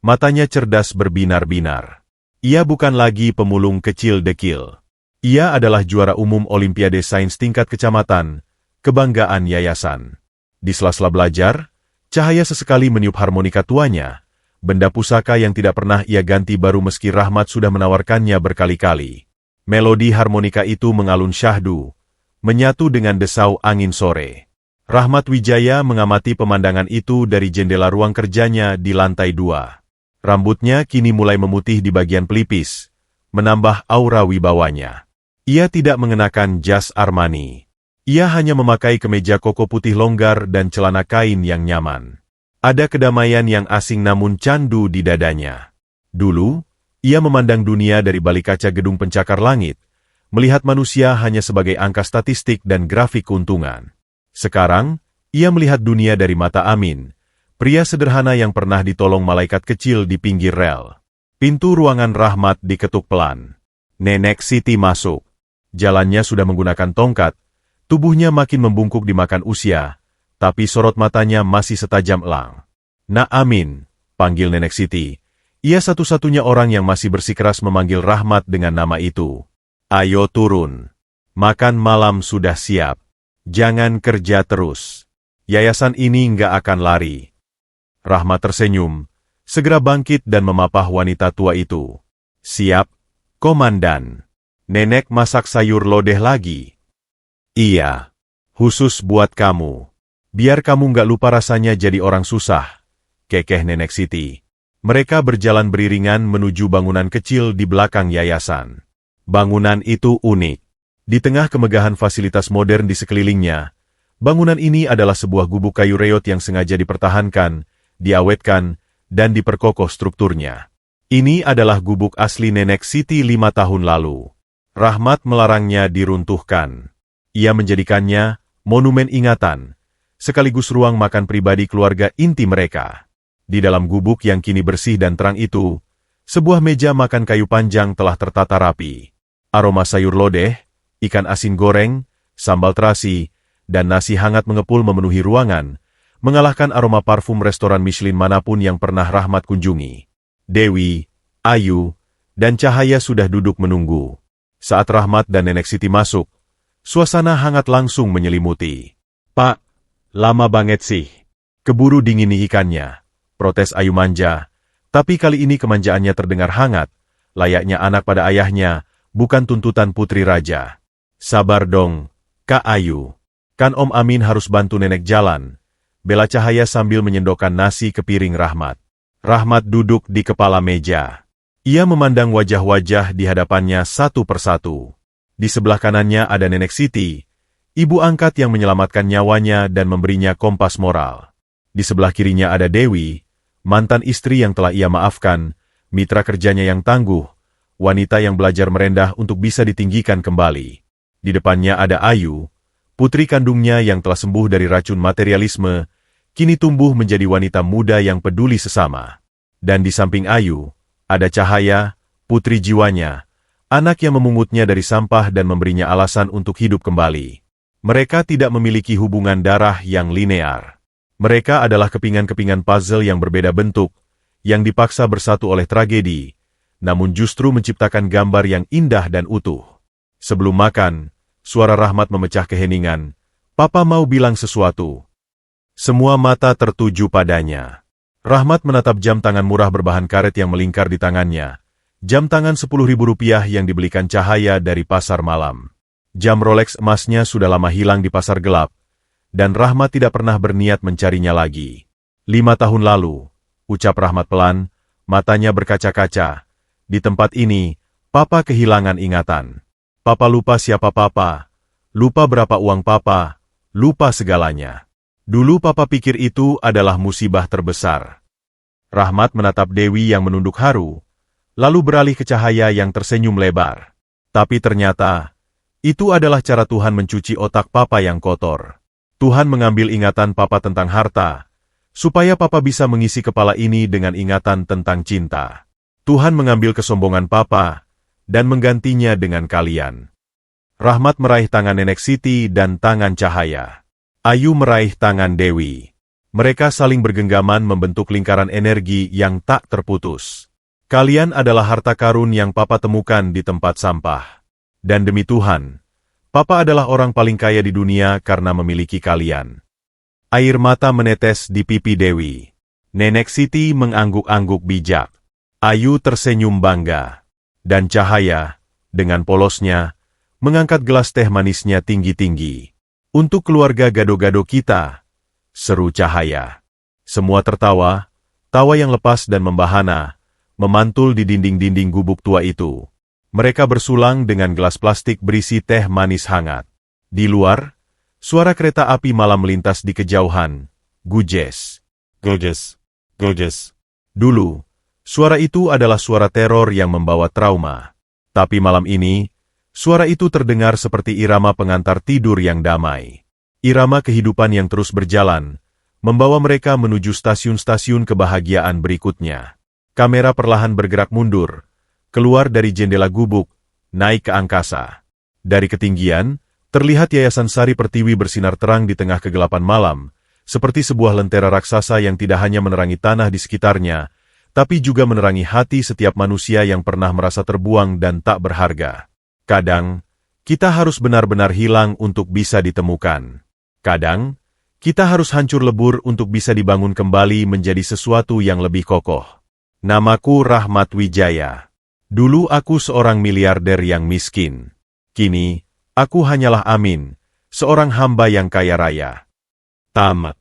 matanya cerdas berbinar-binar. Ia bukan lagi pemulung kecil dekil. Ia adalah juara umum Olimpiade Sains tingkat kecamatan, kebanggaan yayasan. Di sela-sela belajar, Cahaya sesekali meniup harmonika tuanya, benda pusaka yang tidak pernah ia ganti baru meski Rahmat sudah menawarkannya berkali-kali. Melodi harmonika itu mengalun syahdu, menyatu dengan desau angin sore. Rahmat Wijaya mengamati pemandangan itu dari jendela ruang kerjanya di lantai 2. Rambutnya kini mulai memutih di bagian pelipis, menambah aura wibawanya. Ia tidak mengenakan jas Armani. Ia hanya memakai kemeja koko putih longgar dan celana kain yang nyaman. Ada kedamaian yang asing namun candu di dadanya. Dulu, ia memandang dunia dari balik kaca gedung pencakar langit, melihat manusia hanya sebagai angka statistik dan grafik keuntungan. Sekarang, ia melihat dunia dari mata Amin, pria sederhana yang pernah ditolong malaikat kecil di pinggir rel. Pintu ruangan Rahmat diketuk pelan. Nenek Siti masuk. Jalannya sudah menggunakan tongkat, tubuhnya makin membungkuk dimakan usia, tapi sorot matanya masih setajam elang. "Nak Amin," panggil Nenek Siti. Ia satu-satunya orang yang masih bersikeras memanggil Rahmat dengan nama itu. "Ayo turun. Makan malam sudah siap. Jangan kerja terus. Yayasan ini nggak akan lari." Rahmat tersenyum, segera bangkit dan memapah wanita tua itu. "Siap, Komandan. Nenek masak sayur lodeh lagi." "Iya, khusus buat kamu. Biar kamu nggak lupa rasanya jadi orang susah," kekeh Nenek Siti. Mereka berjalan beriringan menuju bangunan kecil di belakang yayasan. Bangunan itu unik. Di tengah kemegahan fasilitas modern di sekelilingnya, bangunan ini adalah sebuah gubuk kayu reot yang sengaja dipertahankan, diawetkan, dan diperkokoh strukturnya. Ini adalah gubuk asli Nenek Siti 5 tahun lalu. Rahmat melarangnya diruntuhkan. Ia menjadikannya monumen ingatan, sekaligus ruang makan pribadi keluarga inti mereka. Di dalam gubuk yang kini bersih dan terang itu, sebuah meja makan kayu panjang telah tertata rapi. Aroma sayur lodeh, ikan asin goreng, sambal terasi, dan nasi hangat mengepul memenuhi ruangan, mengalahkan aroma parfum restoran Michelin manapun yang pernah Rahmat kunjungi. Dewi, Ayu, dan Cahaya sudah duduk menunggu. Saat Rahmat dan Nenek Siti masuk, suasana hangat langsung menyelimuti. "Pak, lama banget sih." Keburu dingin nih ikannya, protes Ayu manja. Tapi kali ini kemanjaannya terdengar hangat, layaknya anak pada ayahnya, bukan tuntutan putri raja. "Sabar dong, Kak Ayu. Kan Om Amin harus bantu nenek jalan," bela Cahaya sambil menyendokkan nasi ke piring Rahmat. Rahmat duduk di kepala meja. Ia memandang wajah-wajah di hadapannya satu persatu. Di sebelah kanannya ada Nenek Siti, ibu angkat yang menyelamatkan nyawanya dan memberinya kompas moral. Di sebelah kirinya ada Dewi, mantan istri yang telah ia maafkan, mitra kerjanya yang tangguh, wanita yang belajar merendah untuk bisa ditinggikan kembali. Di depannya ada Ayu, putri kandungnya yang telah sembuh dari racun materialisme, kini tumbuh menjadi wanita muda yang peduli sesama. Dan di samping Ayu, ada Cahaya, putri jiwanya, anak yang memungutnya dari sampah dan memberinya alasan untuk hidup kembali. Mereka tidak memiliki hubungan darah yang linear. Mereka adalah kepingan-kepingan puzzle yang berbeda bentuk, yang dipaksa bersatu oleh tragedi, namun justru menciptakan gambar yang indah dan utuh. Sebelum makan, suara Rahmat memecah keheningan. "Papa mau bilang sesuatu." Semua mata tertuju padanya. Rahmat menatap jam tangan murah berbahan karet yang melingkar di tangannya. Jam tangan Rp10.000 yang dibelikan Cahaya dari pasar malam. Jam Rolex emasnya sudah lama hilang di pasar gelap, dan Rahmat tidak pernah berniat mencarinya lagi. 5 tahun lalu, ucap Rahmat pelan, matanya berkaca-kaca. "Di tempat ini, Papa kehilangan ingatan. Papa lupa siapa Papa, lupa berapa uang Papa, lupa segalanya. Dulu Papa pikir itu adalah musibah terbesar." Rahmat menatap Dewi yang menunduk haru, lalu beralih ke Cahaya yang tersenyum lebar. "Tapi ternyata, itu adalah cara Tuhan mencuci otak Papa yang kotor. Tuhan mengambil ingatan Papa tentang harta, supaya Papa bisa mengisi kepala ini dengan ingatan tentang cinta. Tuhan mengambil kesombongan Papa, dan menggantinya dengan kalian." Rahmat meraih tangan Nenek Siti dan tangan Cahaya. Ayu meraih tangan Dewi. Mereka saling bergenggaman membentuk lingkaran energi yang tak terputus. "Kalian adalah harta karun yang Papa temukan di tempat sampah. Dan demi Tuhan, Papa adalah orang paling kaya di dunia karena memiliki kalian." Air mata menetes di pipi Dewi. Nenek Siti mengangguk-angguk bijak. Ayu tersenyum bangga. Dan Cahaya, dengan polosnya, mengangkat gelas teh manisnya tinggi-tinggi. "Untuk keluarga gado-gado kita," seru Cahaya. Semua tertawa, tawa yang lepas dan membahana, memantul di dinding-dinding gubuk tua itu. Mereka bersulang dengan gelas plastik berisi teh manis hangat. Di luar, suara kereta api malam melintas di kejauhan. Gujes, gujes, gujes. Dulu, suara itu adalah suara teror yang membawa trauma. Tapi malam ini, suara itu terdengar seperti irama pengantar tidur yang damai. Irama kehidupan yang terus berjalan, membawa mereka menuju stasiun-stasiun kebahagiaan berikutnya. Kamera perlahan bergerak mundur, keluar dari jendela gubuk, naik ke angkasa. Dari ketinggian, terlihat Yayasan Sari Pertiwi bersinar terang di tengah kegelapan malam, seperti sebuah lentera raksasa yang tidak hanya menerangi tanah di sekitarnya, tapi juga menerangi hati setiap manusia yang pernah merasa terbuang dan tak berharga. Kadang, kita harus benar-benar hilang untuk bisa ditemukan. Kadang, kita harus hancur lebur untuk bisa dibangun kembali menjadi sesuatu yang lebih kokoh. Namaku Rahmat Wijaya. Dulu aku seorang miliarder yang miskin. Kini, aku hanyalah Amin, seorang hamba yang kaya raya. Tamat.